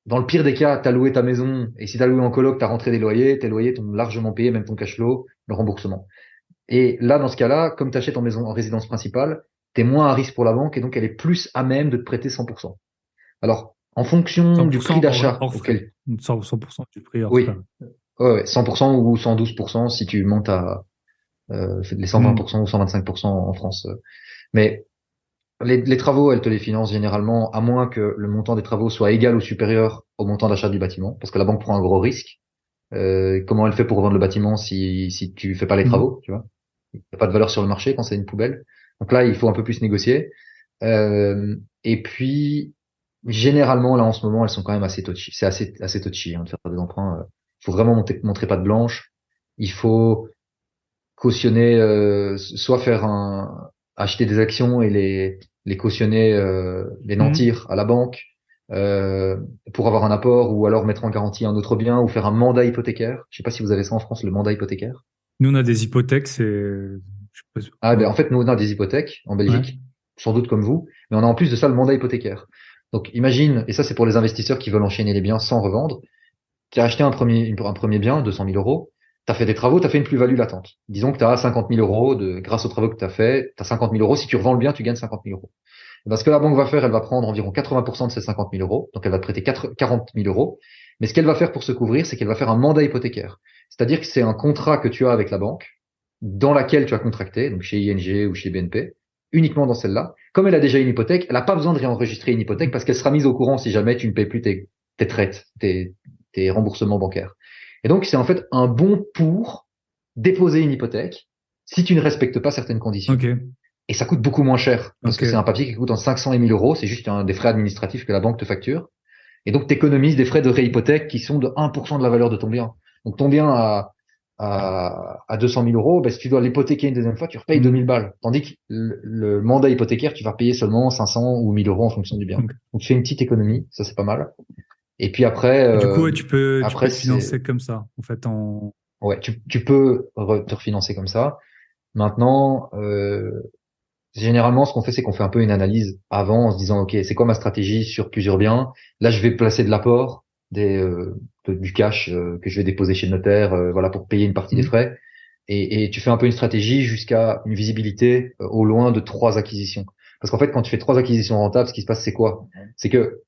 dans le pire des cas, t'as loué ta maison, et si t'as loué en coloc, t'as rentré des loyers, tes loyers t'ont largement payé, même ton cash flow, le remboursement. Et là, dans ce cas-là, comme t'achètes en maison, en résidence principale, t'es moins à risque pour la banque, et donc elle est plus à même de te prêter 100%. Alors, en fonction du prix 100% d'achat hors frais. auquel, 100% du prix hors frais. oui, ouais, 100% ou 112% si tu montes à les Mm. 120% ou 125% en France. Mais les travaux, elles te les financent généralement, à moins que le montant des travaux soit égal ou supérieur au montant d'achat du bâtiment, parce que la banque prend un gros risque. Comment elle fait pour vendre le bâtiment si tu fais pas les Mm. travaux, tu vois? Il n'y a pas de valeur sur le marché quand c'est une poubelle. Donc là, il faut un peu plus négocier. Et puis, généralement, là, en ce moment, elles sont quand même assez touchy. C'est assez touchy, hein, de faire des emprunts. Il faut vraiment montrer patte blanche. Il faut cautionner, soit acheter des actions et les cautionner, les Mm. nantir à la banque, euh, pour avoir un apport, ou alors mettre en garantie un autre bien, ou faire un mandat hypothécaire. Je sais pas si vous avez ça en France, le mandat hypothécaire. Nous, on a des hypothèques, je sais Ah, pas, ben, ouais. en fait, nous, on a des hypothèques en Ouais. Belgique, sans doute comme vous, mais on a en plus de ça le mandat hypothécaire. Donc, imagine, et ça, c'est pour les investisseurs qui veulent enchaîner les biens sans revendre. Tu as acheté un premier bien, 200 000 euros. Tu as fait des travaux, tu as fait une plus-value latente. Disons que tu as 50 000 euros grâce aux travaux que tu as fait, tu as 50 000 euros. Si tu revends le bien, tu gagnes 50 000 euros. Et ben, ce que la banque va faire, elle va prendre environ 80% de ces 50 000 euros. Donc, elle va te prêter 40 000 euros. Mais ce qu'elle va faire pour se couvrir, c'est qu'elle va faire un mandat hypothécaire. C'est-à-dire que c'est un contrat que tu as avec la banque, dans laquelle tu as contracté, donc chez ING ou chez BNP. uniquement dans celle-là. Comme elle a déjà une hypothèque, elle n'a pas besoin de réenregistrer une hypothèque parce qu'elle sera mise au courant si jamais tu ne payes plus tes traites, tes remboursements bancaires. Et donc, c'est en fait un bon pour déposer une hypothèque si tu ne respectes pas certaines conditions. Ok, Et ça coûte beaucoup moins cher parce ok. que c'est un papier qui coûte entre 500 et 1000 euros. C'est juste des frais administratifs que la banque te facture. Et donc, tu économises des frais de réhypothèque qui sont de 1% de la valeur de ton bien. Donc, ton bien à 200 000 euros, ben, si tu dois l'hypothéquer une deuxième fois, tu repayes 2000 balles. Tandis que le mandat hypothécaire, tu vas payer seulement 500 ou 1000 euros en fonction du bien. Ok. Donc, tu fais une petite économie. Ça, c'est pas mal. Et puis après, Et du coup, ouais, tu peux après, te financer comme ça, en fait, ouais, tu peux te refinancer comme ça. Maintenant, généralement, ce qu'on fait, c'est qu'on fait un peu une analyse avant en se disant, OK, c'est quoi ma stratégie sur plusieurs biens? Là, je vais placer de l'apport, du cash que je vais déposer chez le notaire, voilà, pour payer une partie des Mhm. frais. Et tu fais un peu une stratégie jusqu'à une visibilité au loin de 3 acquisitions. Parce qu'en fait, quand tu fais 3 acquisitions rentables, ce qui se passe, c'est quoi? C'est que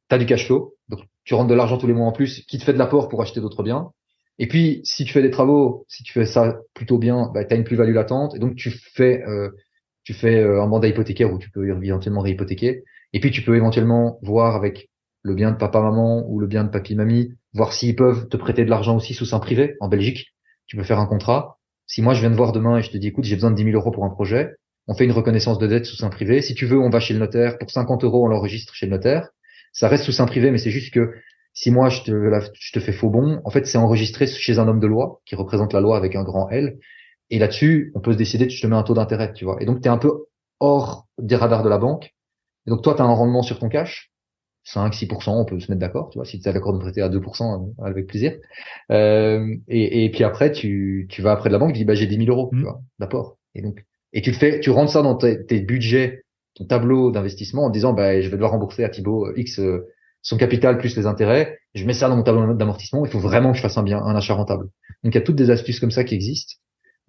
tu as du cash flow, donc tu rentres de l'argent tous les mois en plus, qui te fait de l'apport pour acheter d'autres biens. Et puis, si tu fais des travaux, si tu fais ça plutôt bien, bah, tu as une plus-value latente, et donc tu fais un mandat hypothécaire où tu peux éventuellement réhypothéquer. Et puis tu peux éventuellement voir avec le bien de papa-maman ou le bien de papy-mamie, voir s'ils peuvent te prêter de l'argent aussi sous seing privé en Belgique. Tu peux faire un contrat. Si moi je viens de voir demain et je te dis, écoute, j'ai besoin de 10 000 euros pour un projet, on fait une reconnaissance de dette sous seing privé. Si tu veux, on va chez le notaire. Pour 50 euros, on l'enregistre chez le notaire. Ça reste sous seing privé, mais c'est juste que si moi je te fais faux bon, en fait c'est enregistré chez un homme de loi qui représente la loi avec un grand L. Et là-dessus, on peut se décider, je te mets un taux d'intérêt, tu vois. Et donc, tu es un peu hors des radars de la banque. Et donc, toi, tu as un rendement sur ton cash, 5-6%, on peut se mettre d'accord, tu vois. Si tu as l'accord de prêter à 2%, avec plaisir. Et puis après, tu vas après de la banque, tu dis, bah, j'ai 10 000 euros, tu Mhm. vois, d'apport. Et donc, et tu rentres ça dans tes budgets, ton tableau d'investissement en disant, bah, je vais devoir rembourser à Thibaut X son capital plus les intérêts. Je mets ça dans mon tableau d'amortissement. Il faut vraiment que je fasse un achat rentable. Donc, il y a toutes des astuces comme ça qui existent.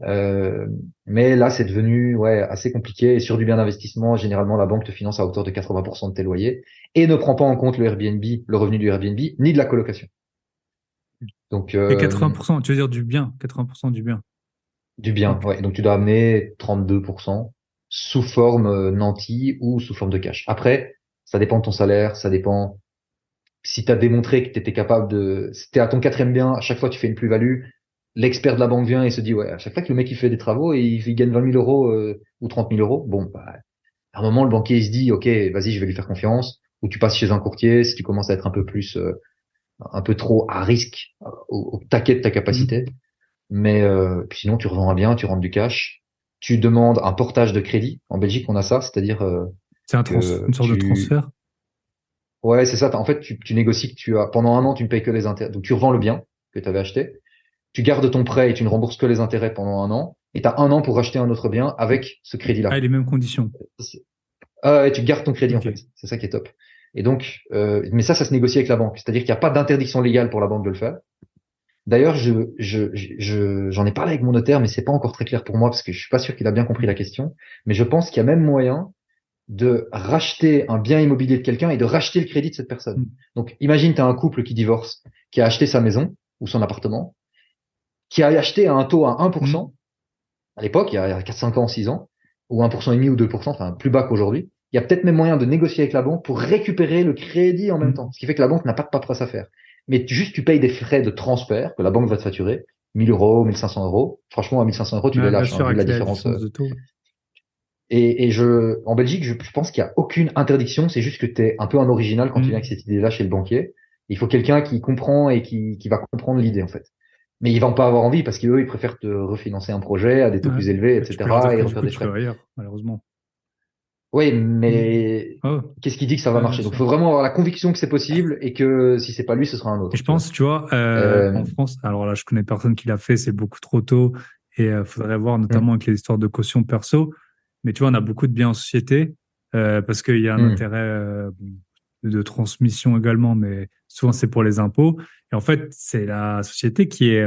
Euh, mais là, c'est devenu assez compliqué. Et sur du bien d'investissement, généralement, la banque te finance à hauteur de 80% de tes loyers et ne prend pas en compte le Airbnb, le revenu du Airbnb, ni de la colocation. Donc, Et 80%, tu veux dire du bien, 80% du bien. du bien, Ok. ouais. Donc, tu dois amener 32% sous forme nantie ou sous forme de cash. Après, ça dépend de ton salaire, ça dépend si tu as démontré que tu étais capable si t'es à ton quatrième bien, à chaque fois tu fais une plus-value, l'expert de la banque vient et se dit, ouais, à chaque fois que le mec il fait des travaux et il gagne 20 000 euros ou 30 000 euros, bon, bah, à un moment, le banquier il se dit, OK, vas-y, je vais lui faire confiance. Ou tu passes chez un courtier si tu commences à être un peu plus, un peu trop à risque, au taquet de ta capacité. Mhm. Mais puis sinon, tu revends un bien, tu rentres du cash. Tu demandes un portage de crédit. En Belgique, on a ça, c'est-à-dire C'est que une sorte de transfert. ouais, c'est ça. En fait, tu négocies que pendant un an, tu ne payes que les intérêts. Donc, tu revends le bien que tu avais acheté. Tu gardes ton prêt et tu ne rembourses que les intérêts pendant un an. Et tu as un an pour acheter un autre bien avec ce Ah, crédit-là. les mêmes conditions. Et tu gardes ton crédit en Ok. fait. C'est ça qui est top. Et donc, mais ça se négocie avec la banque. C'est-à-dire qu'il n'y a pas d'interdiction légale pour la banque de le faire. D'ailleurs, j'en ai parlé avec mon notaire, mais c'est pas encore très clair pour moi parce que je suis pas sûr qu'il a bien compris la question. Mais je pense qu'il y a même moyen de racheter un bien immobilier de quelqu'un et de racheter le crédit de cette personne. Mhm. Donc, imagine, tu as un couple qui divorce, qui a acheté sa maison ou son appartement, qui a acheté à un taux à Mhm. 1%, à l'époque, il y a 4, 5 ans, 6 ans, ou 1,5% ou 2%, enfin plus bas qu'aujourd'hui, il y a peut-être même moyen de négocier avec la banque pour récupérer le crédit en même Mhm. temps. Ce qui fait que la banque n'a pas de paperasse à faire. Mais juste tu payes des frais de transfert que la banque va te facturer, 1000 euros, 1500 euros. Franchement, à 1500 euros, tu les Ouais, bien lâches, hein, sûr, vu la avec la différence. différence de taux. En Belgique, je pense qu'il n'y a aucune interdiction. C'est juste que tu es un peu un original quand tu viens avec Mhm. cette idée-là chez le banquier. Il faut quelqu'un qui comprend et qui va comprendre l'idée, en fait. Mais ils vont pas avoir envie parce qu'eux, ils préfèrent te refinancer un projet à des taux Ouais. plus élevés, Mais tu peux leur dire etc. et que du refaire coup, des tu frais. vas ailleurs, malheureusement. Oui, Mhm. mais Oh, qu'est-ce qui dit que ça va ouais, bien marcher? Donc, il sûr. faut vraiment avoir la conviction que c'est possible et que si c'est pas lui, ce sera un Et autre, je tu vois. pense, tu vois, en Euh, France, alors là, je connais personne qui l'a fait, c'est beaucoup trop tôt et faudrait voir hum, notamment avec les histoires de caution perso. Mais tu vois, on a beaucoup de biens en société parce qu'il y a un hum, intérêt de transmission également, mais souvent c'est pour les impôts. Et en fait, c'est la société qui est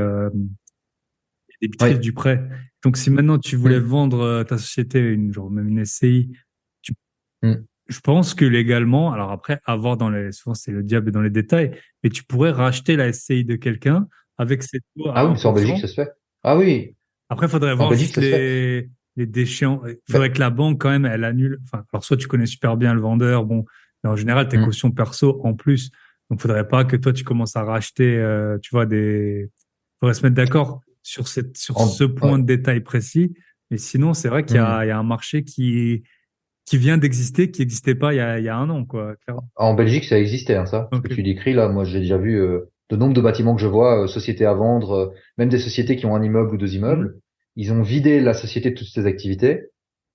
débitrice ouais, du prêt. Donc, si maintenant tu voulais hum, vendre ta société, genre même une SCI, tu hum. je pense que légalement, alors après, souvent c'est le diable dans les détails, mais tu pourrais racheter la SCI de quelqu'un avec ses taux à Ah oui, mais ça en Belgique, 1%. ça se fait. Ah oui, Après, il faudrait en voir Belgique, juste ça se fait. les déchéants. Il Ben, faudrait que la banque, quand même, elle annule. Enfin, alors, soit tu connais super bien le vendeur, bon, mais en général, tes hmm, cautions perso en plus. Donc, faudrait pas que toi, tu commences à racheter, tu vois, faudrait se mettre d'accord sur ce point ouais, de détail précis. Mais sinon, c'est vrai hmm. il y a un marché qui vient d'exister, qui n'existait pas il y a un an, quoi, clairement. En Belgique, ça existait, hein, ça. Ce que Ok. tu décris là, moi, j'ai déjà vu de nombre de bâtiments que je vois, sociétés à vendre, même des sociétés qui ont un immeuble ou deux Hmm. immeubles. Ils ont vidé la société de toutes ses activités.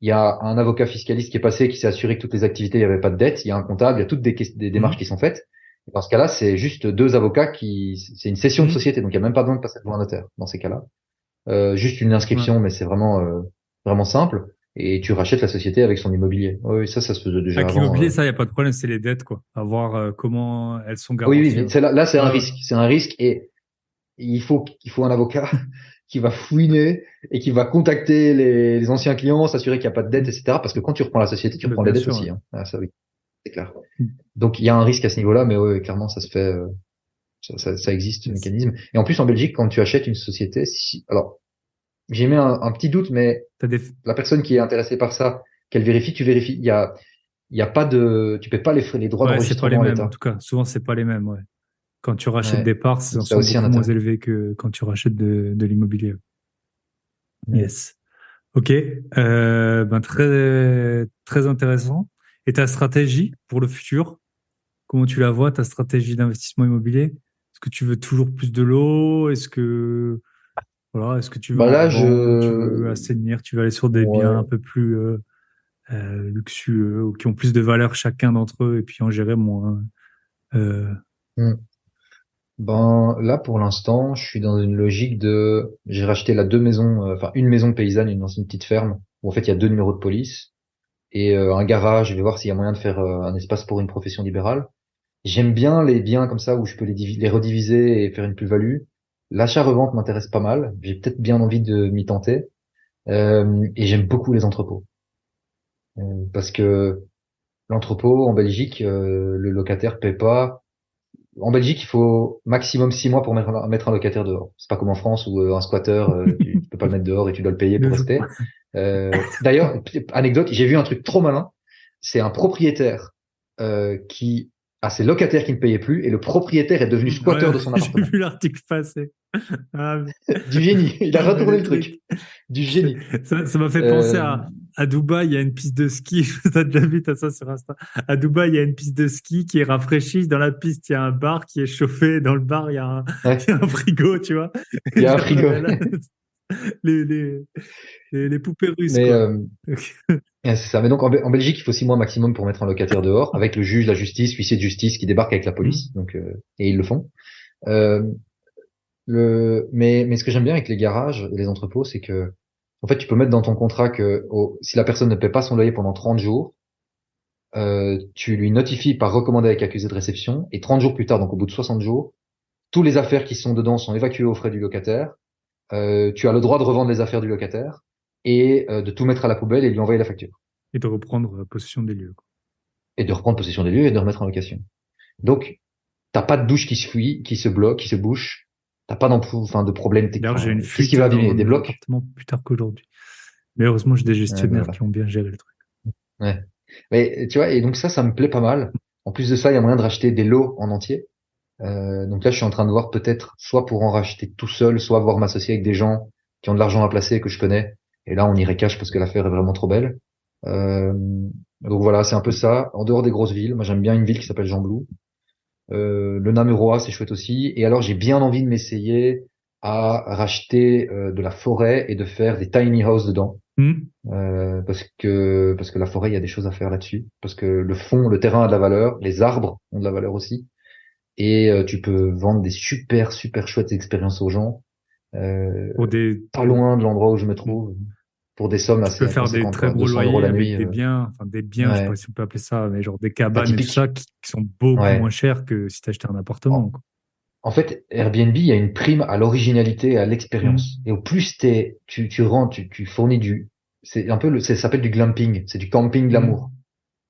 Il y a un avocat fiscaliste qui est passé, qui s'est assuré que toutes les activités, il n'y avait pas de dette. Il y a un comptable, il y a toutes des démarches Hmm. qui sont faites. Et dans ce cas-là, c'est juste deux avocats c'est une cession de Hmm. société, donc il n'y a même pas besoin de passer devant un notaire dans ces cas-là. Juste une Ouais. inscription, mais c'est vraiment simple. Et tu rachètes la société avec son immobilier. Oui, oui, ça se faisait déjà Avec avant. l'immobilier, ça, il n'y a pas de problème, c'est les dettes, quoi. À voir comment elles sont Oui, oui, garanties. mais Ouais, là, c'est un ouais. Ouais. risque. C'est un risque et il faut un avocat qui va fouiner et qui va contacter les anciens clients, s'assurer qu'il n'y a pas de dette, Hmm. etc. Parce que quand tu reprends la société, tu Ben, reprends les bien dettes sûr, ouais. aussi. Hein. Ah, ça, oui, c'est clair. Hmm. Donc, il y a un risque à ce niveau-là, mais oui, clairement, ça se fait, ça existe, ce Yes. mécanisme. Et en plus, en Belgique, quand tu achètes une société, alors, j'ai mis un petit doute, mais T'as des... la personne qui est intéressée par ça, qu'elle vérifie, tu vérifies. Il y a pas tu paies pas les frais, les droits Ouais, c'est pas les d'enregistrement à mêmes, en l'État. tout cas. Souvent, c'est pas les mêmes, ouais. Quand tu rachètes Ouais. des parts, Donc, ils ça a sont aussi un beaucoup moins intérêt. élevés que quand tu rachètes de l'immobilier. Ouais. Yes. Ok. Ben, très intéressant. Et ta stratégie pour le futur, comment tu la vois, ta stratégie d'investissement immobilier? Est-ce que tu veux toujours plus de l'eau? Voilà, est-ce que tu veux Bah en là, vendre? Tu veux assainir? Tu veux aller sur des biens un ouais. peu plus luxueux ou qui ont plus de valeur chacun d'entre eux et puis en gérer moins? Euh, Hmm. Ben là, pour l'instant, je suis dans une logique j'ai racheté là deux maisons, enfin une maison paysanne, une ancienne petite ferme où en fait il y a deux numéros de police et un garage. Je vais voir s'il y a moyen de faire un espace pour une profession libérale. J'aime bien les biens comme ça où je peux les rediviser et faire une plus-value. L'achat-revente m'intéresse pas mal. J'ai peut-être bien envie de m'y tenter. Et j'aime beaucoup les entrepôts. Parce que l'entrepôt en Belgique, le locataire paie pas. En Belgique, il faut maximum 6 mois pour mettre un locataire dehors. C'est pas comme en France où un squatter, tu peux pas le mettre dehors et tu dois le payer le pour jour. rester. D'ailleurs, anecdote, j'ai vu un truc trop malin. C'est un propriétaire qui a ses locataires qui ne payaient plus et le propriétaire est devenu Ouais, squatteur de son j'ai appartement. vu l'article passer. Ah, Du génie. Il a non, mais retourné le le truc. truc, Du génie. ça m'a fait penser Euh, à Dubaï, il y a une piste de ski. T'as déjà vu, t'as ça sur Insta. À Dubaï, il y a une piste de ski qui est rafraîchie. Dans la piste, il y a un bar qui est chauffé. Dans le bar, il ouais, y a un frigo, tu vois. il y a un Genre, frigo. mais là, les, les, les poupées russes, Mais quoi. c'est ça. Mais donc en Belgique, il faut 6 mois maximum pour mettre un locataire dehors, avec le juge, la justice, l'huissier de justice qui débarque avec la Hmm. police. Donc et ils le font. Euh, mais ce que j'aime bien avec les garages et les entrepôts, c'est que en fait, tu peux mettre dans ton contrat que si la personne ne paie pas son loyer pendant 30 jours, tu lui notifies par recommandé avec accusé de réception, et 30 jours plus tard, donc au bout de 60 jours, tous les affaires qui sont dedans sont évacuées aux frais du locataire. Tu as le droit de revendre les affaires du locataire et de tout mettre à la poubelle et lui envoyer la facture. Et de reprendre possession des lieux, quoi. Et de reprendre possession des lieux et de remettre en location. Donc, t'as pas de douche qui se fuit, qui se bloque, qui se bouche. T'as pas enfin, de problème. D'ailleurs, j'ai Enfin, une qu'est-ce qui fuite va dans abîmer? Des mes blocs? appartements plus tard qu'aujourd'hui. Mais heureusement, j'ai des Ouais, ben gestionnaires voilà. qui ont bien géré le truc. Ouais. Mais tu vois, et donc ça me plaît pas mal. En plus de ça, il y a moyen de racheter des lots en entier. Donc là, je suis en train de voir peut-être soit pour en racheter tout seul, soit voir m'associer avec des gens qui ont de l'argent à placer que je connais. Et là, on irait cash parce que l'affaire est vraiment trop belle. Euh, donc voilà, c'est un peu ça. En dehors des grosses villes, moi j'aime bien une ville qui s'appelle Gembloux. Le Namuroa, c'est chouette aussi. Et alors, j'ai bien envie de m'essayer à racheter de la forêt et de faire des tiny houses dedans. Hmm. Parce que la forêt, il y a des choses à faire là-dessus. Parce que le terrain a de la valeur, les arbres ont de la valeur aussi. Et tu peux vendre des super chouettes expériences aux gens, euh, Pour des, pas loin de l'endroit où je me hmm. trouve, pour des sommes Tu peux assez faire des conséquentes, très quoi. gros 200 € loyers la avec nuit. des biens, enfin des biens, je sais pas Ouais, si on peut appeler ça, mais genre des pas cabanes et tout ça typique. qui sont beaucoup moins Ouais. chers que si tu achetais un appartement, En, quoi. en fait, Airbnb, il y a une prime à l'originalité et à Hmm. l'expérience. Et au plus tu rends, tu fournis c'est un peu ça s'appelle du glamping. C'est du camping Hmm. glamour.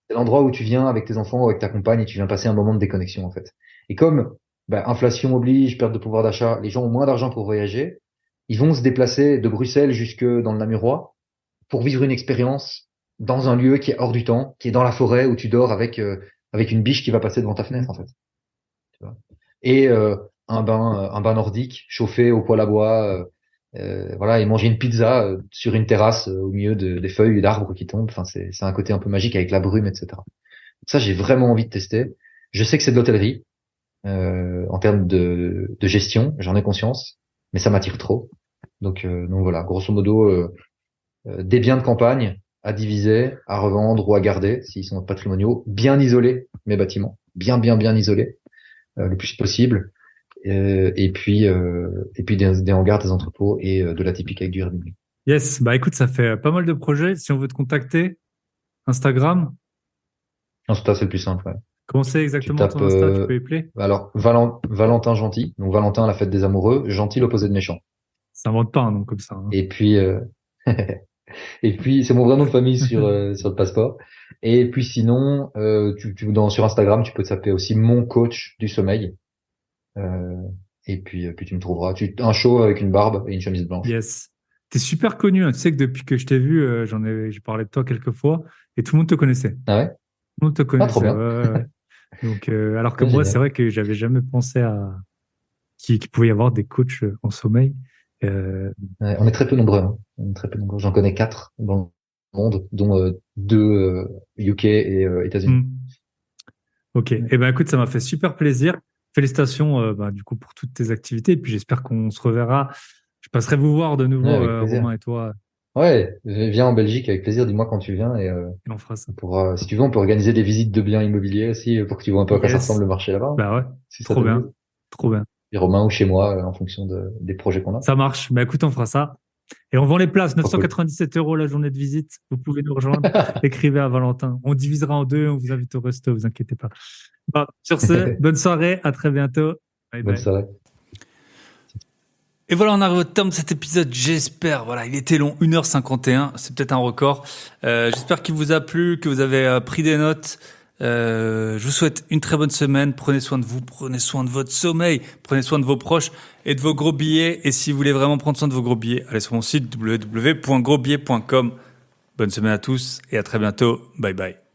C'est l'endroit où tu viens avec tes enfants ou avec ta compagne et tu viens passer un moment de déconnexion, en fait. Et comme, inflation oblige, perte de pouvoir d'achat, les gens ont moins d'argent pour voyager, ils vont se déplacer de Bruxelles jusque dans le Namurois pour vivre une expérience dans un lieu qui est hors du temps, qui est dans la forêt où tu dors avec une biche qui va passer devant ta fenêtre en fait. Tu vois. Et un bain nordique chauffé au poêle à bois, voilà, et manger une pizza sur une terrasse au milieu des feuilles d'arbres qui tombent. Enfin, c'est un côté un peu magique avec la brume, etc. Ça, j'ai vraiment envie de tester. Je sais que c'est de l'hôtellerie en termes de gestion, j'en ai conscience, mais ça m'attire trop. Donc voilà, grosso modo, des biens de campagne à diviser, à revendre ou à garder s'ils sont patrimoniaux, bien isolés, mes bâtiments, bien isolés, le plus possible. Et puis des hangars, des entrepôts et de la typique avec du Airbnb. Yes, bah écoute, ça fait pas mal de projets. Si on veut te contacter, Instagram, Insta, c'est le plus simple. Ouais. comment c'est Tu exactement tapes ton Insta? Tu peux y appeler? alors Valentin Gentil, donc Valentin la fête des amoureux, gentil l'opposé de méchant. Ça invente pas un nom comme ça. Hein. Et puis et puis c'est mon vrai nom de famille sur le passeport. Et puis sinon, sur Instagram, tu peux taper aussi mon coach du sommeil. Euh, et puis tu me trouveras. Un show avec une barbe et une chemise blanche. Yes. T'es super connu. Hein. Tu sais que depuis que je t'ai vu, j'ai parlé de toi quelques fois et tout le monde te connaissait. Tout Ah ouais? le monde te Ah, trop connaissait. bien. Ouais. Donc, alors que Ouais, moi, c'est génial. vrai que j'avais jamais pensé à qu'il pouvait y avoir des coachs en sommeil. Euh, Ouais, on est très peu nombreux. Hein. On est très peu nombreux. J'en connais 4 dans le monde, dont 2 UK et États-Unis. hmm. Ok. Ouais. Eh ben, écoute, ça m'a fait super plaisir. Félicitations, bah, du coup, pour toutes tes activités. Et puis, j'espère qu'on se reverra. Je passerai vous voir de Ouais, nouveau, avec plaisir. Romain et toi, Ouais, viens en Belgique avec plaisir. Dis-moi quand tu viens et on fera ça. on pourra, si tu veux, on peut organiser des visites de biens immobiliers aussi pour que tu vois un peu à quoi ça ressemble Yes. le marché là-bas, Bah ouais. si ça Trop t'amuse. bien. Trop bien. Et Romain ou chez moi en fonction des projets qu'on a. Ça marche. Bah écoute, on fera ça. Et on vend les places, Trop cool. 997 € la journée de visite. Vous pouvez nous rejoindre. Écrivez à Valentin. On divisera en deux. On vous invite au resto, vous inquiétez pas. Bah, sur ce, bonne soirée. À très bientôt. Bye Bonne bye. soirée. Et voilà, on arrive au terme de cet épisode, j'espère. Voilà, il était long, 1h51, c'est peut-être un record. J'espère qu'il vous a plu, que vous avez pris des notes. Je vous souhaite une très bonne semaine. Prenez soin de vous, prenez soin de votre sommeil, prenez soin de vos proches et de vos gros billets. Et si vous voulez vraiment prendre soin de vos gros billets, allez sur mon site www.grosbillets.com. Bonne semaine à tous et à très bientôt. Bye bye.